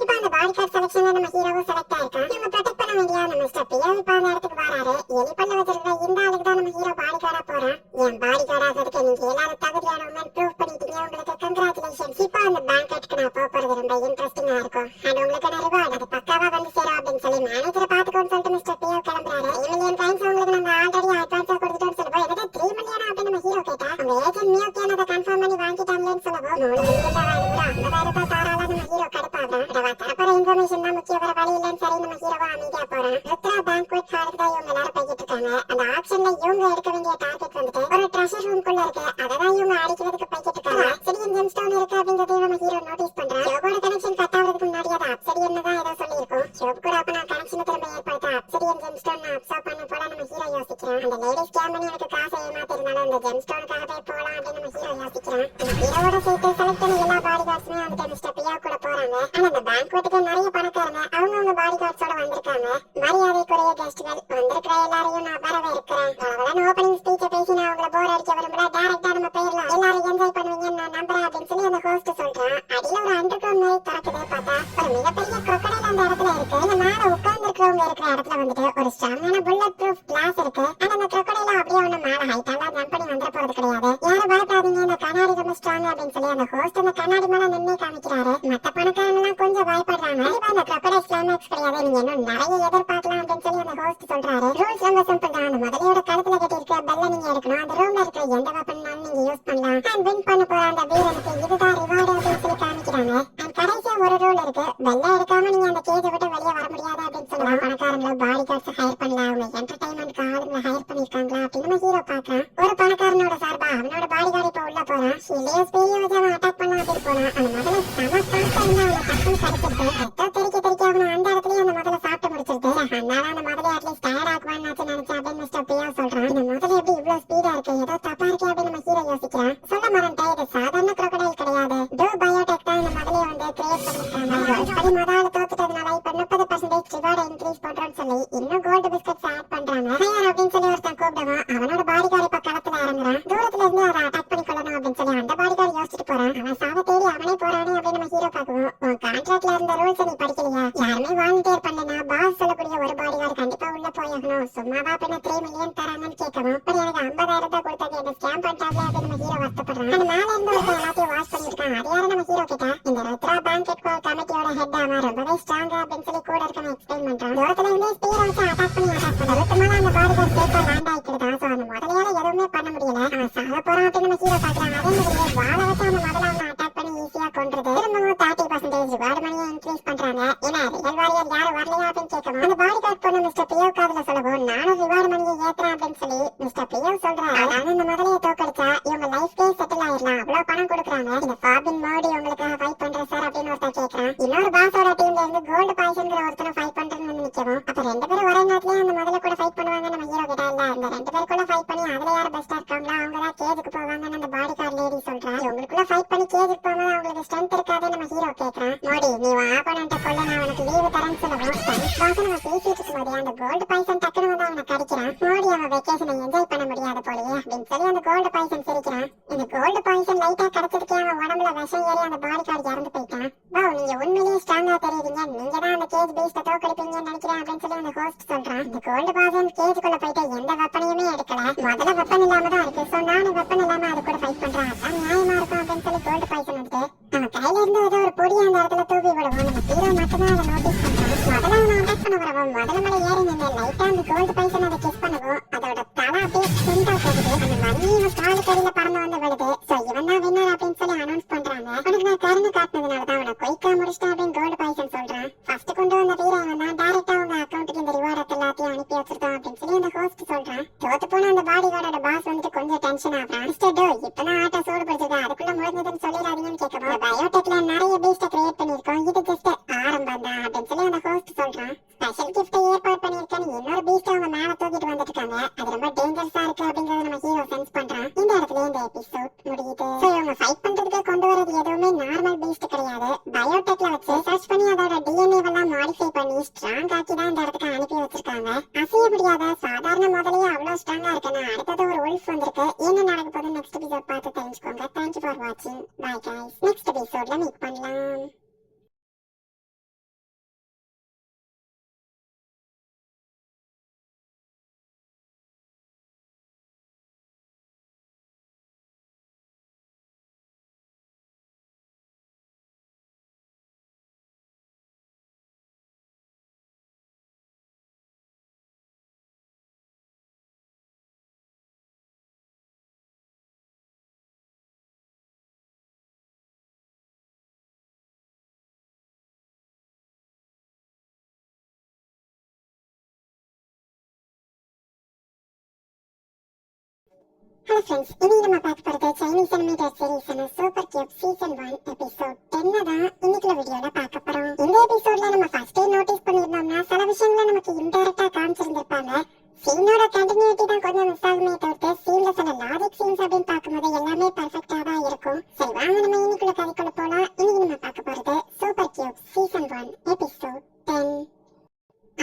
இப்ப அந்த பாடி கார்டு செலக்ஷன்ல நம்ம ஹீரோவும் செலக்ட் ஆயிருக்கான். இவங்க ப்ரொடெக்ட் பண்ண வேண்டிய நம்ம மிஸ்டர் பியோ இப்ப அந்த இடத்துக்கு வராரு. எலி பல்ல வச்சிருக்கிற இந்த ஆளுக்கு தான் நம்ம ஹீரோ பாடி கார்டா போறான். என் பாடி கார்டு ஆகிறதுக்கு நீங்க எல்லாரும் தகுதியானவங்க ப்ரூவ் பண்ணிட்டீங்க. உங்களுக்கு கங்க்ராச்சுலேஷன்ஸ். இப்போ அந்த பேங்கெட்டுக்கு நான் போறது ரொம்ப இன்ட்ரெஸ்டிங்கா இருக்கும். அண்ட் உங்களுக்கு ரிவார்டு அது பக்காவா வந்து சேரும் அப்படின்னு சொல்லி மேனேஜரை பாத்துக்கோன்னு சொல்லிட்டு மிஸ்டர் பியோ கிளம்புறாரு. 3 மில்லியன் காயின்ஸ் உங்களுக்கு நம்ம ஆல்ரெடி அட்வான்ஸா கொடுத்துட்டோம்னு சொல்லுவோம். எனக்கு 3 மில்லியன் அப்படின்னு நம்ம ஹீரோ கேட்டா அவங்க ஏஜென்ட் மியோக்கியான அதை கன்ஃபார்ம் பண்ணி வாங்கிட்டாங்களேன்னு சொல்லுவோம். 3 மில்லியன் ரூபாய் தாராள நம்ம ஹீரோ கடுப்பாடுறான். தரப்பற இன்ஃபர்மேஷன் தான் முக்கிய, வர வழி இல்லைன்னு சரி நம்ம ஹீரோவா அமைதியா போறான். ருத்ரா பேங்க்வெட் ஹாலுக்கு தான் இவங்க எல்லாரும் போய்கிட்டு இருக்காங்க. அந்த ஆப்ஷன்ல இவங்க எடுக்க வேண்டிய டார்கெட் வந்துட்டு ஒரு ட்ரெஷர் ரூம்குள்ள இருக்கு. அததான் இவங்க அடிக்கிறதுக்கு போய்கிட்டு இருக்காங்க. அப்சடியன் ஜெம்ஸ்டோன் இருக்கு அப்படிங்கறத நம்ம ஹீரோ நோட்டீஸ் பண்றான். ஷோபோட கனெக்ஷன் கட் ஆகிறதுக்கு முன்னாடி அது அப்சடியன் தான் ஏதோ சொல்லியிருக்கும். ஷோப் கூட அப்ப நான் கனெக்ஷன் திரும்ப ஏற்படுத்த அப்சடியன் ஜெம்ஸ்டோன் அப்சர்வ் பண்ண போல நம்ம ஹீரோ யோசிக்கிறான். அந்த லேடிஸ் ஸ்கேம் பண்ணி எனக்கு காசை ஏமாத்திருந்தாலும் அந்த ஜெம்ஸ்டோனுக்காகவே போலாம் அப்படின்னு நம்ம ஹீரோ யோசிக்கிறான். ஹீரோவோட சேர்த்து செலக்ட் பண்ணி எல்லா பாடி கார்ட்ஸுமே வந்துட்டு மிஸ்டர் பியா கூட போறாங்க. ஆனா அந்த பேங்க்வெட்டுக்கு நிறைய பணக்காரங்க அவங்க பாடி கார்ட்ஸோட வந்திருக்காங்க. மரியாதைக்குரிய கெஸ்ட்கள் வந்திருக்கிற எல்லாரையும் நான் வரவேற்கிறேன். அவளவளன் ஓப்பனிங் ஸ்பீச்சை பேசி நான் அவங்களை போர் அடிக்க விரும்பல. டைரக்டா நம்ம போயிடலாம், எல்லாரும் என்ஜாய் பண்ணுவீங்கன்னு நான் நம்புறேன் அப்படின்னு சொல்லி அந்த ஹோஸ்ட் சொல்றான். அடியில ஒரு அண்டர் கிரவுண்ட் மாதிரி திறக்குது. பார்த்தா ஒரு மிகப்பெரிய crocodile அந்த இடத்துல இருக்கு. இந்த மேல உட்கார்ந்து இருக்கிறவங்க இருக்கிற இடத்துல வந்துட்டு ஒரு ஸ்ட்ராங்கான புல்லட் ப்ரூஃப் கிளாஸ் இருக்கு. ஆனா அந்த crocodile அப்படியே ஒண்ணு மேல ஹைட்டாலாம் ஜம்ப் பண்ணி வந்துட போறது கிடையாது. யாரும் பயப்படாதீங்க, இந்த கண்ணாடி ரொம்ப ஸ்ட்ராங் அப்படின்னு சொல்லி அந்த ஹோஸ்ட் அந்த கண்ணாடி மேல நின்று காமிக்கிறாரு. மத்த பணக்காரங்க எல்லாம் கொஞ்சம் பயப்படுறாங்க. இப்ப அந்த crocodile climax கிடையாது, நீங்க இன்னும் நிறைய எதிர்பார்க்கலாம் அப்படின்னு சொல்லி அந்த ஹோஸ்ட் சொல்றாரு. ரூல்ஸ் ரொம்ப சிம்பிள் தான். அந்த முதலையோட கழுத்துல கட்டி இருக்க பெல்ல நீங்க எடுக்கணும். அந்த ரூம்ல இருக்கிற எந்த வெப்பன்னாலும் நீங்க யூஸ் பண்ணலாம். அண்ட் வின் பண்ண போற அந்த வீரனுக்கு இதுதான் ரிவார்டு அப்படின்னு சொல்லி காமிக்கிறாங்க. அண்ட் கடைசியா ஒரு ரூல் இருக்கு, பெல்ல எடுக்காம நீங்க அந்த கேஜை விட்டு வெளியே வர முடியாது அப்படின்னு சொல்லலாம். பணக்காரங்கள பாடி கார்ட்ஸ் ஹையர் பண்ணலாம், அவங்க என்டர்டைன்மெண்ட் ஆளுங்களை ஹையர் பண்ணிருக்காங்களா அப்படின்னு நம்ம ஹீரோ பாக்குறான். ஒரு பணக்காரனோட சார்பா அவனோட பாடி கார்டு இப்ப உள்ள போறான். ஹிலியோஸ் பெரிய வச்சு அவன் அட்டாக் பண்ணலாம் அப்படின்னு போனான். அந்த முதல்ல செம ஸ்டார்ட் பண்ணி அவனை டக்குன்னு கிடைச்சிருக்கு. ரத்தம் தெறிக்க அவனை அந்த இடத்துலயே அந்த முதல்ல சாப்பிட்டு முடிச்சிருக்கு. அதனால அந்த முதல்ல அட்லீஸ்ட் டயர்ட் ஆக்குவான்னு நினைச்சேன் அப்படின்னு மிஸ்டர் பியா சொல்றான். இந்த முதல்ல எப்படி இவ்வளவு ஸ்பீடா இருக்கு, ஏதோ தப்பா இருக்கே அப்படின்னு நம்ம ஹீரோ யோசிக்கிறான். சொல்ல மறந்துட்டேன், இது சாதாரண crocodile கிடையாது. டோ பயோடெக் தான் இந்த முதலையை வந்து கிரியேட் பண்ணிருக்காங்க. இப்படி முதல்ல தோத்துட்டதுனால இப்ப 30% ரிவார்டை இன்க்ரீஸ் பண்றோம்னு சொல்லி இன்னும் கோல்டு பிஸ்கட்ஸ் ஆட் பண்றாங்க. ஹையர் அப்படின்னு சொல்லி ஒருத்தன் கூப்பிடுவான். அவனோட பாடி கார்டு இப்ப களத்துல இறங்குறான். தூரத்துல இருந்து அதை அட்டாக் பண்ணி கொள்ளணும் அப்படின்னு சொல்லி அந்த பாடி கார்டு யோசிச்சுட்டு போறான். அவன் சாவ தேடி அவனே போறானே அப்படின்னு நம்ம ஹீரோ பாக்குவோம். உன் கான்ட்ராக்ட்ல இருந்த ரூல்ஸ் நீ படிக்கலையா? யாருமே வாலண்டியர் பண்ணனா பாஸ் சொல்லக்கூடிய ஒரு பாடி கார்டு கண்டிப்பா உள்ள போயாகணும். சும்மாவா பின்ன 3 மில்லியன் தராங்கன்னு கேட்கவும் பட் எனக்கு 50,000 தான் கொடுத்தாங்க, என்ன ஸ்கேம் பண்ணிட்டாங்களே அப்படின்னு நம்ம ஹீரோ வருத்தப்படுறான். அந்த மேல இருந்து ஒருத்தன் எல்லாத்தையும் வாஷ் பண்ணிருக்கான். அது யாரும் நம்ம ஹீரோ கிட்ட இந்த ருத்ரா பேங்கெட் கமிட்டியோட ஹெட் அவன் ரொம்பவே ஸ்ட்ராங்கா அப்படின்னு சொல்லி கூட இருக்கணும் எக்ஸ்பிளைன் பண்றான். தூரத்துல இருந்தே ஸ்பீட வச்சு அட்டாக் பண்ணி ருத்து மேல அந்த பாடி கார்டு சேஃபா லேண்ட் ஆயிக்கிறதா. சோ அந்த முதலையால எதுவுமே பண்ண முடியல. அவன் சாக போறான் அப்படின்னு நம்ம ஹீரோ பாக்குறான். அதே மாதிரி வாழ வச்சு அந்த முதல்ல அவனை அட்டாக் பண்ணி ஈஸியா கொன்றது. திரும்பவும் 30% ரிவார்டு மணியை இன்க்ரீஸ் பண்றாங்க. ஏன்னா ரியல் வாரியர் யாரும் வரலையா அப்படின்னு கேட்கவும் அந்த பாடி கார்டு பொண்ணு மிஸ்டர் பியோ காதுல சொல்லவும் நானும் ரிவார்டு மணியை ஏத்துறேன் அப்படின்னு சொல்லி மிஸ்டர் பியோ சொல்றான். ஆனா இந்த முதலையை தோக்கடிச்சா இவங்க லைஃப்கே செட்டில் ஆயிடலாம், அவ்வளவு பணம் கொடுக்குறாங்க. இந்த ஃபாபின் மோடி உங்களுக்காக ஃபைட் பண்ற சார் அப்படின்னு ஒருத்தர் கேட்கறான். இன்னொரு பாஸோட டீம்ல இருந்து கோல்டு பாய்ஸ் பேரும் ஒரே நேரத்துல அந்த முதல்ல கூட ஃபைட் பண்ணுவாங்க நம்ம ஹீரோ கிட்ட இல்ல அந்த ரெண்டு பேருக்குள்ள ஃபைட் பண்ணி அதுல யார் பெஸ்டா இருக்காங்களோ அவங்க தான் கேஜுக்கு போவாங்கன்னு அந்த பாடி கார்டு லேடி சொல்றா. இவங்களுக்குள்ள ஃபைட் பண்ணி கேஜுக்கு போகும்போது அவங்களுக்கு ஸ்ட்ரென்த் இருக்காது நம்ம ஹீரோ கேக்குறான். மோடி நீ ஆப்போனன்ட்ட கொல்ல நான் உனக்கு லீவு தரேன்னு சொல்லவும் ஸ்ட்ரென்த் நம்ம பேசிட்டு இருக்கும்போது அந்த கோல்டு பாய்சன் டக்குனு வந்து அவனை கடிக்கிறான். மோடி அவன் வெக்கேஷனை என்ஜாய் பண்ண முடியாத போலயே அப்படின்னு சொல்லி அந்த கோல்டு பாய்சன் சிரிக்கிறான். இந்த கோல்டு பாய்சன் லைட்டா கிடைச்சதுக்கே அவன் உடம்புல விஷம் ஏறி அந்த பாடி கார்டு இறந்து போயிட்டான். நீங்க உண்மையிலேயே ஸ்ட்ராங்கா தெரியுறீங்க, நீங்க தான் அந்த கேஜ் பீஸ்ட தோக்கடிப்பீங்கன்னு நினைக்கிறேன் அப்படின்னு சொல்லி அந்த ஹோஸ்ட் சொல்றான். இந்த கோல்டு பாய்சன் கேஜுக்குள்ள போயிட்டு எந்த வெப்பனையுமே எடுக்கல, முதல்ல வெப்பன் இல்லாம தான் இருக்கு, சோ நானும் வெப்பன் இல்லாம அது கூட ஃபைட் பண்றேன், அதான் நியாயமா இருக்கும் அப்படின்னு சொல்லி கோல்டு பாய்சன் வந்து நம்ம கையில இருந்து ஏதோ ஒரு பொடி அந்த இடத்துல தூவி விடுவோம். நம்ம ஹீரோ மட்டும்தான் அதை நோட்டீஸ் பண்றான். முதல்ல அவனை அட்டாக் பண்ண வரவும் முதல்ல மேல ஏறி நின்று லைட்டா அந்த கோல்டு பாய்சன் அதை கிஸ் பண்ணவும் அதோட தலை அப்படியே சுண்டா போகுது. அந்த மணி இவன் காலு கடியில பறந்து வந்து விடுது. சோ இவன் தான் வின்னர் அப்படின்னு சொல்லி அனௌன்ஸ் பண்றாங்க. உனக்கு நான் கருணை காட்டினதுனாலதான் அவனை கொய்க்கா முடிச்சிட்டேன் அப்படின்னு கோல்டு பாய்சன் சொல்றான். ஃபர்ஸ்ட் கொண்டு வந்த வீரன் தான் டைரக்டா உங்க அக்கௌண்ட்டுக்கு இந்த ரிவார்ட் எல்லாத்தையும் அனுப்பி வச்சிருக்கோம் அப்படின்னு சொல்லி அந்த ஹோஸ்ட் சொல்றான். தோத்து போன அந்த பாடி கார்டோட பாஸ் வந்துட்டு கொஞ்சம் டென்ஷன் ஆகுறான். இப்பதான் ஆட்டோ சூடு பிடிச்சது, அதுக்குள்ள முடிஞ்சதுன்னு சொல்லிடாதீங்கன்னு கேட்கணும். பயோடெக்ல நிறைய பீஸ்ட கிரியேட் பண்ணிருக்கோம், இது ஜஸ்ட் ஆரம்பம் தான் அப்படின்னு சொல்லி அந்த ஹோஸ்ட் சொல்றான். ஸ்பெஷல் கிஃப்ட் ஏற்பாடு பண்ணிருக்கேன்னு இன்னொரு பீஸ்ட் அவங்க மேல தூக்கிட்டு வந்துட்டு இருக்காங்க, அது ரொம்ப டேஞ்சரஸா இருக்கு அப்படிங்கறத நம்ம ஹீரோ சென்ஸ் பண்றான். இந்த இடத்துல இந்த எபிசோட் முடியுது. சோ இவங்க ஃபைட் பண்றதுக்கு கொண்டு வரது எதுவுமே நார்மல் பீஸ்ட் கிடையாது, பயோடெக்ல வச்சு சர்ச் பண்ணி அதோட டிஎன்ஏ எல்லாம் மாடிஃபை பண்ணி ஸ்ட்ராங் ஆக்கி தான் இந்த இடத்துக்கு அனுப்பி வச்சிருக்காங்க. அசைய முடியாத சாதாரண முதலையே அவ்வளவு ஸ்ட்ராங்கா இருக்குன்னா அடுத்தது ஒரு உல்ஃப் வந்திருக்கு. என்ன நடக்க போகுது நெக்ஸ்ட் எபிசோட் பார்த்து தெரிஞ்சுக்கோங்க. தேங்க்யூ ஃபார் வாட்சிங். பை கைஸ், நெக்ஸ்ட் எபிசோட்ல மீட் பண்ணலாம். Hello friends, இன்னைக்கு நம்ம பார்க்க போறது சைனீஸ் அனிமேட்டட் சீரிஸான சூப்பர் கியூப் சீசன் 1 எபிசோட் 10 தான் இன்னைக்குள்ள வீடியோல பார்க்க போறோம். இந்த எபிசோட்ல நம்ம ஃபர்ஸ்டே நோட்டீஸ் பண்ணிருந்தோம்னா சில விஷயங்களை நமக்கு இன்டைரக்டா காமிச்சிருந்திருப்பாங்க. சீனோட கண்டினியூட்டி தான் கொஞ்சம் மிஸ் ஆகுமே தவிர்த்து சீன்ல சில லாஜிக் சீன்ஸ் அப்படின்னு பார்க்கும்போது எல்லாமே பர்ஃபெக்டா தான் இருக்கும். சரி வாங்க நம்ம இன்னைக்குள்ள கதைக்குள்ள போலாம். இன்னைக்கு நம்ம பார்க்க போறது சூப்பர் கியூப் சீசன் 1 எபிசோட் 10.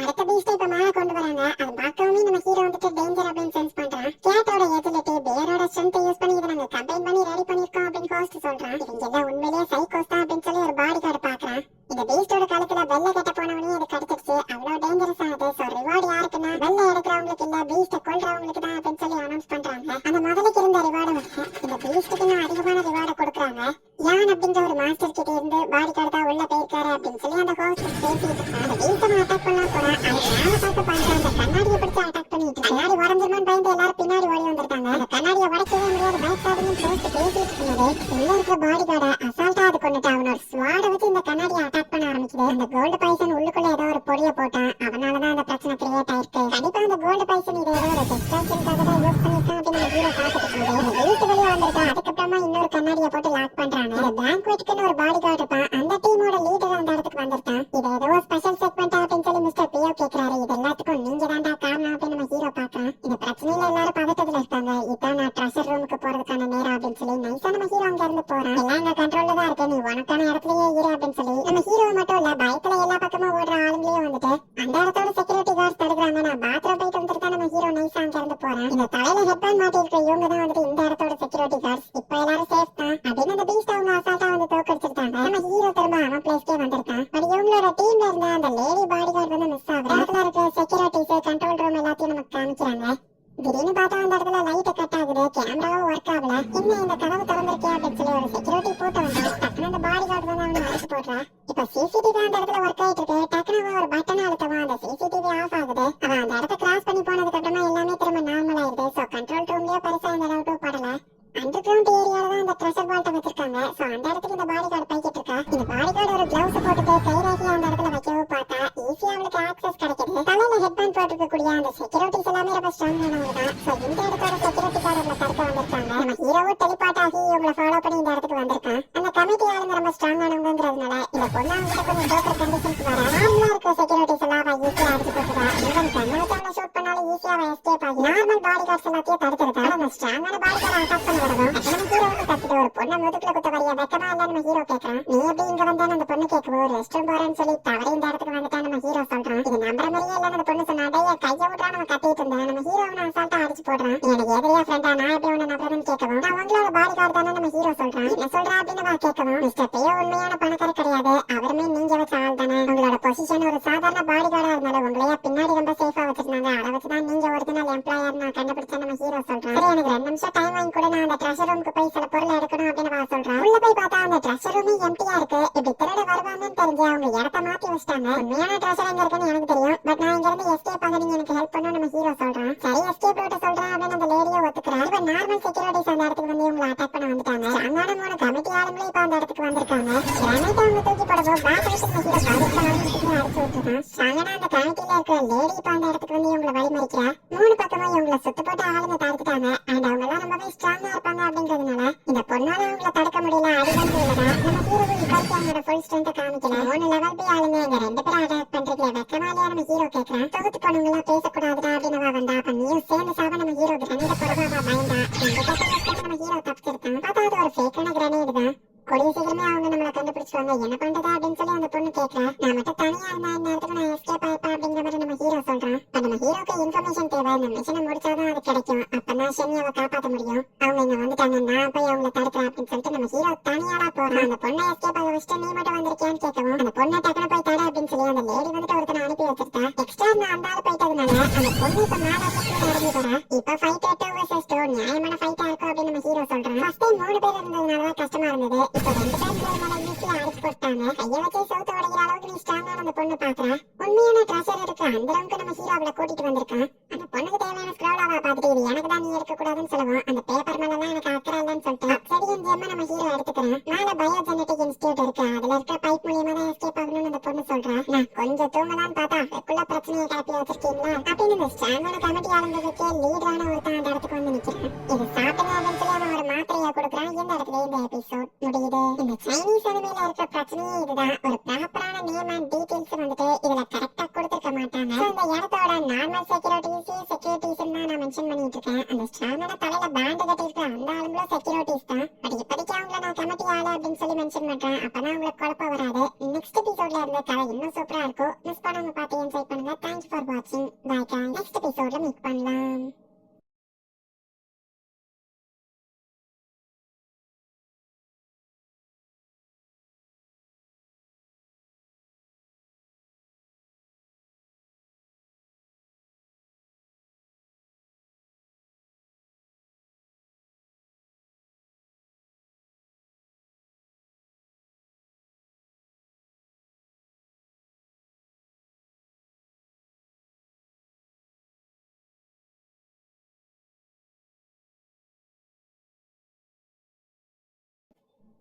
அடுத்த பீஸ்ட இப்ப மேல கொண்டு வராங்க. அது பார்க்கவுமே நம்ம ஹீரோ வந்துட்டு டேஞ்சர் அப்படின்னு சென்ஸ் பண்றான். கேட்டோட எஜிலிட்டி பேரோட ஸ்ட்ரென்த் யூஸ் பண்ணி இதை நாங்க கம்பைன் பண்ணி ரெடி பண்ணிருக்கோம் அப்படின்னு ஹோஸ்ட் சொல்றான். இவங்க எல்லாம் உண்மையிலேயே சைக்கோஸ் தான் அப்படின்னு சொல்லி ஒரு பாடி கார்டு பாக்குறான். இந்த பீஸ்டோட கழுத்துல வெள்ளை கட்ட போனவனே அது கடிச்சிருச்சு, அவ்வளவு டேஞ்சரஸ் ஆனது. சோ ரிவார்டு யாருக்குன்னா வெள்ளை எடுக்கிறவங்களுக்கு இல்ல பீஸ்ட கொல்றவங்களுக்கு தான் அப்படின்னு சொல்லி அனௌன்ஸ் பண்றாங்க. அந்த முதலுக்கு இருந்த ரிவார்டு வச்சு இந்த பீஸ்டுக்கு இன்னும் அதிகமான ரிவார்டை கொடுக்குறாங்க. யான் அப்படின்ற ஒரு மாஸ்டர் கிட்ட இருந்து பாடி கார்டு தான் உள்ள போயிருக்காரு அப்படின்னு சொல்லி அந்த ஹோஸ்ட் பேசிட்டு இருக்கான். அந்த பீஸ்ட அட்டாக் பண்ணலாம் போறான். அது மேல பார்க்க பாருங்க அந்த கண்ணாடியை பிடிச்சு அட்டாக் பண்ணிட்டு கண்ணாடி உடஞ்சிருமான்னு பயந்து எல்லாரும் பின்னாடி ஓடி வந்திருக்காங்க. அந்த கண்ணாடியை உடைக்கவே முடியாது பயப்படாதுன்னு ஹோஸ்ட் பேசிட்டு இருக்கும்போது உள்ள இருக்கிற பாடி கார்டை அசால்ட்டா அது கொண்டுட்டு அவனோட ஸ்வாட வச்சு இந்த கண்ணாடியை அட்டாக் பண்ண ஆரம்பிக்குது. அந்த கோல்டு பைசன் உள்ளுக்குள்ள ஏதோ ஒரு பொடியை போட்டான், அவனாலதான் அந்த பிரச்சனை கிரியேட் ஆயிருக்கு. கண்டிப்பா அந்த கோல்டு பைசன் இதை ஏதோ ஒரு டிஸ்ட்ராக்ஷனுக்காக தான் யூஸ் பண்ணிருக்கான் அப்படின்னு ஹீரோ பார்த்துட்டு இருக்காங்க. அந்த வீட்டு வெளியே வந்திருக்கான். அதுக்கப்புறமா இன்னொரு கண்ணாடியை போட்டு லாக் பண்றாங்க. இந்த பேங்க்வெட்டுக்குன்னு ஒரு பாடி கார்டு இருப்பான், அந்த டீமோட லீடர் அந்த இடத்துக்கு வந்திருக்கான். இது ஏதோ ஸ்பெஷல் செக்மெண்ட் அப்படின்னு சொல்லி மிஸ்டர் பியோ கேக்குறாரு. இது எல்லாத்துக்கும் நீங்க தான்டா காரணம் அப்படின்னு நம்ம ஹீரோ பாக்குறான். இந்த பிரச்சனையில எல்லாரும் பதட்டத்துல இருக்காங்க. இதான் நான் ட்ரெஷர் ரூமுக்கு போறதுக்கான நேரம் அப்படின்னு சொல்லி நைஸா நம்ம ஹீரோ அங்க இருந்து போறான். எல்லாம் எங்க கண்ட்ரோல்ல தான் இருக்கு, நீ உனக்கான இடத்துலயே இரு அப்படின்னு சொல்லி நம்ம ஹீரோ மட்டும் இல்ல பயத்துல எல்லா பக்கமும் ஓடுற ஆளுங்களையும் வந்துட்டு அந்த இடத்தோட செக்யூரிட்டி கார்ட்ஸ் தடுக்கிறாங்க. நான் பாத்ரூம் போயிட்டு வந்துட்டு நம்ம ஹீரோ நைஸா அங்க இருந்து போறேன். இந்த தலையில ஹெட்பேண்ட் மாட்டி இருக்கிற இவங்க தான் வந்துட்டு இந்த இடத்தோட செக்யூரிட்டி கார்ட்ஸ். இப்ப எல்லாரும் சேஃப் தான் அப்படின்னு அந்த பீஸ்ட் அவங்க அசால்ட்டா வந்து தோக்கடிச்சிருக்காங்க. நம்ம ஹீரோ திரும்ப அவன் பிளேஸ்க்கே வந்திருக்கான். பட் இவங்களோட டீம்ல இருந்த அந்த லேடி பாடி கார்டு வந்து மிஸ் ஆகுது. இடத்துல இருக்கிற செக்யூரிட்டிஸ் கண்ட்ரோல் ரூம் எல்லாத்தையும் நமக்கு காமிக்கிறாங்க. திடீர்னு பார்த்தா அந்த இடத்துல லைட் கட் ஆகுது, கேமராவும் ஒர்க் ஆகல. என்ன இந்த கதவு திறந்திருக்கே அப்படின்னு சொல்லி ஒரு செக்யூரிட்டி போட்டு வந்தா டக்குனு அந்த பாடி கார்டு வந்து அவனை அழைச்சு போடுறான். இப்ப சிசிடிவி அந்த இடத்துல ஒர்க் ஆயிட்டு இருக்கு. டக்குனு அவன் ஒரு பட்டன் அழுத்தவா அந்த சிசிடிவி ஆஃப் ஆகுது. அவன் அந்த இடத்த கிராஸ் பண்ணி போனதுக்கு அப்புறமா எல்லாமே திரும்ப நார்மல் ஆயிடுது. சோ கண்ட்ரோல் ரூம்லயே பெருசா இந்த டவுட்டும் படல. அண்டர் கிரவுண்ட் ஏரியால தான் அந்த ட்ரெஷர் வால்ட்ட வச்சிருக்காங்க. சோ அந்த இடத்துக்கு இந்த பாடி கார்டு போய்கிட்டு இருக்கா. இந்த பாடி கார்டு ஒரு கிளவுஸ் போட்டுட்டு கைராசியா அந்த இடத்துல வைக்கவும் பார்த்தா ஈஸியா அவளுக்கு ஆக்சஸ் கிடைக்குது. தலையில ஹெட்பேண்ட் போட்டுருக்கக்கூடிய அந்த செக்யூரிட்டிஸ் எல்லாமே ரொம்ப ஸ்ட்ராங்கானவங்க தான். சோ இந்த இடத்தோட செக்யூரிட்டி கார்டு உங்களை தடுக்க வந்திருக்காங்க. நம்ம ஹீரோவும் டெலிபார்ட் ஆகி இவங்களை ஃபாலோ பண்ணி இந்த இடத்துக்கு வந்திருக்கான். அந்த கமிட்டி ஆளுங்க ரொம்ப ஸ்ட்ராங்கானவங்கிறதுனால இந்த பொண்ணு அவங்க கொஞ்சம் ஜோக்கர் கண்டிஷனுக்கு வர நார்மலா இருக்கிற செக்யூரிட்டிஸ் எல்லாம் ஈஸியா அடிச்சு போட்டுருவா. ஈவன் கண்ணை வச்சு அவனை ஷூட் பண்ணாலும் ஈஸியா அவன் எஸ்கேப் ஆகி நார்மல் பாடி கார்ட்ஸ் எல்லாத்தையும் தடுத்துருக்கான். அந்த ஸ்ட்ராங்கான பாடி கார்டு அட்டாக் பண்ண வரதும் நம்ம ஹீரோவுக்கு கத்திட்டு ஒரு பொண்ணை முதுகுல குத்த வரையா வெக்கமா இல்ல நம்ம ஹீரோ கேட்கறான். நீ எப்படி இங்க வந்தான்னு அந்த பொண்ணு கேட்கவும் ரெஸ்ட் ரூம் போறேன்னு சொல்லி தவறி இந்த இடத்துக்கு வந்துட்டான் நம்ம ஹீரோ சொல்றான். இது நம்புற மாதிரியே இல்ல அந்த பொண்ணு சொன்னா கையை விட்றா நம்ம கத்திட்டு இருந்தேன். நம்ம ஹீரோ அவனை அசால்ட்டா அடிச்சு போடுறான். எனக்கு எதிரியா ஃப்ரெண்டா நான் எப்படி உன்னை நம்புறதுன்னு கேட்கவும் நான் உங்களோட பாடி கார்டு தானே நம்ம ஹீரோ சொல்றான். என்ன சொல்றா அப்படின்னு நான் கேட்கவும் மிஸ்டர் பியோ உண்மையான பணக்கார கிடையாது, அவருமே நீங்க வச்ச ஆள் தானே. உங்களோட பொசிஷன் ஒரு சாதாரண பாடி கார்டா இருந்தாலும் உங்களையா பின்னாடி ரொம்ப சேஃபா வச்சிருந்தாங்க. அதை வச்சுதான் நீங்க ஒரிஜினல் எம்ப்ளாயர் நான் கண்டுபிடிச்ச நம்ம ஹீரோ சொல்றான். சரி எனக்கு 2 நிமிஷம் டைம் வாங்கி கூட நான் அந்த ட்ரெஷர் ரூமுக்கு போய் சில பொருள் எடுக்கணும் அப்படின்னு நான் சொல்றேன். உள்ள போய் பார்த்தா அந்த ட்ரெஷர் ரூமே எம்டியா இருக்கு. இப்படி திருட வருவாங்கன்னு தெரிஞ்சு அவங்க இடத்த மாத்தி வச்சிட்டாங்க. உண்மையான ட்ரெஷர் எங்க இருக்குன்னு எனக்கு தெரியும், பட் நான் இங்க இருந்து எஸ்கேப் ஆக நீங்க எனக்கு ஹெல்ப் பண்ணணும் நம்ம ஹீரோ சொல்றான். சரி எஸ்கேப் ரூட்ட சொல்றேன் அப்படின்னு அந்த லேடியை ஒத்துக்கிறான். இப்ப நார்மல் செக்யூரிட்டிஸ் அந்த இடத்துக்கு வந்து இவங்களை அட்டாக் பண்ண வந்துட்டாங்க. அங்கான 3 கமிட்டி ஆளுங்களே இப்ப அந்த இடத்துக்கு வந்திருக்காங்க. கிரானைட் அவங்க தூக்கி போடவும் பேக் வச்சு நம்ம ஹீரோ அடிச்சு விட்டுறான். ஸ்ட்ராங்கனா அந்த கமிட்டில இருக்க லேடி இப்ப அந்த இடத்துக்கு வந்து இவங்களை வழிமறிக்கிறா. 3 பக்கமும் இவங்களை சுத்து போட்டு ஆளுங்க தடுத்துட்டாங்க. அண்ட் அவங்க எல்லாம் ரொம்பவே ஸ்ட்ராங்கா இருப்பாங்க அப்படின்றதுனால இந்த பொண்ணால அவங்கள தடுக்க முடியல. அடிவந்து இல்லடா நம்ம ஹீரோ இப்போதைக்கு அவங்களோட ஃபுல் ஸ்ட்ரென்த்தை காமிக்கல. 3 லெவல் பி ஆளுங்க இங்க 2 பேரும் அட்டாக் பண்றதுல வெக்கமாலியா நம்ம ஹீரோ கேட்கறான். தொகுத்து போனவங்களா பேசக்கூடாதுடா அப்படின்னு வந்தா அப்ப நீயும் சேர்ந்து சாவ நம்ம ஹீரோ கிரனேட போடவா பயந்தா. இந்த பக்கம் நம்ம ஹீரோ தப்பிச்சிருக்கான். பார்த்தா அது ஒரு ஃபேக்கான கிரனேட் தான். கூடிய சீக்கிரமே அவங்க நம்மளை கண்டுபிடிச்சுவாங்க, என்ன பண்றதா அப்படின்னு சொல்லி அந்த பொண்ணு கேட்கறா. நான் மட்டும் தனியா இருந்தா இந்த இடத்துக்கு நான் எஸ்கேப் ஆயிப்பேன் அப்படிங்கிற மாதிரி நம்ம ஹீரோ சொல்றான். நம்ம ஹீரோக்கு இன்ஃபர்மேஷன் தேவை, இந்த மிஷனை முடிச்சாதான் அது கிடைக்கும், அப்பதான் ஷெனியாவை காப்பாற்ற முடியும். அவங்க இங்க வந்துட்டாங்க, நான் போய் அவங்களை தடுக்கிறேன் அப்படின்னு சொல்லிட்டு நம்ம ஹீரோ தனியாளா போறான். அந்த பொண்ணை எஸ்கேப் ஆக வச்சுட்டு நீ மட்டும் வந்திருக்கியான்னு கேட்கவும் அந்த பொண்ணை டக்குனு போய் தட அப்படின்னு சொல்லி அந்த லேடி வந்துட்டு ஒருத்தனை அனுப்பி வச்சிருக்கா. எக்ஸ்ட்ரா நான் அந்த ஆள் போயிட்டதுனால அந்த பொண்ணு இப்ப மேல நடந்து போறா. இப்ப ஃபைட் 2 vs 2 நியாயமான ஃபைட்டா இருக்கும் அப்படின்னு நம்ம ஹீரோ சொல்றான். ஃபர்ஸ்ட் டைம் 3 பேர் இருந்ததுனால கஷ்டமா இருந்தது. இப்ப 2 பேர் மேல ஈஸியா அடிச்சு போட்டாங்க. கைய வச்சு சவுத்து உடைக்கிற அளவுக்கு நீ ஸ்ட்ராங்கா அந்த பொண்ணு பாக்குறா. உண்மையான ட்ரெஷர் இருக்கு அந்த அளவுக்கு நம்ம ஹீரோ அவளை கூட்டிட்டு வந்திருக்கான். அந்த பொண்ணுக்கு தேவையான ஸ்க்ரோலாவா பாத்துட்டு இது எனக்கு தான் நீ எடுக்க கூடாதுன்னு சொல்லுவான். அந்த பேப்பர் மேல எல்லாம் எனக்கு அக்கறை இல்லைன்னு சொல்லிட்டு அப்சடியன் ஜெம்ம நம்ம ஹீரோ எடுத்துக்கிறேன். மேல பயோஜெனடிக் இன்ஸ்டிடியூட் இருக்கு, அதுல இருக்க பைப் மூலியமா தான் எஸ்கேப் ஆகணும்னு அந்த பொண்ணு சொல்றா. நான் கொஞ்சம் தூங்கலான்னு பார்த்தா அதுக்குள்ள பிரச்சனையை கிளப்பி வச்சிருக்கீங்களா அப்படின்னு இந்த ஸ்ட்ராங்கான கமிட்டி ஆளுங்களுக்கு லீடரான ஒருத்தன் அந்த இடத்துக்கு வந்து நிக்கிறான். இது சாப்பிடுங்க அப்படின்னு சொல்லி அவன் ஒரு மாத்திரையா கொடுக்குறான். இந்த இடத்துல இந்த எபிசோட் முடியுது. இந்த சைனீஸ் அனிமேல இருக்க பிரச்சனையே இதுதான். ஒரு ப்ராப்பரான நேம் அண்ட் டீடைல்ஸ் வந்துட்டு இதுல கரெக்டா கொடுத்துருக்க மாட்டாங்க. இந்த இடத்தோட நார்மல் செக்யூரிட்டிஸ் தான் நான் மென்ஷன் பண்ணிட்டு இருக்கேன். அந்த ஸ்ட்ராங்கான தலையில பேண்ட் கட்டிருக்க அந்த ஆளுங்களும் செக்யூரிட்டிஸ் தான். பட் இப்போதைக்கு அவங்கள நான் கமிட்டி ஆளு அப்படின்னு சொல்லி மென்ஷன் பண்றேன். அப்பதான் உங்களுக்கு குழப்பம் வராது. நெக்ஸ்ட் எபிசோட்ல இருந்த கதை இன்னும் சூப்பரா இருக்கும். மிஸ் பண்ணாம பார்த்து என்ஜாய் பண்ணுங்க. தேங்க்ஸ் ஃபார் வாட்சிங். Bye guys. நெக்ஸ்ட் எபிசோட்ல மீட் பண்ணலாம்.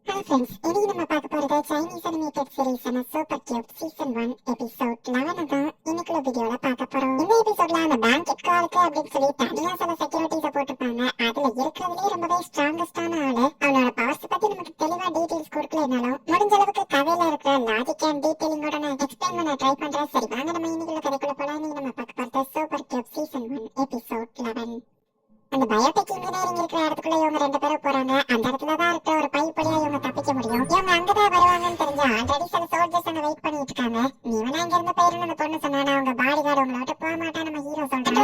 Hi friends, இன்னைக்கு நம்ம பார்க்க போறது சைனீஸ் அனிமேட்டட் சீரிஸான சூப்பர் கியூட் சீசன் 1 எபிசோட் 11 தான் இன்னைக்குள்ள வீடியோல பார்க்க போறோம். இந்த எபிசோட்ல அந்த பேங்க் எட்காலுக்கு அப்படின்னு சொல்லி தனியா சில செக்யூரிட்டிஸ போட்டுப்பாங்க. அதுல இருக்கிறதுலே ரொம்பவே ஸ்ட்ராங்கஸ்டான ஆளு. அவளோட பவர்ஸ் பத்தி நமக்கு தெளிவா டீடைல்ஸ் கொடுக்கலனாலும் முடிஞ்ச அளவுக்கு கதையில இருக்கிற லாஜிக் அண்ட் டீடைலிங்கோட நான் எக்ஸ்பிளைன் பண்ண ட்ரை பண்றேன். சரி வாங்க நம்ம இன்னைக்குள்ள கதைக்குள்ள போலாம். இன்னைக்கு நம்ம பார்க்க போறது சூப்பர் கியூட் சீசன் 1 எபிசோட் 11. அந்த பயோடெக் இன்ஜினியரிங் இருக்கிற இடத்துக்குள்ள இவங்க 2 பேரும் போறாங்க. அந்த இடத்துல தான் இருக்க ஒரு பைப் வழியா இவங்க தப்பிக்க முடியும். இவங்க அங்கதான் வருவாங்கன்னு தெரிஞ்சு ஆல்ரெடி சில சோல்ஜர்ஸ் அங்க வெயிட் பண்ணிட்டு இருக்காங்க. நீ வேணா இங்க இருந்து போயிருன்னு அந்த பொண்ணு சொன்னா அவங்க பாடி கார்டு உங்களை விட்டு போக மாட்டா நம்ம ஹீரோ சொல்றாங்க.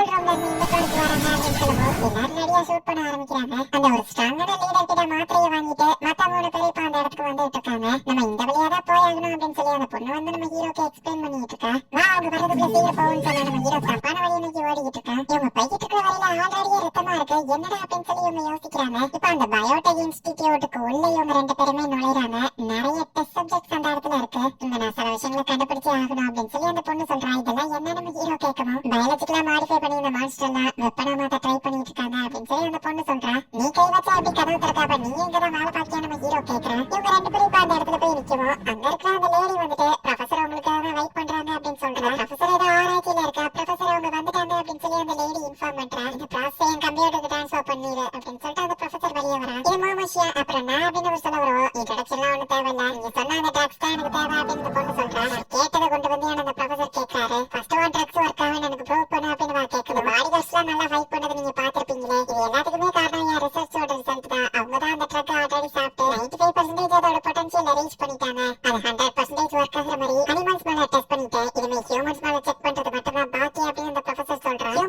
இந்த பொண்ணுக்கு வராங்க அப்படின்னு சொல்லும்போது எல்லாரும் நிறைய ஷூட் பண்ண ஆரம்பிக்கிறாங்க. அந்த ஒரு ஸ்ட்ராங்கான லீடர் கிட்ட மாத்திரையை வாங்கிட்டு மத்த 3 பேரும் இப்ப அந்த இடத்துக்கு வந்துட்டு இருக்காங்க. நம்ம இந்த வழியா தான் போயாகணும் அப்படின்னு சொல்லி அந்த பொண்ணு வந்து நம்ம ஹீரோக்கு எக்ஸ்பிளைன் பண்ணிட்டு இருக்கா. வா அவங்க வரதுக்குள்ள சீக்கிரம் போகும்னு சொன்னா நம்ம ஹீரோ தப்பான வழியை நோக்கி ஓடிக்கிட்டு இருக்கா. இவங்க போய்கிட்டு இருக்கிற வழியில ஆல்ரெடியே ரத்தமா இருக்கு. என்னடா அப்படின்னு சொல்லி இவங்க யோசிக்கிறாங்க. இப்ப அந்த பயோடெக் இன்ஸ்டிடியூட்டுக்கு உள்ள இவங்க 2 பேருமே நுழைறாங்க. நிறைய டெஸ்ட் சப்ஜெக்ட்ஸ் அந்த இடத்துல இருக்கு. இங்க நான் சில விஷயங்களை கண்டுபிடிச்சே ஆகணும் அப்படின்னு சொல்லி அந்த பொண்ணு சொல்றா. இதெல்லாம் என்ன நம்ம ஹீரோ கேட்கணும். பயாலஜிக்கலா மாடிஃபை பண்ணி இந்த மான்ஸ்டர் எல்லாம் வெப்பனா மாத்த ட்ரை பண்ணிட்டு இருக்காங்க அப்படின்னு சொல்லி அந்த பொண்ணு சொல்றா. நீ கை வச்சா அப்படி கதவு திறக்காப்ப நீ இங்கதான் வேலை பார்த்தியா நம்ம ஹீரோ கேட்கறான். இவங்க 2 பேரும் இப்ப அந்த இடத்துல போய் நிக்குவோம். அங்க இருக்கிற அந்த லேடி வந்துட்டு ப்ரொஃபசர் உங்களுக்காக வெயிட் பண்றாங்க அப்படின்னு சொல்றா. ப்ரொஃபசர் ஏதோ ஆராய்ச்சியில இருக்கா. ப்ரொஃபசர் அவங்க வந்துட்டாங்க அப்படின்னு சொல்லி அந்த லேடி இன்ஃபார்ம் பண்றா. இந்த ப்ராசஸ் என் கம்ப்யூட்டருக்கு ட்ரான்ஸ்ஃபர் பண்ணிடு அப்படின்னு சொல்லிட்டு அந்த ப்ரொஃபசர் வெளியே வரா. இது மோமஷியா அப்புறம் நான் அப்படின்னு ஒரு சொல்ல வரும். இன்ட்ரோடக்ஷன்லாம் ஒன்றும் தேவையில்ல, நீங்க சொன்ன அந்த ட்ரக்ஸ் தான் எனக்கு தேவை அப்படின்னு பொண்ணு சொல்றா. நான் கேட்டதை கொண்டு வந்து அந்த ப்ரொஃபசர் கேட்கறாரு. ஃபர்ஸ்ட் ஒன் ட்ரக்ஸ் ஒர்க் ஆகும் எனக்கு ப்ரூவ் பண்ண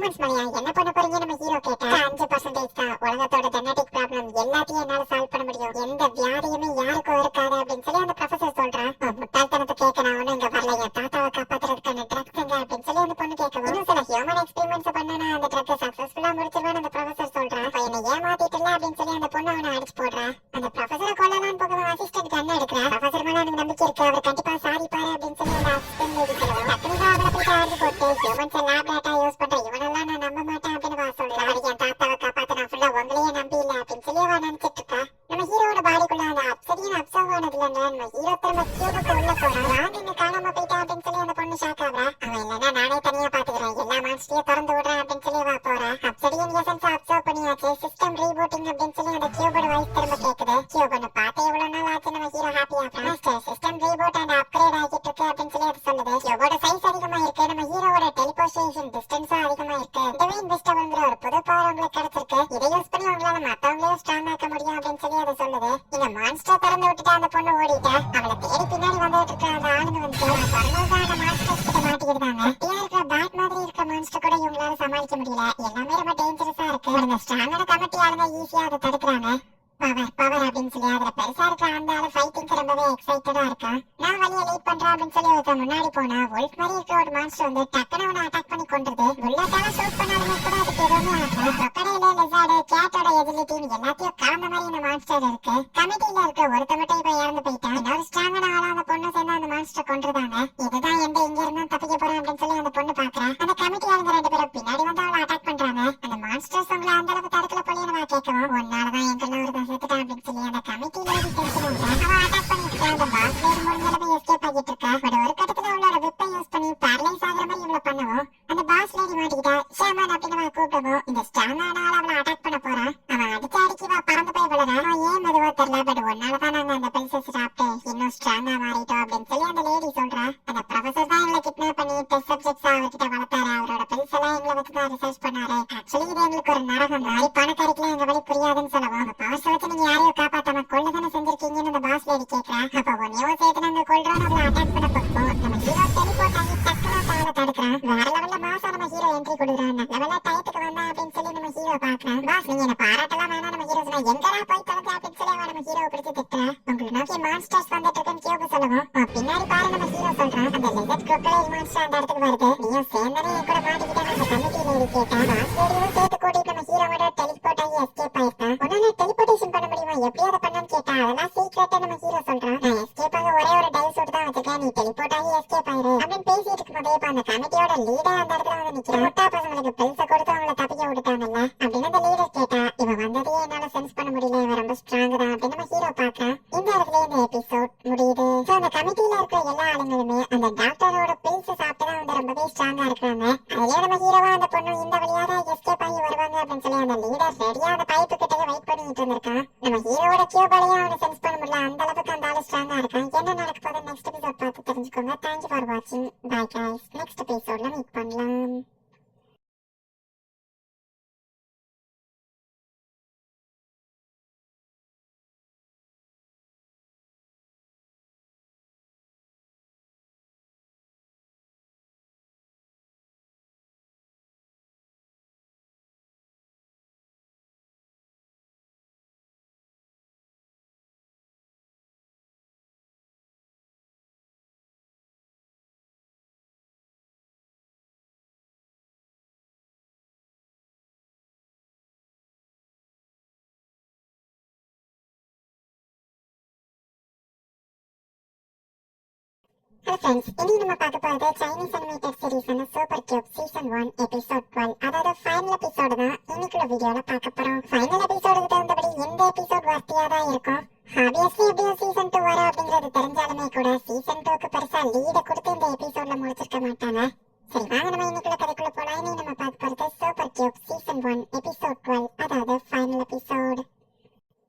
எக்ஸ்பெரிமெண்ட்ஸ் மலையா என்ன பண்ண போறீங்க நம்ம ஹீரோ கேட்டா 5% தான் உலகத்தோட ஜெனடிக் ப்ராப்ளம் எல்லாத்தையும் என்னால சால்வ் பண்ண முடியும், எந்த வியாதியுமே யாருக்கும் இருக்காது அப்படின்னு சொல்லி அந்த ப்ரொஃபசர் சொல்றான். முட்டாள்தனத்தை கேட்க நான் ஒண்ணு இங்க வரல, என் தாத்தாவை காப்பாத்துறதுக்கான ட்ரக்ஸ் எங்க அப்படின்னு சொல்லி அந்த பொண்ணு கேட்கவும் இன்னும் சில ஹியூமன் எக்ஸ்பெரிமெண்ட்ஸ் பண்ணா அந்த ட்ரக் சக்சஸ்ஃபுல்லா முடிச்சிருவேன் அந்த ப்ரொஃபசர் சொல்றான். என்னை ஏமாத்திட்டல அப்படின்னு சொல்லி அந்த பொண்ணு அவனை அடிச்சு போடுறா. அந்த ப்ரொஃபசரை கொல்லலான்னு போகவும் அசிஸ்டன்ட் கண்ண எடுக்கிறா. ப்ரொஃபசர் மேல எனக்கு நம்பிக்கை இருக்கு, அவர் கண்டிப்பா சாரி பாரு அப்படின்னு சொல்லி அந்த அசிஸ்டன்ட் லேடி சொல்லுவாங்க. டக்குனு அவளை போய் சார்ஜ் போட்டு ஹியூமன்ஸ் லேப் டேட்டா யூஸ் பண்ற இவனெல்லாம் நான் நம்ப மாட்டேன் அப்படின்னு சொல்றா. அவருக்கு என் தாத்தாவை காப்பாத்த நான் ஃபுல்லா உங்களையே நம்பி இல்ல அப்படின்னு சொல்லி அவன் நினைச்சிட்டு இருக்கா. நம்ம ஹீரோட பாடிக்குள்ள அந்த அப்சரியன் அப்சர்வ் ஆனதுல நம்ம ஹீரோ திரும்ப கியூபுக்கு உள்ள போறான். நான் இங்க காணாம போயிட்டா அப்படின்னு சொல்லி அந்த பொண்ணு ஷாக் ஆகுறா. அவன் இல்லன்னா நானே தனியா பாத்துக்கிறேன், எல்லா மான்ஸ்டரையும் திறந்து விடுறேன் அப்படின்னு சொல்லி வா போறா. அப்சரியன் எசன்ஸ் அப்சர்வ் பண்ணியாச்சு, சிஸ்டம் ரீபூட்டிங் அப்படின்னு சொல்லி அந்த கியூபோட வாய்ஸ் திரும்ப கேக்குது. கியூபனை பார்த்து எவ்வளவு நாள் ஆச்சு நம்ம ஹீரோ ஹாப்பியா master system reboot and upgrade ஆகிட்டு இருக்கு அப்படின்னு சொல்லி அது சொல்லுது. கியூபோட சைஸ் அதிகமா இருக்கு, நம்ம ஹீரோவோட டெலிபோர்டேஷன் டிஸ்டன்ஸும் அதிகமா இருக்கு. டிவைன் விஸ்டம்ங்கிற ஒரு புது பவர் உங்களுக்கு கிடைச்சிருக்கு, இதை யூஸ் பண்ணி உங்களால மத்தவங்களையும் ஸ்ட்ராங் ஆக்க முடியும் அப்படின்னு சொல்லி அதை சொல்லுது. இந்த மான்ஸ்டர் திறந்து விட்டுட்டு அந்த பொண்ணு ஓடிட்டா. அவளை தேடி பின்னாடி வந்துட்டு இருக்க அந்த ஆளுங்க வந்து அந்த மான்ஸ்டர் கிட்ட மாட்டிக்கிட்டாங்க. இருக்கிற பேட் மாதிரி இருக்கிற மான்ஸ்டர் கூட இவங்களால சமாளிக்க முடியல, எல்லாமே ரொம்ப டேஞ்சரஸா இருக்கு. அந்த ஸ்ட்ராங்கான கமிட்டி ஆளுங்க ஈஸியா அதை தடுக்கிறாங்க. பவர் பவர் அப்படின்னு சொல்லி அதுல பெருசா இருக்க அந்த ஆளு ஃபைட்டிங்க்கு ரொம்பவே எக்ஸைட்டடா இருக்கா. நான் வழியை லீட் பண்றேன் அப்படின்னு சொல்லி ஒருத்த முன்னாடி போனா wolf மாதிரி இருக்கிற ஒரு மான்ஸ்டர் வந்து டக்குனு அவனை அட்டாக் பண்ணி கொண்டுது. புல்லட்டால ஷூட் பண்ணாலுமே கூட அதுக்கு எதுவுமே ஆகல. crocodile, lizard, catோட எஜிலிட்டி எல்லாத்தையும் கலந்த மாதிரி இந்த மான்ஸ்டர் இருக்கு. கமிட்டில இருக்க ஒருத்த மட்டும் இப்ப இறந்து போயிட்டான். இன்னொரு ஸ்ட்ராங்கான ஆளா அந்த பொண்ணு சேர்ந்து அந்த மான்ஸ்டர் கொண்டுதாங்க. இதுதான் எந்த இங்க இருந்து தப்பிக்க போறேன் அப்படின்னு சொல்லி அந்த பொண்ணு பாக்குறா. அந்த கமிட்டி ஆளுங்க 2 பேரும் பின்னாடி வந்து அவளை அட்டாக் பண்றாங்க. அந்த மான்ஸ்டர்ஸ் உங்களை அந்த அளவுக்கு தடுக்கல போலியே நான் கேட்கவும் ஒன்னாலதான் எங்கெல்லாம் ஒரு செத்துட்டான் அப்படின்னு சொல்லி அந்த கமிட்டி லேடி டென்ஷன் அவன் அட்டாக் பண்ணிட்டு அந்த பாஸ் லேடி முடிஞ்சளவு எஸ்கேப் ஆகிட்டு இருக்கா. பட் ஒரு கட்டத்துல அவளோட வெப்பை யூஸ் பண்ணி பேரலைஸ் ஆகிற மாதிரி இவ்வளவு பண்ணவும் அந்த பாஸ் லேடி மாட்டிக்கிட்டா. ஷேமன் அப்படின்னு அவன் கூப்பிடவும் இந்த ஸ்ட்ராங்கான ஆள் அவளை அட்டாக் பண்ண போறான். அவன் அடிச்சு அடிச்சு பறந்து போய் விழுறான். அவன் ஏன் மெதுவா தெரியல, பட் ஒன்னாலதான் நாங்க அந்த பில்சஸ் சாப்பிட்டு இன்னும் ஸ்ட்ராங்கா மாறிட்டோம் அப்படின்னு சொல்லி அந்த லேடி சொல்றா. அந்த ப்ரொஃபசர் தான் எங்களை கிட்னாப் பண்ணி டெஸ்ட் சப்ஜெக்ட்ஸ் அவர்கிட்ட வளர்த்தாரு, அவரோட பில்ஸ் எல்லாம் எங்களை வச்சுதான் ரிசர்ச் பண்ணாரு. ஆக்சுவலி இது எங்களுக்கு ஒரு நரகம் மாதிரி, பணக்காரிக்கெல்லாம் எங்க வழி புரியாதுன்னு சொல்லவும் அந்த பவர்ஸ் வச்சு நீங்க யாரையும் காப்பாத்தாம கொள்ளதானே செஞ்சிருக்கீங்கன்னு அந்த பாஸ் லேடி கேட்கிறா. அப்ப ஒன்னையோ சேர்த்து நாங்க கொள்றோம் அவளை அட்டாக் பண்ண போகும். நம்ம ஹீரோ டெலிபோர்ட் ஆகி டக்குனு தாள தடுக்கிறான். வேற லெவல்ல மாசா நம்ம ஹீரோ என்ட்ரி கொடுக்குறான். லெவல்ல டயத்துக்கு வந்தா அப்படின்னு சொல்லி நம்ம ஹீரோ பாக்குறான். பாஸ் நீங்க என்ன பாராட்டலாம் வேணா, நம்ம ஹீரோ சொன்னா எங்கடா போய் தொலைஞ்சா அப்படின்னு சொல்லி அவன் நம்ம ஹீரோ பிடிச்சு திட்டுறா. உங்களை நோக்கி மான்ஸ்டர்ஸ் வந்துட்டு இருக்குன்னு கியூபு சொல்லவும் பின்னாடி பாரு நம்ம ஹீரோ சொல்றான். அந்த லெசர்ட் crocodile மான்ஸ்டர் அந்த இடத்துக்கு வருது. நீயும் சேர்ந்தனே என் கூட மாட்டிக்கிட்டேன்னு அந்த கமிட்டி லேடி கேட்டா. பாஸ் லேடியும் சேர்த்து கூட்டிட்டு நம்ம ஹீரோவோட டெலிபோர்ட் ஆகி எஸ்கேப் ஆயிருக்கான். உடனே டெலிபோர்டேஷன் பண்ண முடியுமா, எப்படி அதை பண்ணான்னு கேட்டா. அதெல்லாம் சீக்ரெட் நம்ம ஹீரோ சொல்றான். நான் எஸ்கேப் ஆக ஒரே ஒரு டைவ் சூட் தான் வச்சிருக்கேன், நீ டெலிபோர்ட் ஆகி எஸ்கேப் ஆயிரு அப்படின்னு பேசிட்டு இருக்கும்போதே இப்ப அந்த கமிட்டியோட லீடர் அந்த இடத்துல வந்து நிக்கிறான். முட்டா பசங்களுக்கு பெல்ஸ கொடுத்து அவங்கள தப்பிக்க விட்டுட்டாங்கல்ல அப்படின்னு அந்த லீடர் கேட்டா. இவன் வந்ததையே என்னால சென்ஸ் பண்ண முடியல, இவன் ரொம்ப ஸ்ட்ராங் தான் அப்படின்னு நம்ம ஹீரோ பாக்குறான். இந்த இடத்துல இந்த எபிசோட் முடியுது. சோ அந்த கமிட்டில இருக்கிற எல்லா ஆளுங்களுமே அந்த டாக்டரோட பில்ஸ் சாப்பிட்டு தான் வந்து ரொம்பவே ஸ்ட்ராங்கா இருக்காங்க. அதுலயே நம்ம ஹீரோவா அந்த பொண்ணு இந்த வழியா தான் எஸ்கேப் ஆகி வருவாங்க அப்படின்னு சொல்லி அந்த லீடர் ரெடியா அந்த பைப்பு கிட்ட வெயிட் பண்ணிட்டு இருந்திருக்கான். நம்ம ஹீரோட கியூபாலையும் அவனை சென்ஸ் பண்ண முடியல, அந்த அளவுக்கு அந்த ஆளு ஸ்ட்ராங்கா இருக்கான். என்ன நடக்க போகுது நெக்ஸ்ட் எபிசோட் பார்த்து தெரிஞ்சுக்கோங்க. தேங்க்யூ ஃபார் வாட்சிங். பை கைஸ், நெக்ஸ்ட் எபிசோட்ல மீட் பண்ணலாம். Hello friends, இன்னைக்கு நம்ம பார்க்க போறது சைனீஸ் அனிமேட்டட் சீரிஸான சூப்பர் கியூப் சீசன் 1 எபிசோட் 12. அதாவது ஃபைனல் எபிசோடு தான் இன்னைக்குள்ள வீடியோல பார்க்க போறோம். ஃபைனல் எபிசோடுக்கு தகுந்தபடி இந்த எபிசோட் வர்த்தியா தான் இருக்கும். ஆப்வியஸ்லி எப்படியும் சீசன் 2 வரும் அப்படிங்கிறது தெரிஞ்சாலுமே கூட சீசன் 2க்கு பெருசா லீட கொடுத்து இந்த எபிசோட்ல முடிச்சிருக்க மாட்டாங்க. சரி வாங்க நம்ம இன்னைக்குள்ள கதைக்குள்ள போலாம். இன்னைக்கு நம்ம பார்க்க போறது சூப்பர் கியூப் சீசன் 1 எபிசோட் 12, அதாவது ஃபைனல் எபிசோட்.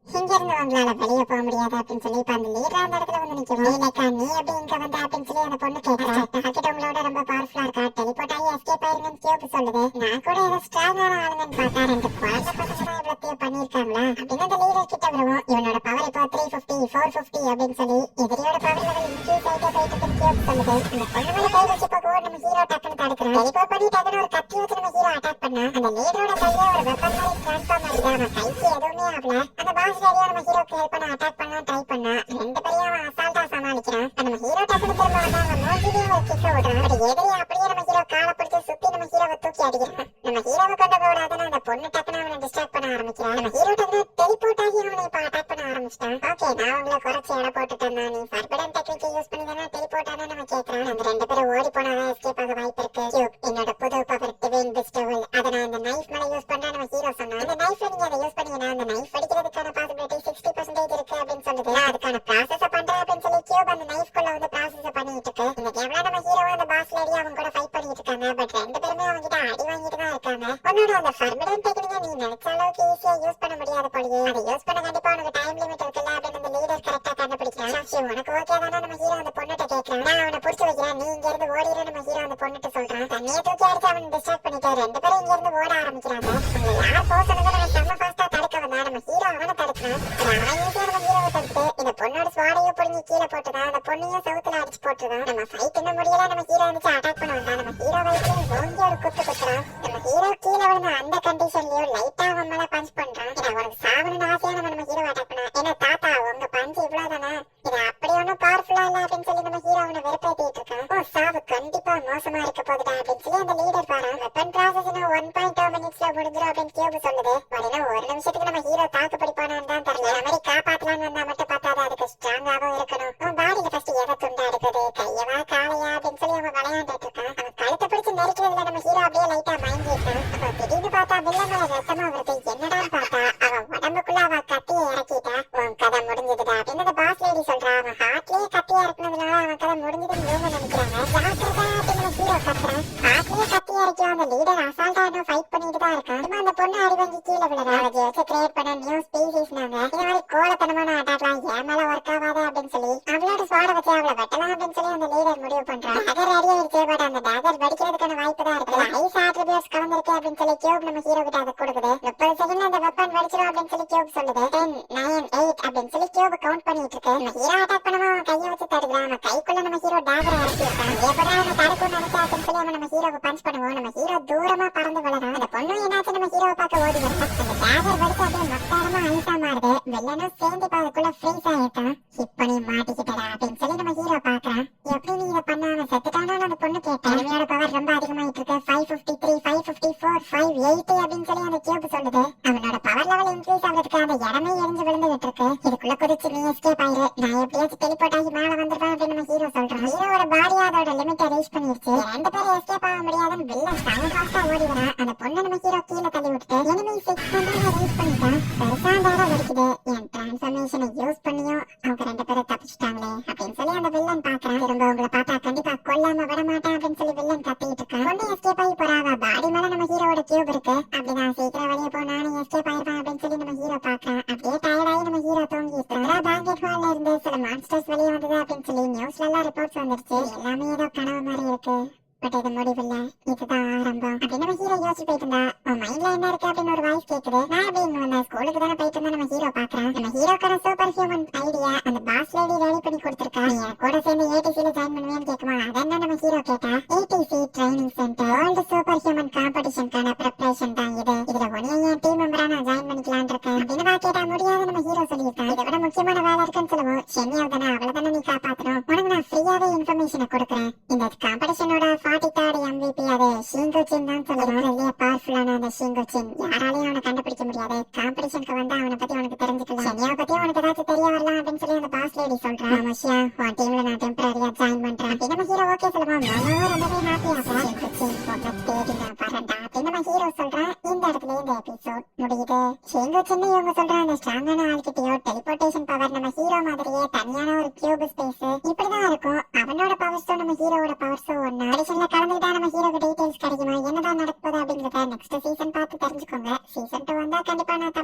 இங்க இருந்து உங்களால வெளியே போக முடியாது அப்படின்னு சொல்லி இப்ப அந்த லீடர் அந்த இடத்துல வந்து நிக்கும். லைக்கா நீ எப்படி இங்க வந்த அப்படின்னு சொல்லி அந்த பொண்ணு கேட்கறா. டார்கெட் உங்களோட ரொம்ப பவர்ஃபுல்லா இருக்கா, டெலிபோர்ட் ஆகி எஸ்கேப் ஆயிருங்கன்னு கியூப் சொல்லுது. நான் கூட ஏதோ ஸ்ட்ராங்கான ஆளுங்கன்னு பார்த்தா ரெண்டு குழந்தை பசங்க தான் இவ்வளவு பண்ணிருக்காங்களா அப்படின்னு அந்த லீடர் கிட்ட வருவோம். இவனோட பவர் இப்போ 350 450 அப்படின்னு சொல்லி எதிரியோட பவர் லெவல் இன்க்ரீஸ் ஆயிட்டே போயிட்டு இருக்குன்னு கியூப் சொல்லுது. அந்த பொண்ணு மேல கை வச்சு போக நம்ம ஹீரோ டக்குன்னு தடுக்கிறான். டெலிபோர்ட் பண்ணி டக்குன்னு ஒரு கத்தி வச்சு நம்ம ஹீரோ அட்டாக் பண்ணா அந்த லீடரோட கையை ஒரு வெப்பன் மாதிரி டிரான்ஸ்ஃபார்ம் ஆகுது. அவன் கைக்கு எதுவுமே ஆகல. அந்த பாஸ் லேடியா நம்ம ஹீரோக்கு ஹெல்ப் பண்ண அட்டாக் பண்ண ட்ரை பண்ணா ரெண்டு பேரையும் அவன் அசால்ட்டா சமாளிக்கிறான். நம்ம ஹீரோ டக்குன்னு திரும்ப வந்தா அவன் மோசிலேயே ஒரு கிக்க விடுறான். பட் எதிரி அப்படியே நம்ம ஹீரோ காலை பிடிச்சு சுத்தி நம்ம ஹீரோவை தூக்கி அடிக்கிறான். நம்ம ஹீரோவை கொண்டு போடாதுன்னு அந்த பொண்ணு டக்குன்னு அவனை டிஸ்ட்ராக்ட் பண்ண ஆரம்பிக்கிறான். நம்ம ஹீரோ டக்குன்னு டெலிபோர்ட் ஆகி அவனை இப்ப அட்டாக் பண்ண ஆரம்பிச்சிட்டான். ஓகே, நான் உங்களை குறைச்சி எடை போட்டுட்டேன். நீ ஃபர்பிடன் டெக்னிக்கை யூஸ் பண்ணி தானே டெலிபோர்ட் ஆனா நம்ம கேட்கறான். அந்த ரெண்டு பேரும் ஓடி போனாதான் எஸ்கேப் ஆக வாய்ப்பு இருக்கு. கியூப் என்னோட புது பவர் டிவைன் பிஸ்டவல், அதை நான் இந்த நைஃப் மேல யூஸ் பண்றேன் நம்ம ஹீரோ சொன்னா. அந்த நைஃப்ல நீங்க அதை யூஸ் பண்ணீங்கன்னா அந்த நைஃப் அடிக்கிறதுக்கான பாசிபிலிட்டி 60% இருக்கு அப்படின்னு சொல்லுது. நான் அதுக்கான ப்ராசஸ பண்றேன் அப்படின்னு சொல்லி கியூப் அந்த நைஃப் குள்ள வந்து ப்ராசஸ் பண்ணிட்டு இருக்கு. இந்த கேம்ல நம்ம ஹீரோ அந்த பாஸ் லேடி அவங்க கூட ஃபைட் பண்ணிட்டு இருக்காங்க. பட் ரெண்டு பேருமே அவங்க கிட்ட அடி வாங்கிட்டு தான் இருக்காங்க. உன்னோட அந்த ஃபர்பிடன் டெக்னிக்கை நீ நினைச்ச அளவுக்கு ஈஸியா யூஸ் பண்ண முடியாத போலயே. அதை யூஸ் பண்ண கண்டிப்பா உனக்கு டைம் லிமிட் இருக்குல்ல அப்படின்னு அந்த லீடர் கரெக்டா கண்டுபிடிக்கிறான். உனக்கு ஓகே தானே நம்ம ஹீரோ அந்த பொண்ணுட்ட கேட்கறான். நான் அவனை புடிச்சு வைக்கிறேன், நீ இங்க இருந்து ஓடிடு நம்ம ஹீரோ அந்த பொண்ணுட்ட சொல்றான். தண்ணியை தூக்கி அடிச்சு அவன் டிஸ்ட்ராக்ட் பண்ணிட்டு ரெண்டு பேரும் இங்க இருந்து ஓட ஆரம்பிக்கிறாங்க. அவங்க யார் போக சொன்னதை நம்ம செம்ம ஃபாஸ்டா தடுக்க வந்தா நம்ம ஹீரோ அவனை தடுக்கிறான். அவன் ஈஸியா நம்ம ஹீரோவை தடுத்து இந்த பொண்ணோட ஸ்வாடையும் புடுங்கி கீழே போட்டுதான் அந்த பொண்ணையும் சவுத்துல அடிச்சு போட்டுதான். நம்ம ஃபைட் இன்னும் முடியல. நம்ம ஹீரோ வந்து அட்டாக் பண்ண வந்தா நம்ம ஹீரோ வயிற்றுல ஓங்கி ஒரு குத்து குத்துறான். நம்ம ஹீரோ கீழே விழுந்த அந்த கண்டிஷன்லயும் லைட்டா அவன் மேல பஞ்ச் பண்றான். உனக்கு சாவணும்னு ஆசையா நம்ம ஹீரோ அட்டாக் பண்ணா. ஏன்னா தாத்தா உங்க பஞ்ச் இவ்வளவுதானே, இது அப்படி ஒன்னும் பவர்ஃபுல்லா இல்ல அப்படின்னு சொல்லி நம்ம ஹீரோ அவனை வெறுப்பேத்திட்டு இருக்கான். ஓ சாவு கண்டிப்பா மோசமா இருக்க போகுதா அப்படின்னு சொல்லி அந்த லீடர் பாரு. வெப்பன் ப்ராசஸ் 1.2 மினிட்ஸ்ல முடிஞ்சிடும் அப்படின்னு கியூப் சொல்லுது. உடனே ஒரு நிமிஷத்துக்கு நம்ம ஹீரோ தாக்கு பிடிப்பானான்னு தான் தெரியல. அந்த மாதிரி காப்பாத்தலான்னு வந்தா மட்டும் பார்த்தாது, அதுக்கு ஸ்ட்ராங்காவும் இருக்கணும். அவன் பாடியில ஃபர்ஸ்ட் எதை துண்டா எடுக்குது, கையவா காலையா அப்படின்னு சொல்லி அவன் விளையாண்டுட்டு இருக்கான். அவன் கழுத்தை பிடிச்சு நெருக்கிறதுல நம்ம ஹீரோ அப்படியே லைட்டா மயங்கிட்டான். அப்ப திடீர்னு பார்த்தா வில்லன் மேல ரத்தமா வருது. என்னடான்னு பார்த்தா அவன் உடம்புக்குள்ள அவ கத்தியை இறக்கிட்டா. உன் கதை முடிஞ்சதுடா அப்படின்னு அந்த பாஸ் லேடி சொல்றா. அவன் ஹார்ட்லயே கத்தியா இறக்குனதுனால அவன் கதை முடிஞ்சதுன்னு இவங்க நினைக்கிறாங்க. ஜாக்கிரதா அப்படின்னு நம்ம ஹீரோ கத்துறான். ஹார்ட்லயே கத்தி இறக்கி அந்த லீடர் அசால்ட்டா இன்னும் ஃபைட் பண்ணிட்டு தான் இருக்கான். அந்த பொண்ணு அடி வாங்கி கீழே விழுறா. அதை வச்சு கிரியேட் பண்ண நியூ ஸ்பீசிஸ்னாங்க. இந்த மாதிரி கோலத்தனமான அட்டாக்லாம் ஏன் மேல ஒர்க் ஆகாது அப்படின்னு சொல்லி அவளோட ஸ்வாட வச்சு அவளை வெட்டலாம் அப்படின்னு சொல்லி அந்த லீடர் முடிவு பண்றான். டாகர் ரெடி ஆயிடுச்சு. பட் அந்த டாகர் வெடிக்கிறதுக்கான வாய்ப்பு தான் இருக்கு. ஐஸ் ஆட்ரிபியூட்ஸ் கலந்துருக்கு அப்படின்னு சொல்லி கியூப் நம்ம ஹீரோ கிட்ட அதை கொடுக்குது. 30 செகண்ட்ல அந்த வெப்பன் வெடிச்சிடும் அப்படின்னு சொல்லி கியூப் சொல்லுது. 10 9 8 அப்படின்னு சொல்லி கியூப் கவுண்ட் பண்ணிட்டு இருக்கு. நம்ம ஹீரோ அட்டாக் பண்ணவா அவன் கையை வச்சு தடுக்கிறான். அவன் கைக்குள்ள நம்ம ஹீரோ டாகரை இறக்கி இருக்கான். எப்படா அவனை தடுக்கும் நினைச்சா அப்படின்னு சொல்லி அவன் நம்ம ஹீரோவை பஞ்ச் பண்ணுவோம். நம்ம ஹீரோ தூரமா பறந்து விழறான். அந்த பொண்ணு என்னாச்சு நம்ம ஹீரோவை பார்க்க ஓடி வரா. அந்த டாகர் வெடிச்சு அப்படியே மொத்தமா ஐஸா மாறுது. வெள்ளனும் சேர்ந்து அதுக்குள்ள ஃப்ரீஸ் ஆயிட்டான். இப்ப நீ மாட்டிக்கிட்டடா அப்படின்னு சொல்லி நம்ம ஹீரோ பாக்குறான். எப்படி நீ இதை பண்ண, அவன் செத்துட்டானு அந்த பொண்ணு கேட்டா. அவனோட பவர் ரொம்ப அதிகமாயிட்டு இருக்கு. 553 554 580 அப்படின்னு சொல்லி அந்த கியூப் சொல்லுது. அவனோட பவர் லெவல் இன்க்ரீஸ் ஆகிறதுக்கு அந்த இடமே எரிஞ்சு விழுந்துகிட்டு இருக்கு. இதுக்குள்ள குதிச்சு நீ எஸ்கேப் ஆயிரு, நான் எப்படியாச்சும் டெலிபோர்ட் ஆகி மேல வந்துருவேன் அப்படின்னு நம்ம ஹீரோ சொல்றான். ஹீரோட பாடி அதோட லிமிட்டை ரீச் பண்ணிருச்சு. ரெண்டு பேரும் எஸ்கேப் ஆக முடியாதுன்னு வில்லன் செம ஃபாஸ்டா ஓடி வரான். அந்த பொண்ணு நம்ம ஹீரோ கீழே தள்ளி விட்டுட்டு எனிமி 600 ரீச் பண்ணிட்டான். பெருசா அந்த இடம் வெடிக்குது. என் டிரான்ஸ்ஃபர்மேஷனை யூஸ் பண்ணியும் அவங்க ரெண்டு பேரும் தப்பிச்சிட்டாங்களே அப்படின்னு சொல்லி அந்த வில்லன் பாக்குறான். திரும்ப உங்களை பார்த்தா கண்டிப்பா கொல்லாம விட மாட்டேன் அப்படின்னு சொல்லி வில்லன் கத்திட்டு இருக்கான். பொண்ணு எஸ்கேப் ஆகி போறாங்க. பாடி மேல நம்ம ஹீரோட கியூப் இருக்கு. அப்படிதான் சீக்கிரம் வெளியே போ, நானும் எஸ்கேப் ஆயிருப்பேன் அப்படின்னு சொல்லி நம்ம ஹீரோ பாக்குறான். அப்படியே டயர்டாகி நம்ம ஹீரோ தூங்கி இருக்கான். பேங்கெட் ஹால்ல இருந்து சில மான்ஸ்டர்ஸ் வெளியே வந்தது அப்படின்னு சொல்லி நியூஸ்ல எல்லாம் ரிப்போர்ட்ஸ் வந்துருச்சு. எல்லாமே ஏதோ கனவு மாதிரி இருக்கு. பட் இது முடிவில்ல, இதுதான் ஆரம்பம் அப்படின்னு நம்ம ஹீரோ யோசிச்சு போயிட்டு இருந்தா உன் மைண்ட்ல என்ன இருக்கு அப்படின்னு ஒரு வாய்ஸ் கேக்குது. நான் அப்படி இங்க வந்தா ஸ்கூலுக்கு தானே போயிட்டு இருந்தா நம்ம ஹீரோ பாக்குறான். நம்ம ஹீரோக்கான சூப்பர் ஹியூமன் ஐடியா அந்த பாஸ் லேடி ரெடி பண்ணி கொடுத்திருக்கா. நீ கூட சேர்ந்து ஏடிசில ஜாயின் பண்ணுவேன்னு கேட்குமா. அதென்ன நம்ம ஹீரோ கேட்டா, ADC training centre world super human காம்படிஷனுக்கான ப்ரிப்பரேஷன் தான் இது. இதுல உன்னைய என் டீம் மெம்பரா நான் ஜாயின் பண்ணிக்கலான் இருக்கேன் அப்படின்னு நான் கேட்டா முடியாது நம்ம ஹீரோ சொல்லியிருக்கான். இதை விட முக்கியமான வேலை இருக்குன்னு சொல்லுவோம். சென்னியாவ தானே அவளை தானே நீ காப்பாத்தணும். உனக்கு நான் ஃப்ரீயாவே இன்ஃபர்மேஷனை கொடுக்குறேன். இந்த காம்படிஷனோட 43rd MVP அது ஷிங்குச்சின் தான் சொல்லுவான். இல்லையா பவர்ஃபுல்லான அந்த ஷிங்குச்சின் யாராலையும் அவனை கண்டுபிடிக்க முடியாது. காம்படிஷனுக்கு வந்து அவனை பத்தி உனக்கு தெரிஞ்சுக்கலாம். சென்னியாவை பத்தி உனக்கு ஏதாச்சும் தெரிய வரலாம் அப்படின்னு சொல்லி அந்த பாஸ் லேடி சொல்றான். மஷியா உன் டீம்ல நான் டெம்பரரியா ஜாயின் பண்றேன் அப்படின்னு நம்ம ஹீரோ ஓகே சொல்லுவான். ரொம்பவே ஹாப்பியா ஷிங்குச்சின் போட்ட தேடி நான் பாருண்டா அப்படின்னு நம்ம ஹீரோ சொல்றான். இந்த இடத்துல இந்த எபிசோட் முடியுது. ஷிங்குச்சின் இவங்க சொல்றான் அந்த ஸ்ட்ராங்கான ஆள்கிட்டயோ டெலிபோர்டேஷன் பவர் நம்ம ஹீரோ மாதிரியே தனியான ஒரு கியூப் ஸ்பேஸ் இப்படிதான் இருக்கும். அவனோட பவர்ஸும் நம்ம ஹீரோவோட பவர்ஸும் ஒன்னா ஆடிஷன்ல கலந்துட்டா நம்ம ஹீரோக்கு டீடைல்ஸ் கிடைக்குமா, என்னதான் நடக்குது அப்படிங்கறத நெக்ஸ்ட் சீசன் பார்த்து தெரிஞ்சுக்கோங்க. சீசன் 2 வந்தா கண்டிப்பா நான்